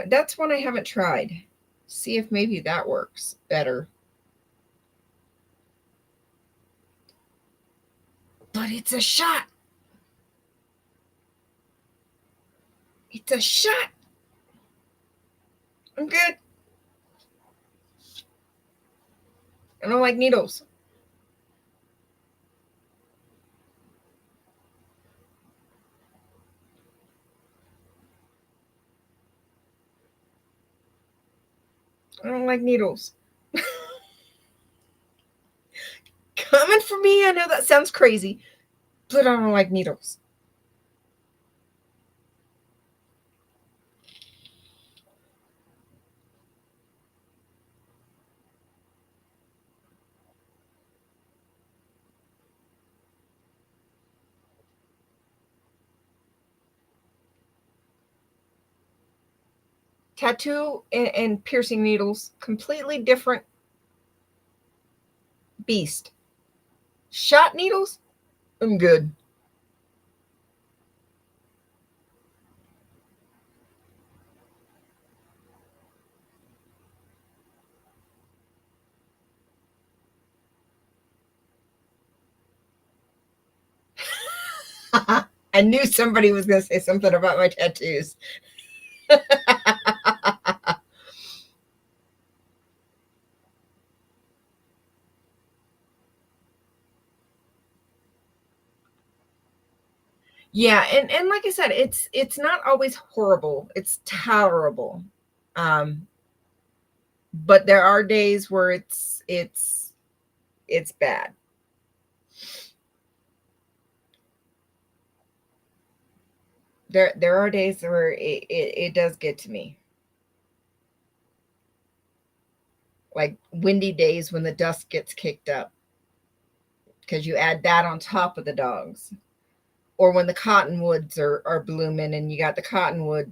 That's one I haven't tried. See if maybe that works better. But it's a shot. It's a shot. I'm good. I don't like needles. I don't like needles. Coming for me, I know that sounds crazy, but I don't like needles. Tattoo and piercing needles, completely different beast. Shot needles, I'm good. I knew somebody was going to say something about my tattoos. Yeah, and like I said, it's not always horrible. It's tolerable. Um, but there are days where it's bad. There are days where it does get to me. Like windy days when the dust gets kicked up because you add that on top of the dogs. Or when the cottonwoods are blooming and you got the cottonwood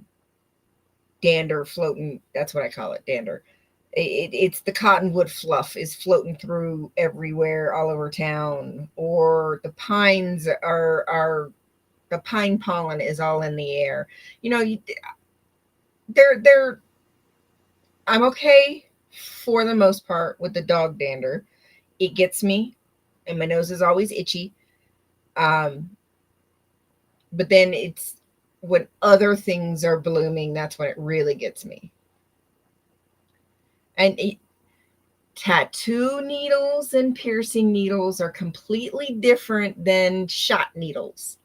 dander floating. That's what I call it, dander. It's the cottonwood fluff is floating through everywhere all over town, or the pines are the pine pollen is all in the air. You know, they're I'm okay for the most part with the dog dander. It gets me, and my nose is always itchy. Um, but then it's when other things are blooming, that's when it really gets me. And tattoo needles and piercing needles are completely different than shot needles.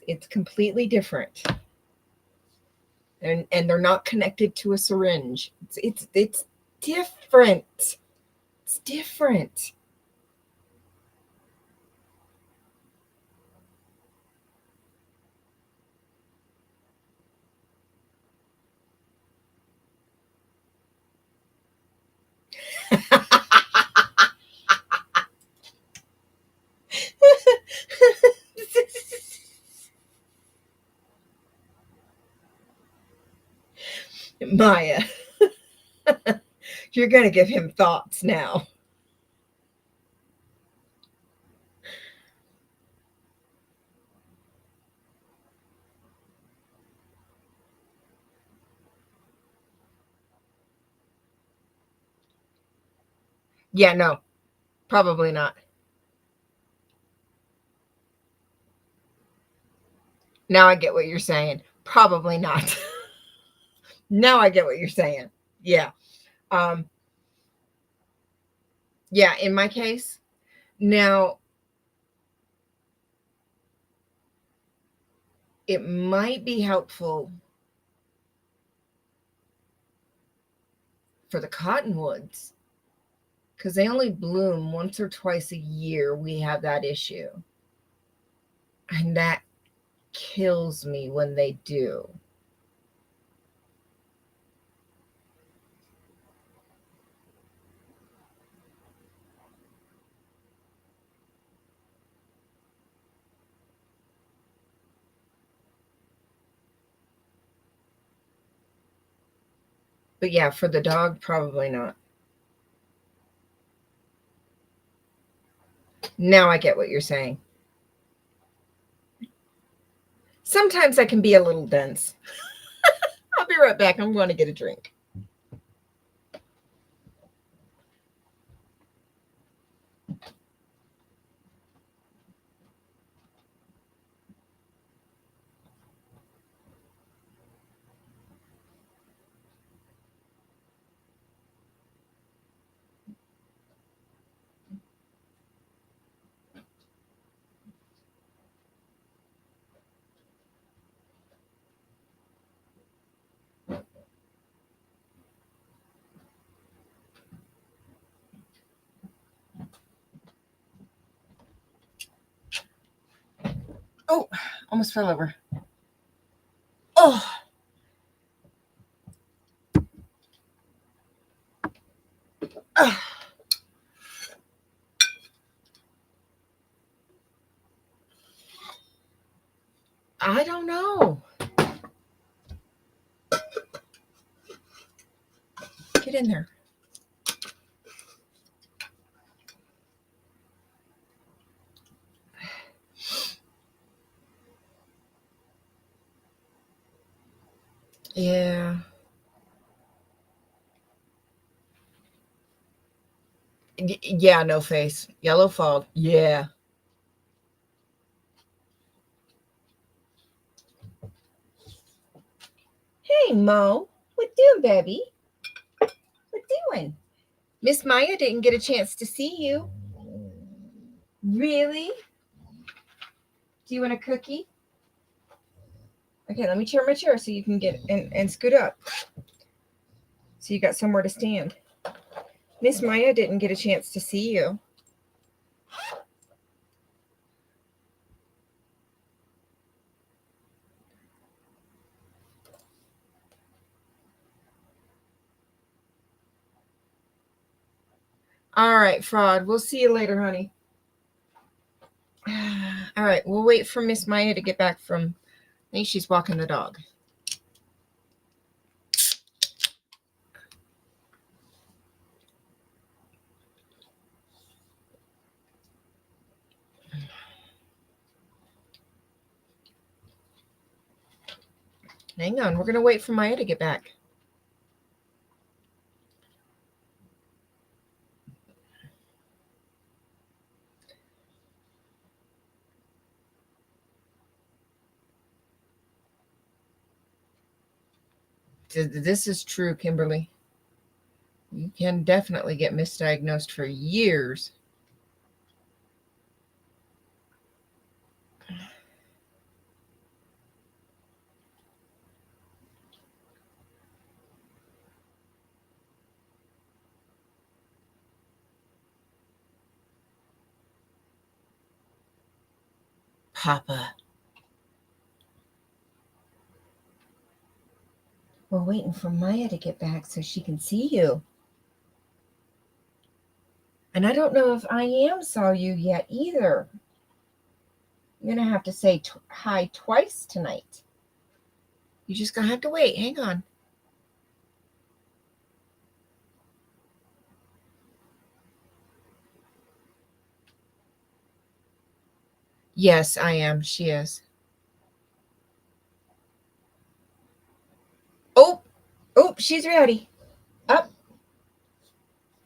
It's completely different. And they're not connected to a syringe. It's different. It's different. Maya, you're going to give him thoughts now. Yeah, no, probably not. Now I get what you're saying. Probably not. Now I get what you're saying. Yeah. Um, yeah, in my case, now it might be helpful for the cottonwoods because they only bloom once or twice a year. We have that issue. And that kills me when they do. But yeah, for the dog, probably not. Now I get what you're saying. Sometimes I can be a little dense. I'll be right back. I'm going to get a drink. Oh, almost fell over. Oh. I don't know. Get in there. Yeah. Yeah, no face. Yellow fog. Yeah. Hey, Mo. What doing, baby? What doing? Miss Maya didn't get a chance to see you. Really? Do you want a cookie? Okay, let me turn my chair so you can get and scoot up. So you got somewhere to stand. Miss Maya didn't get a chance to see you. All right, Fraud. We'll see you later, honey. All right, we'll wait for Miss Maya to get back from. I think she's walking the dog. Hang on, we're gonna wait for Maya to get back. This is true, Kimberly. You can definitely get misdiagnosed for years. Papa. We're waiting for Maya to get back so she can see you. And I don't know if I saw you yet either. You're going to have to say hi twice tonight. You're just going to have to wait. Hang on. Yes, I am. She is. Oh, she's ready. Up,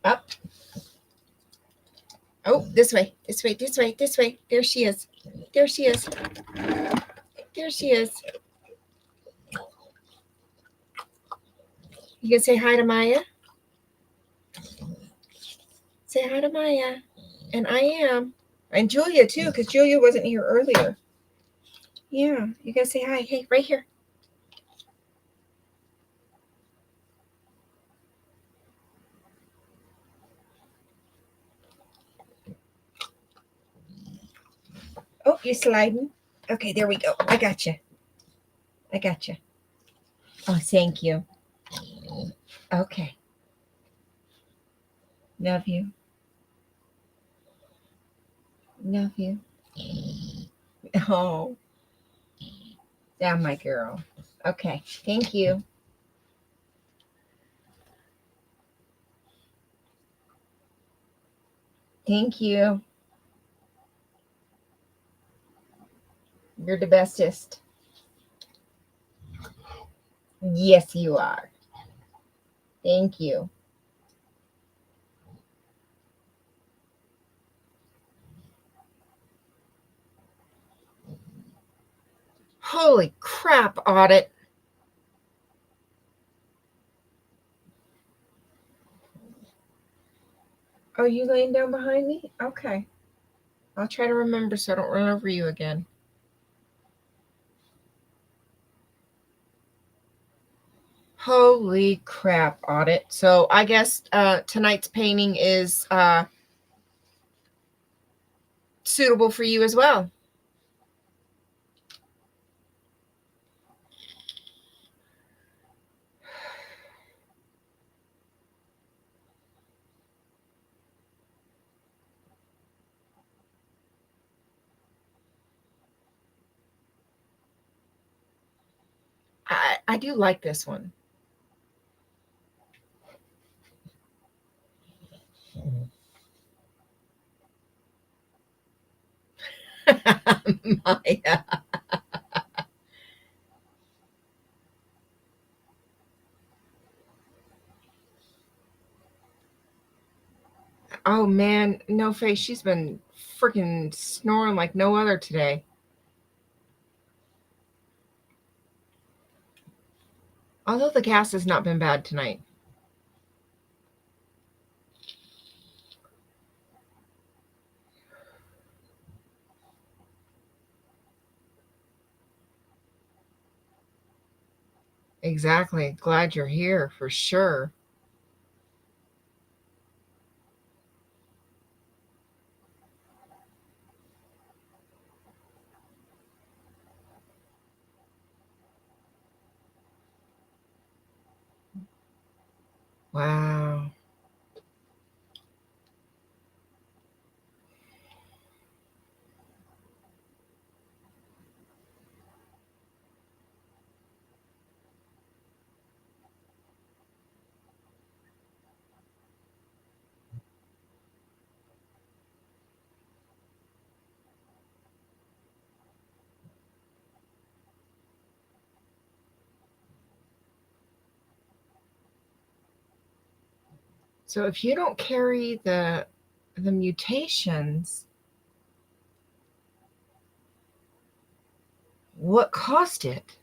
up. Oh, this way, this way, this way, this way. There she is. There she is. There she is. You can say hi to Maya. Say hi to Maya. And I am. And Julia, too, because Julia wasn't here earlier. Yeah, you got to say hi. Hey, right here. Oh, you're sliding. Okay, there we go. I got you. I got you. Oh, thank you. Okay. Love you. Love you. Oh, yeah, my girl. Okay, thank you. Thank you. You're the bestest. Yes, you are. Thank you. Holy crap, Audit. Oh, you laying down behind me? Okay. I'll try to remember so I don't run over you again. Holy crap, Audit. So I guess tonight's painting is suitable for you as well. I do like this one. Maya. Oh man, no face. She's been freaking snoring like no other today. Although the gas has not been bad tonight. Exactly. Glad you're here for sure. Wow. So if you don't carry the mutations, what caused it?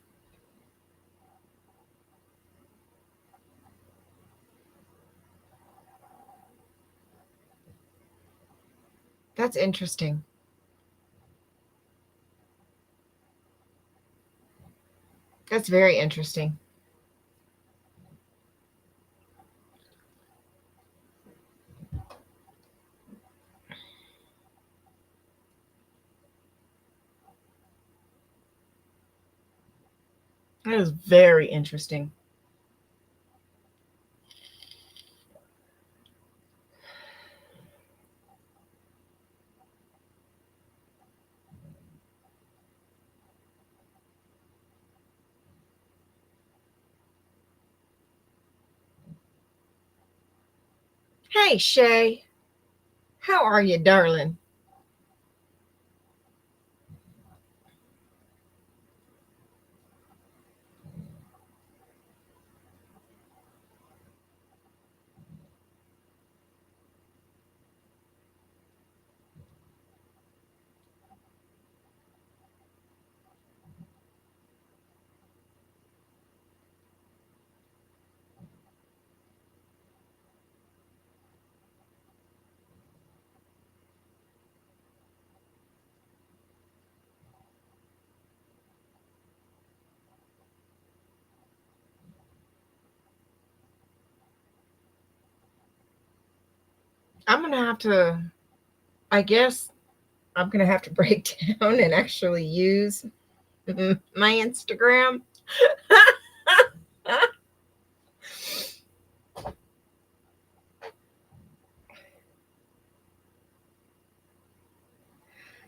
That's interesting. That's very interesting. That is very interesting. Hey, Shay. How are you, darling? I'm going to have to, I guess, I'm going to have to break down and actually use my Instagram.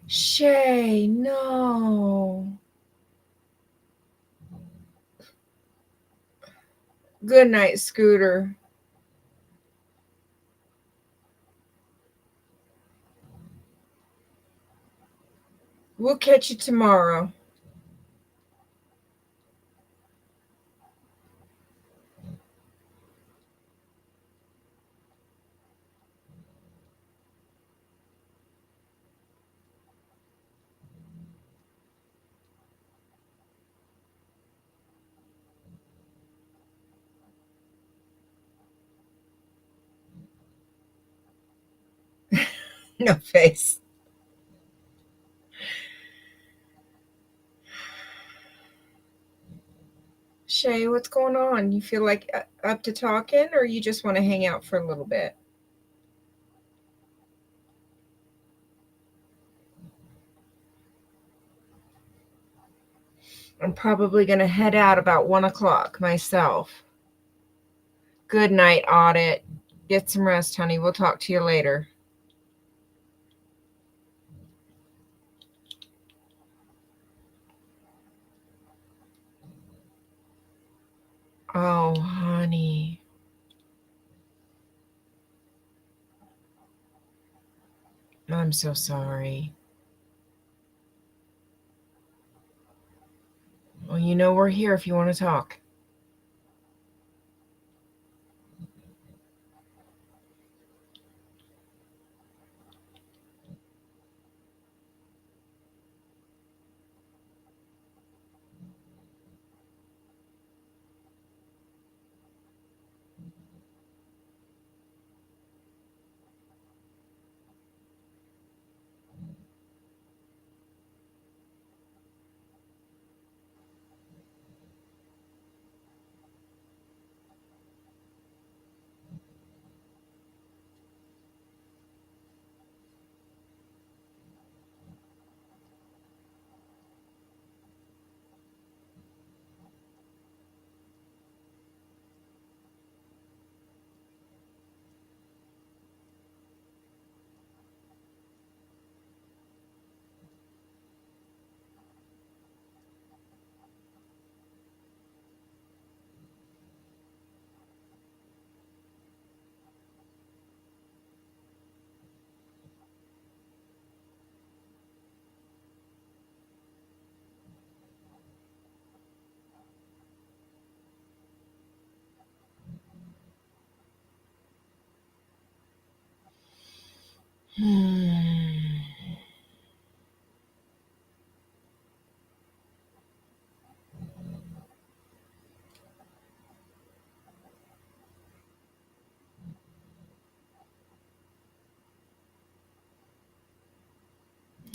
Shay, no. Good night, Scooter. We'll catch you tomorrow. No face. Shay, what's going on? You feel like up to talking, or you just want to hang out for a little bit? I'm probably going to head out about 1 o'clock myself. Good night, Audit. Get some rest, honey. We'll talk to you later. Oh, honey. I'm so sorry. Well, you know we're here if you want to talk.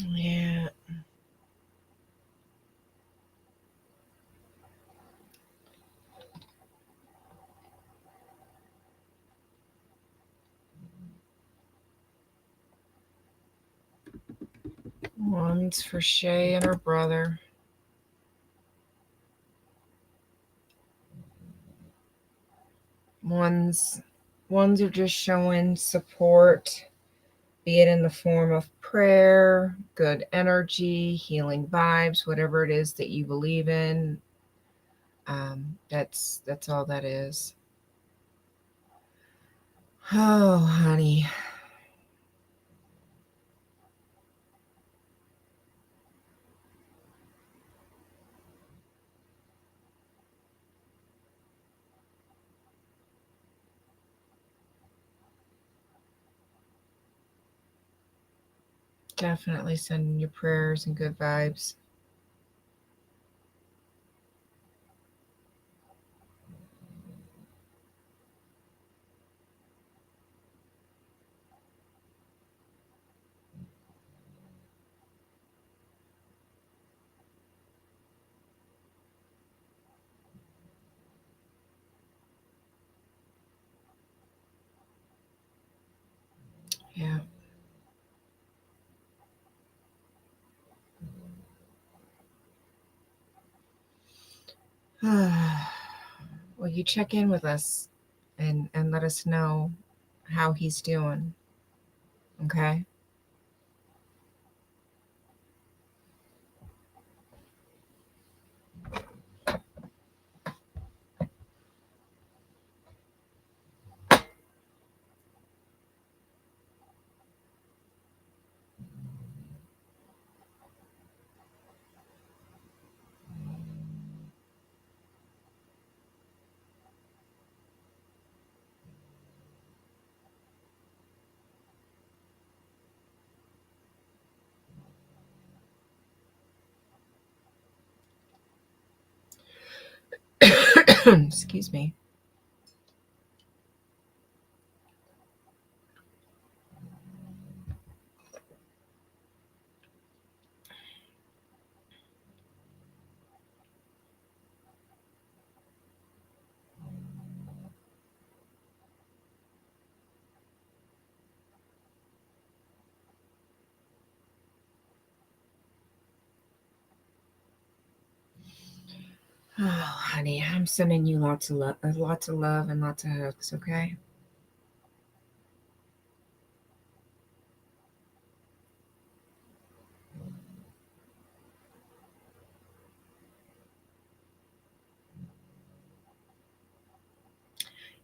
Yeah. One's for Shay and her brother. Ones are just showing support, be it in the form of prayer, good energy, healing vibes, whatever it is that you believe in. That's all that is. Oh, honey. Definitely sending you prayers and good vibes. Yeah. Well, you check in with us and let us know how he's doing. Okay? Excuse me. Oh, honey, I'm sending you lots of love and lots of hugs, okay?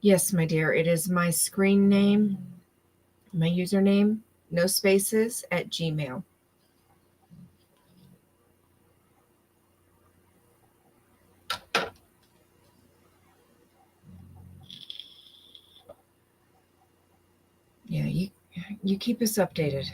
Yes, my dear, it is my screen name, my username, no spaces, at Gmail. Yeah, you keep us updated.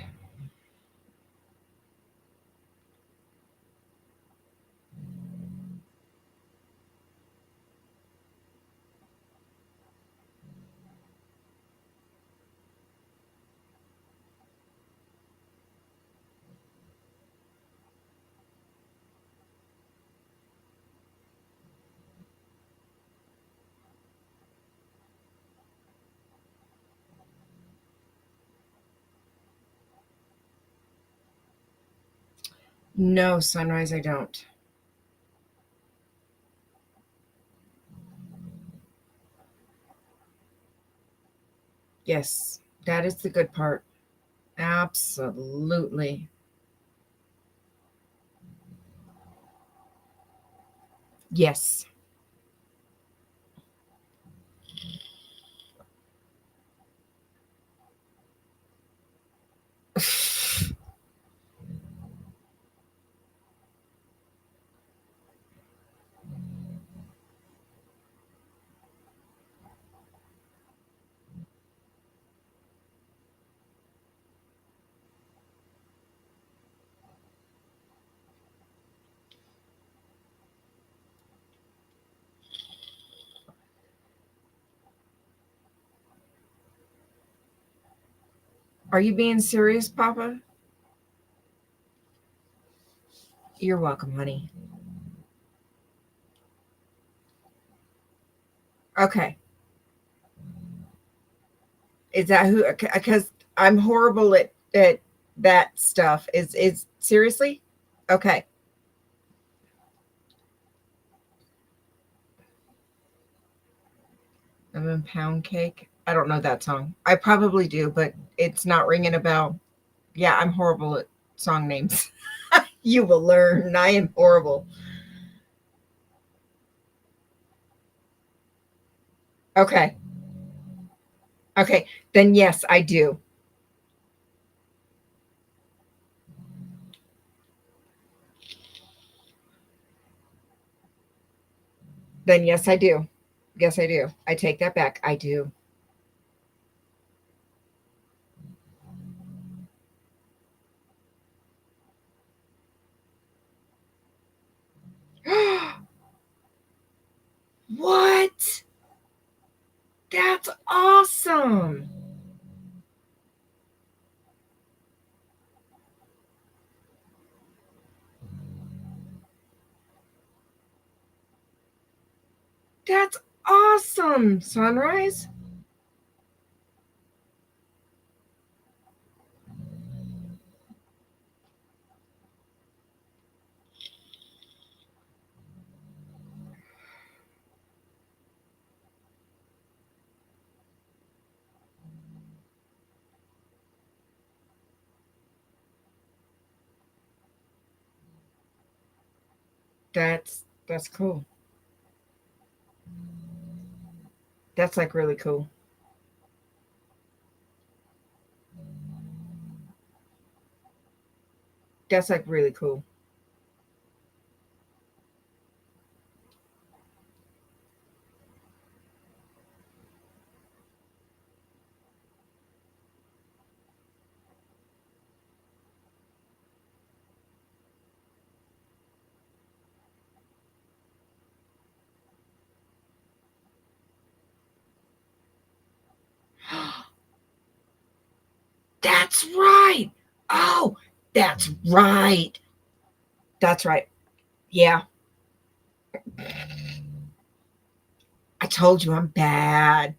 No, Sunrise, I don't. Yes, that is the good part. Absolutely. Yes. Are you being serious, Papa? You're welcome, honey. Okay. Is that who? Because I'm horrible at that stuff. Is seriously? Okay. Lemon pound cake. I don't know that song. I probably do, but it's not ringing a bell. Yeah, I'm horrible at song names. You will learn. I am horrible. Okay. Okay. Then yes, I do. Then yes, I do. Yes, I do. I take that back. I do. What? That's awesome. That's awesome, Sunrise. That's cool. That's like really cool. That's like really cool. That's right. Oh, that's right. That's right. Yeah. I told you I'm bad.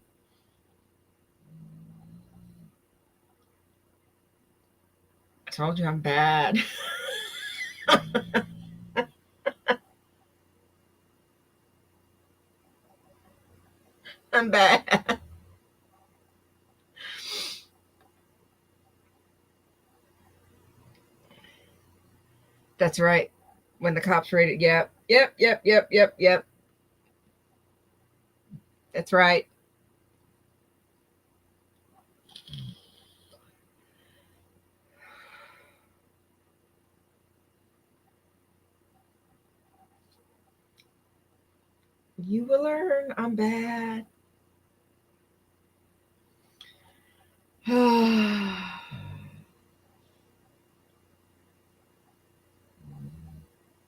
I told you I'm bad. I'm bad. That's right. When the cops raided, yep, yep, yep, yep, yep, yep. That's right. You will learn. I'm bad.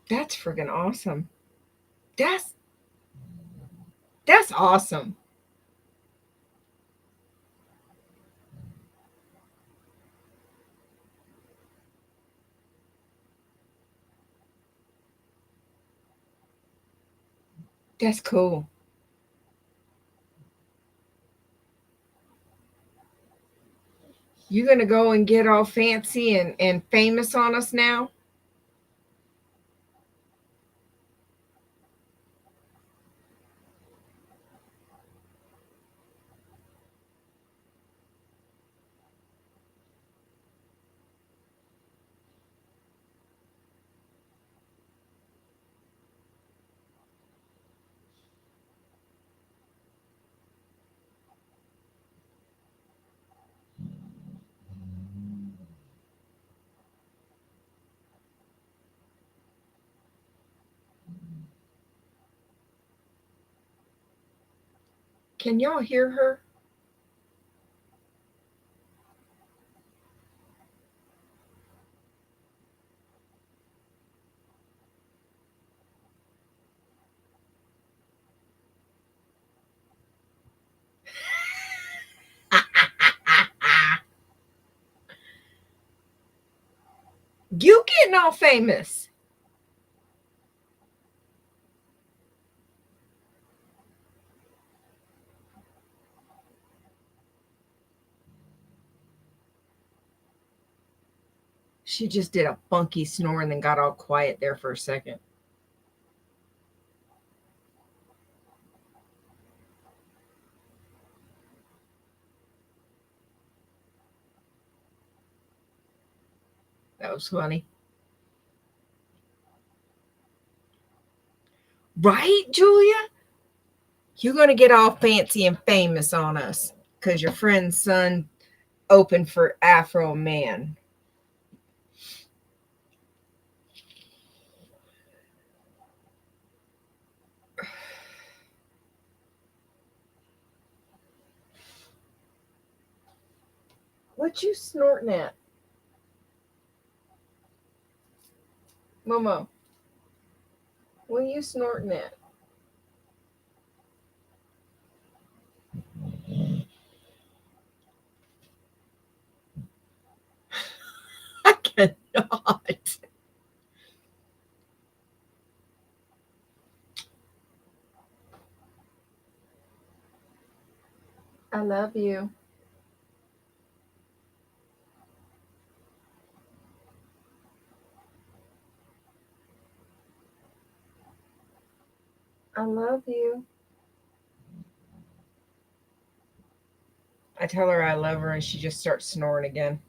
That's freaking awesome. That's that's awesome. That's cool. You gonna go and get all fancy and famous on us now? Can y'all hear her? You getting all famous. She just did a funky snore and then got all quiet there for a second. That was funny. Right, Julia? You're going to get all fancy and famous on us because your friend's son opened for Afro Man. What you snorting at? Momo, what are you snorting at? I cannot. I love you. I love you. I tell her I love her and she just starts snoring again.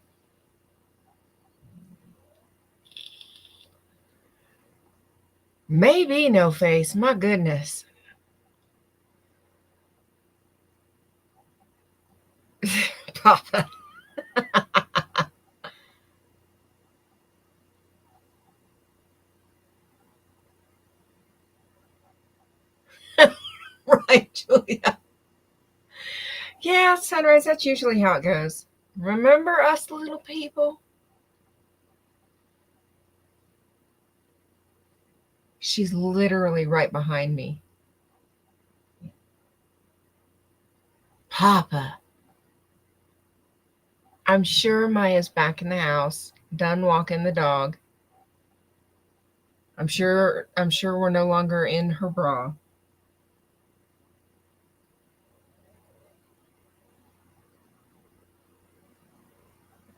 Maybe no face. My goodness. Papa. Right, Julia. Yeah, Sunrise, that's usually how it goes. Remember us little people? She's literally right behind me. Papa. I'm sure Maya's back in the house, done walking the dog. I'm sure we're no longer in her bra.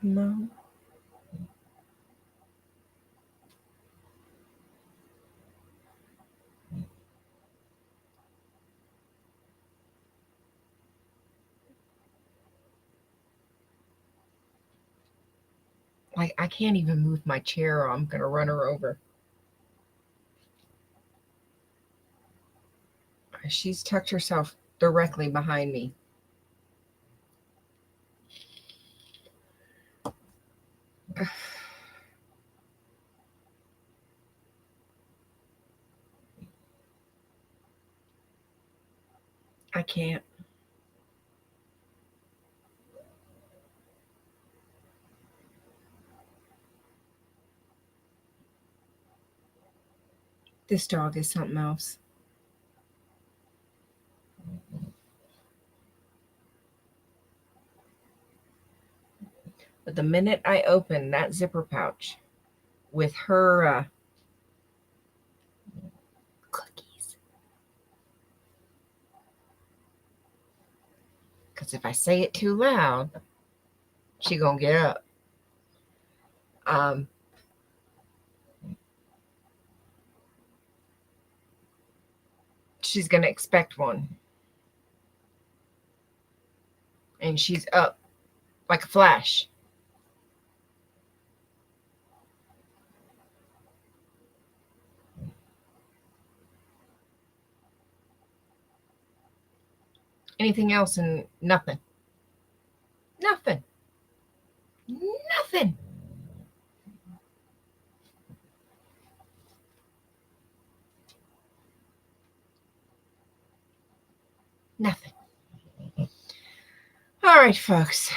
No. Like I can't even move my chair or I'm gonna run her over. She's tucked herself directly behind me. I can't. This dog is something else. But the minute I open that zipper pouch with her cookies, because if I say it too loud, she gonna get up. Um, she's gonna expect one, and she's up like a flash. Anything else and nothing. Nothing. Nothing. Nothing. All right, folks.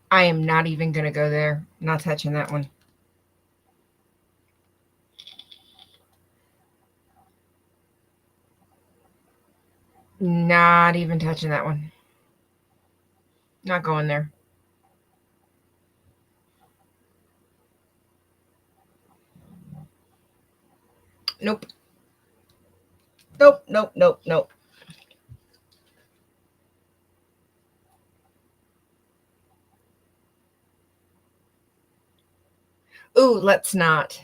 I am not even going to go there. Not touching that one. Not even touching that one. Not going there. Nope. Nope, nope, nope, nope. Ooh, let's not.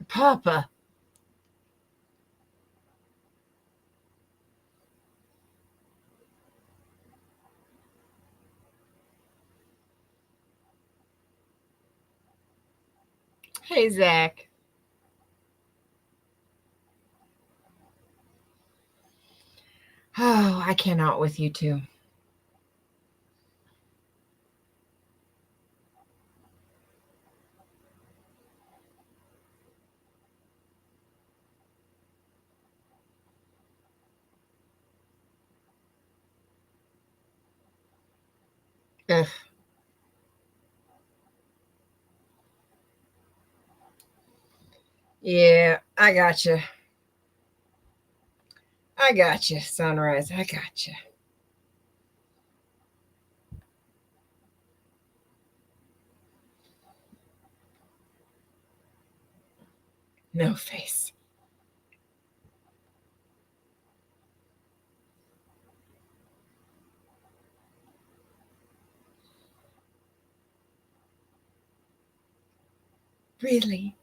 Papa. Hey, Zach. Oh, I cannot with you two. Ugh. Yeah, I gotcha. I gotcha, Sunrise. I gotcha. No face. Really?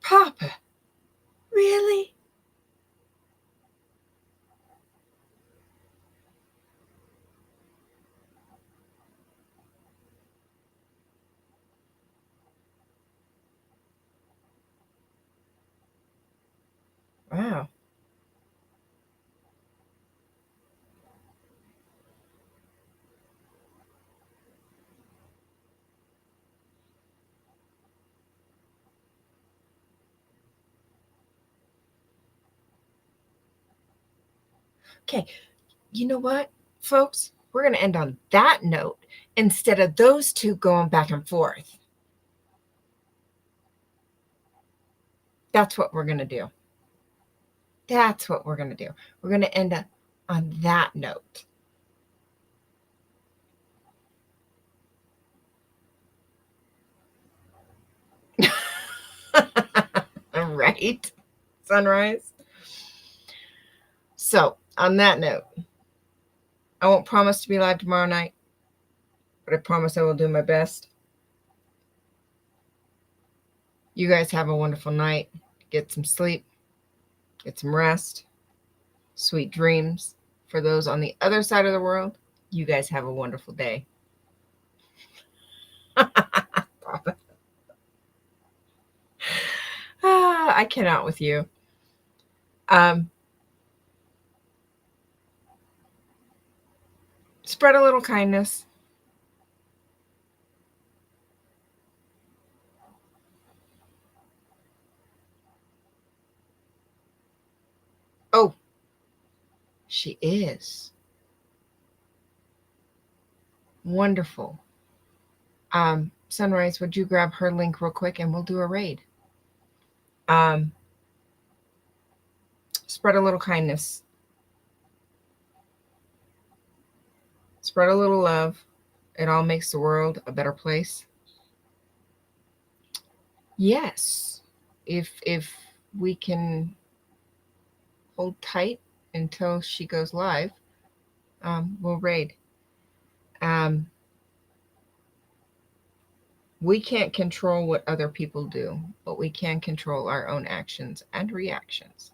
Papa? Really? Wow. Okay, you know what, folks? We're going to end on that note instead of those two going back and forth. That's what we're going to do. That's what we're going to do. We're going to end up on that note. Right? Sunrise? So, on that note, I won't promise to be live tomorrow night, but I promise I will do my best. You guys have a wonderful night. Get some sleep, get some rest, sweet dreams. For those on the other side of the world, you guys have a wonderful day. I cannot with you. Spread a little kindness. Oh, she is. Wonderful. Sunrise, would you grab her link real quick and we'll do a raid? Spread a little kindness. Spread a little love. It all makes the world a better place. Yes. If we can hold tight until she goes live, we'll raid. We can't control what other people do, but we can control our own actions and reactions.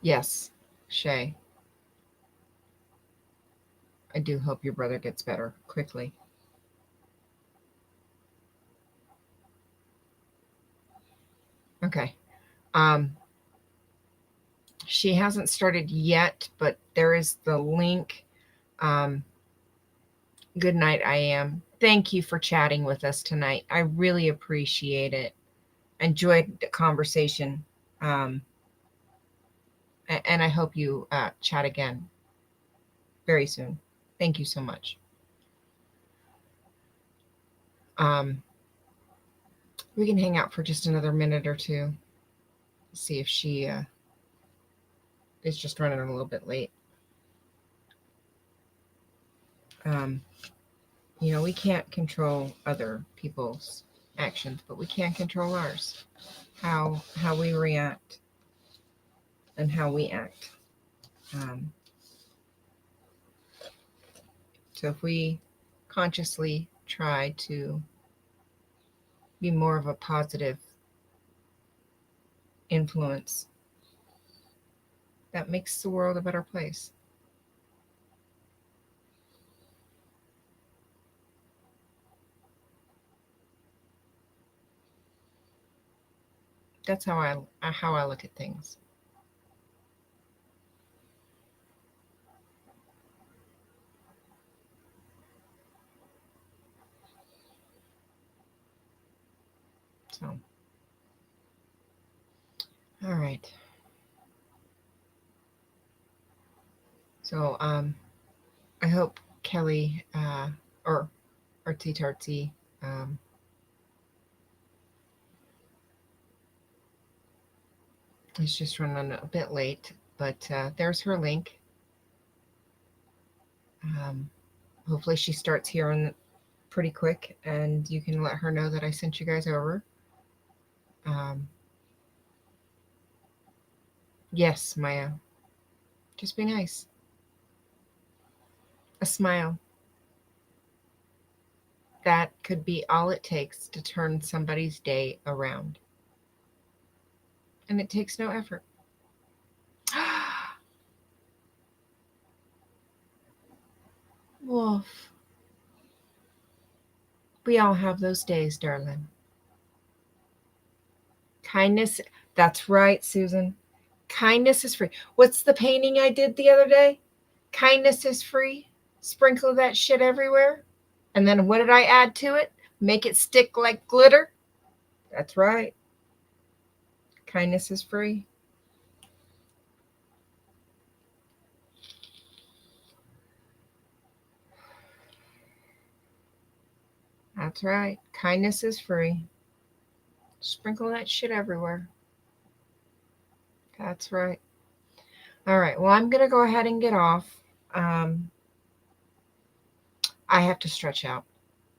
Yes, Shay. I do hope your brother gets better quickly. Okay. She hasn't started yet, but there is the link. Good night, I am. Thank you for chatting with us tonight. I really appreciate it. Enjoyed the conversation. And I hope you chat again very soon. Thank you so much. We can hang out for just another minute or two. See if she is just running a little bit late. You know, we can't control other people's actions, but we can control ours. How we react and how we act. Um, so if we consciously try to be more of a positive influence, that makes the world a better place. That's how I look at things. So, all right. So, I hope Kelly or Artsy Tartsy is just running a bit late, but there's her link. Um, Hopefully, she starts here on pretty quick, and you can let her know that I sent you guys over. Um, yes, Maya, just be nice. A smile. That could be all it takes to turn somebody's day around. And it takes no effort. Wolf, we all have those days, darling. Kindness, that's right, Susan. Kindness is free. What's the painting I did the other day? Kindness is free. Sprinkle that shit everywhere. And then what did I add to it? Make it stick like glitter. That's right. Kindness is free. That's right. Kindness is free. Sprinkle that shit everywhere. That's right. All right. Well, I'm going to go ahead and get off. Um, I have to stretch out.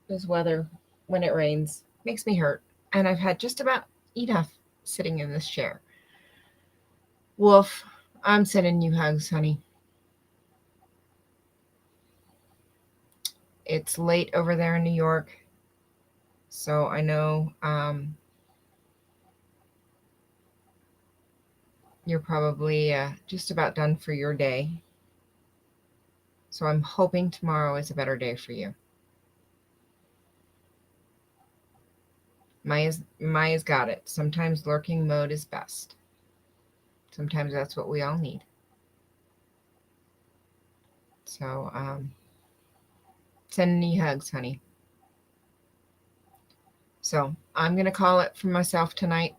This weather, when it rains, makes me hurt. And I've had just about enough sitting in this chair. Wolf, I'm sending you hugs, honey. It's late over there in New York. So I know you're probably just about done for your day. So I'm hoping tomorrow is a better day for you. Maya's got it. Sometimes lurking mode is best. Sometimes that's what we all need. So sending you hugs, honey. So I'm gonna call it for myself tonight.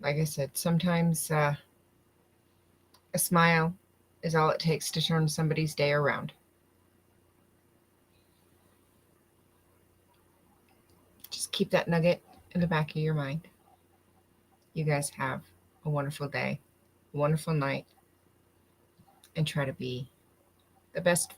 Like I said, sometimes a smile is all it takes to turn somebody's day around. Just keep that nugget in the back of your mind. You guys have a wonderful day, a wonderful night, and try to be the best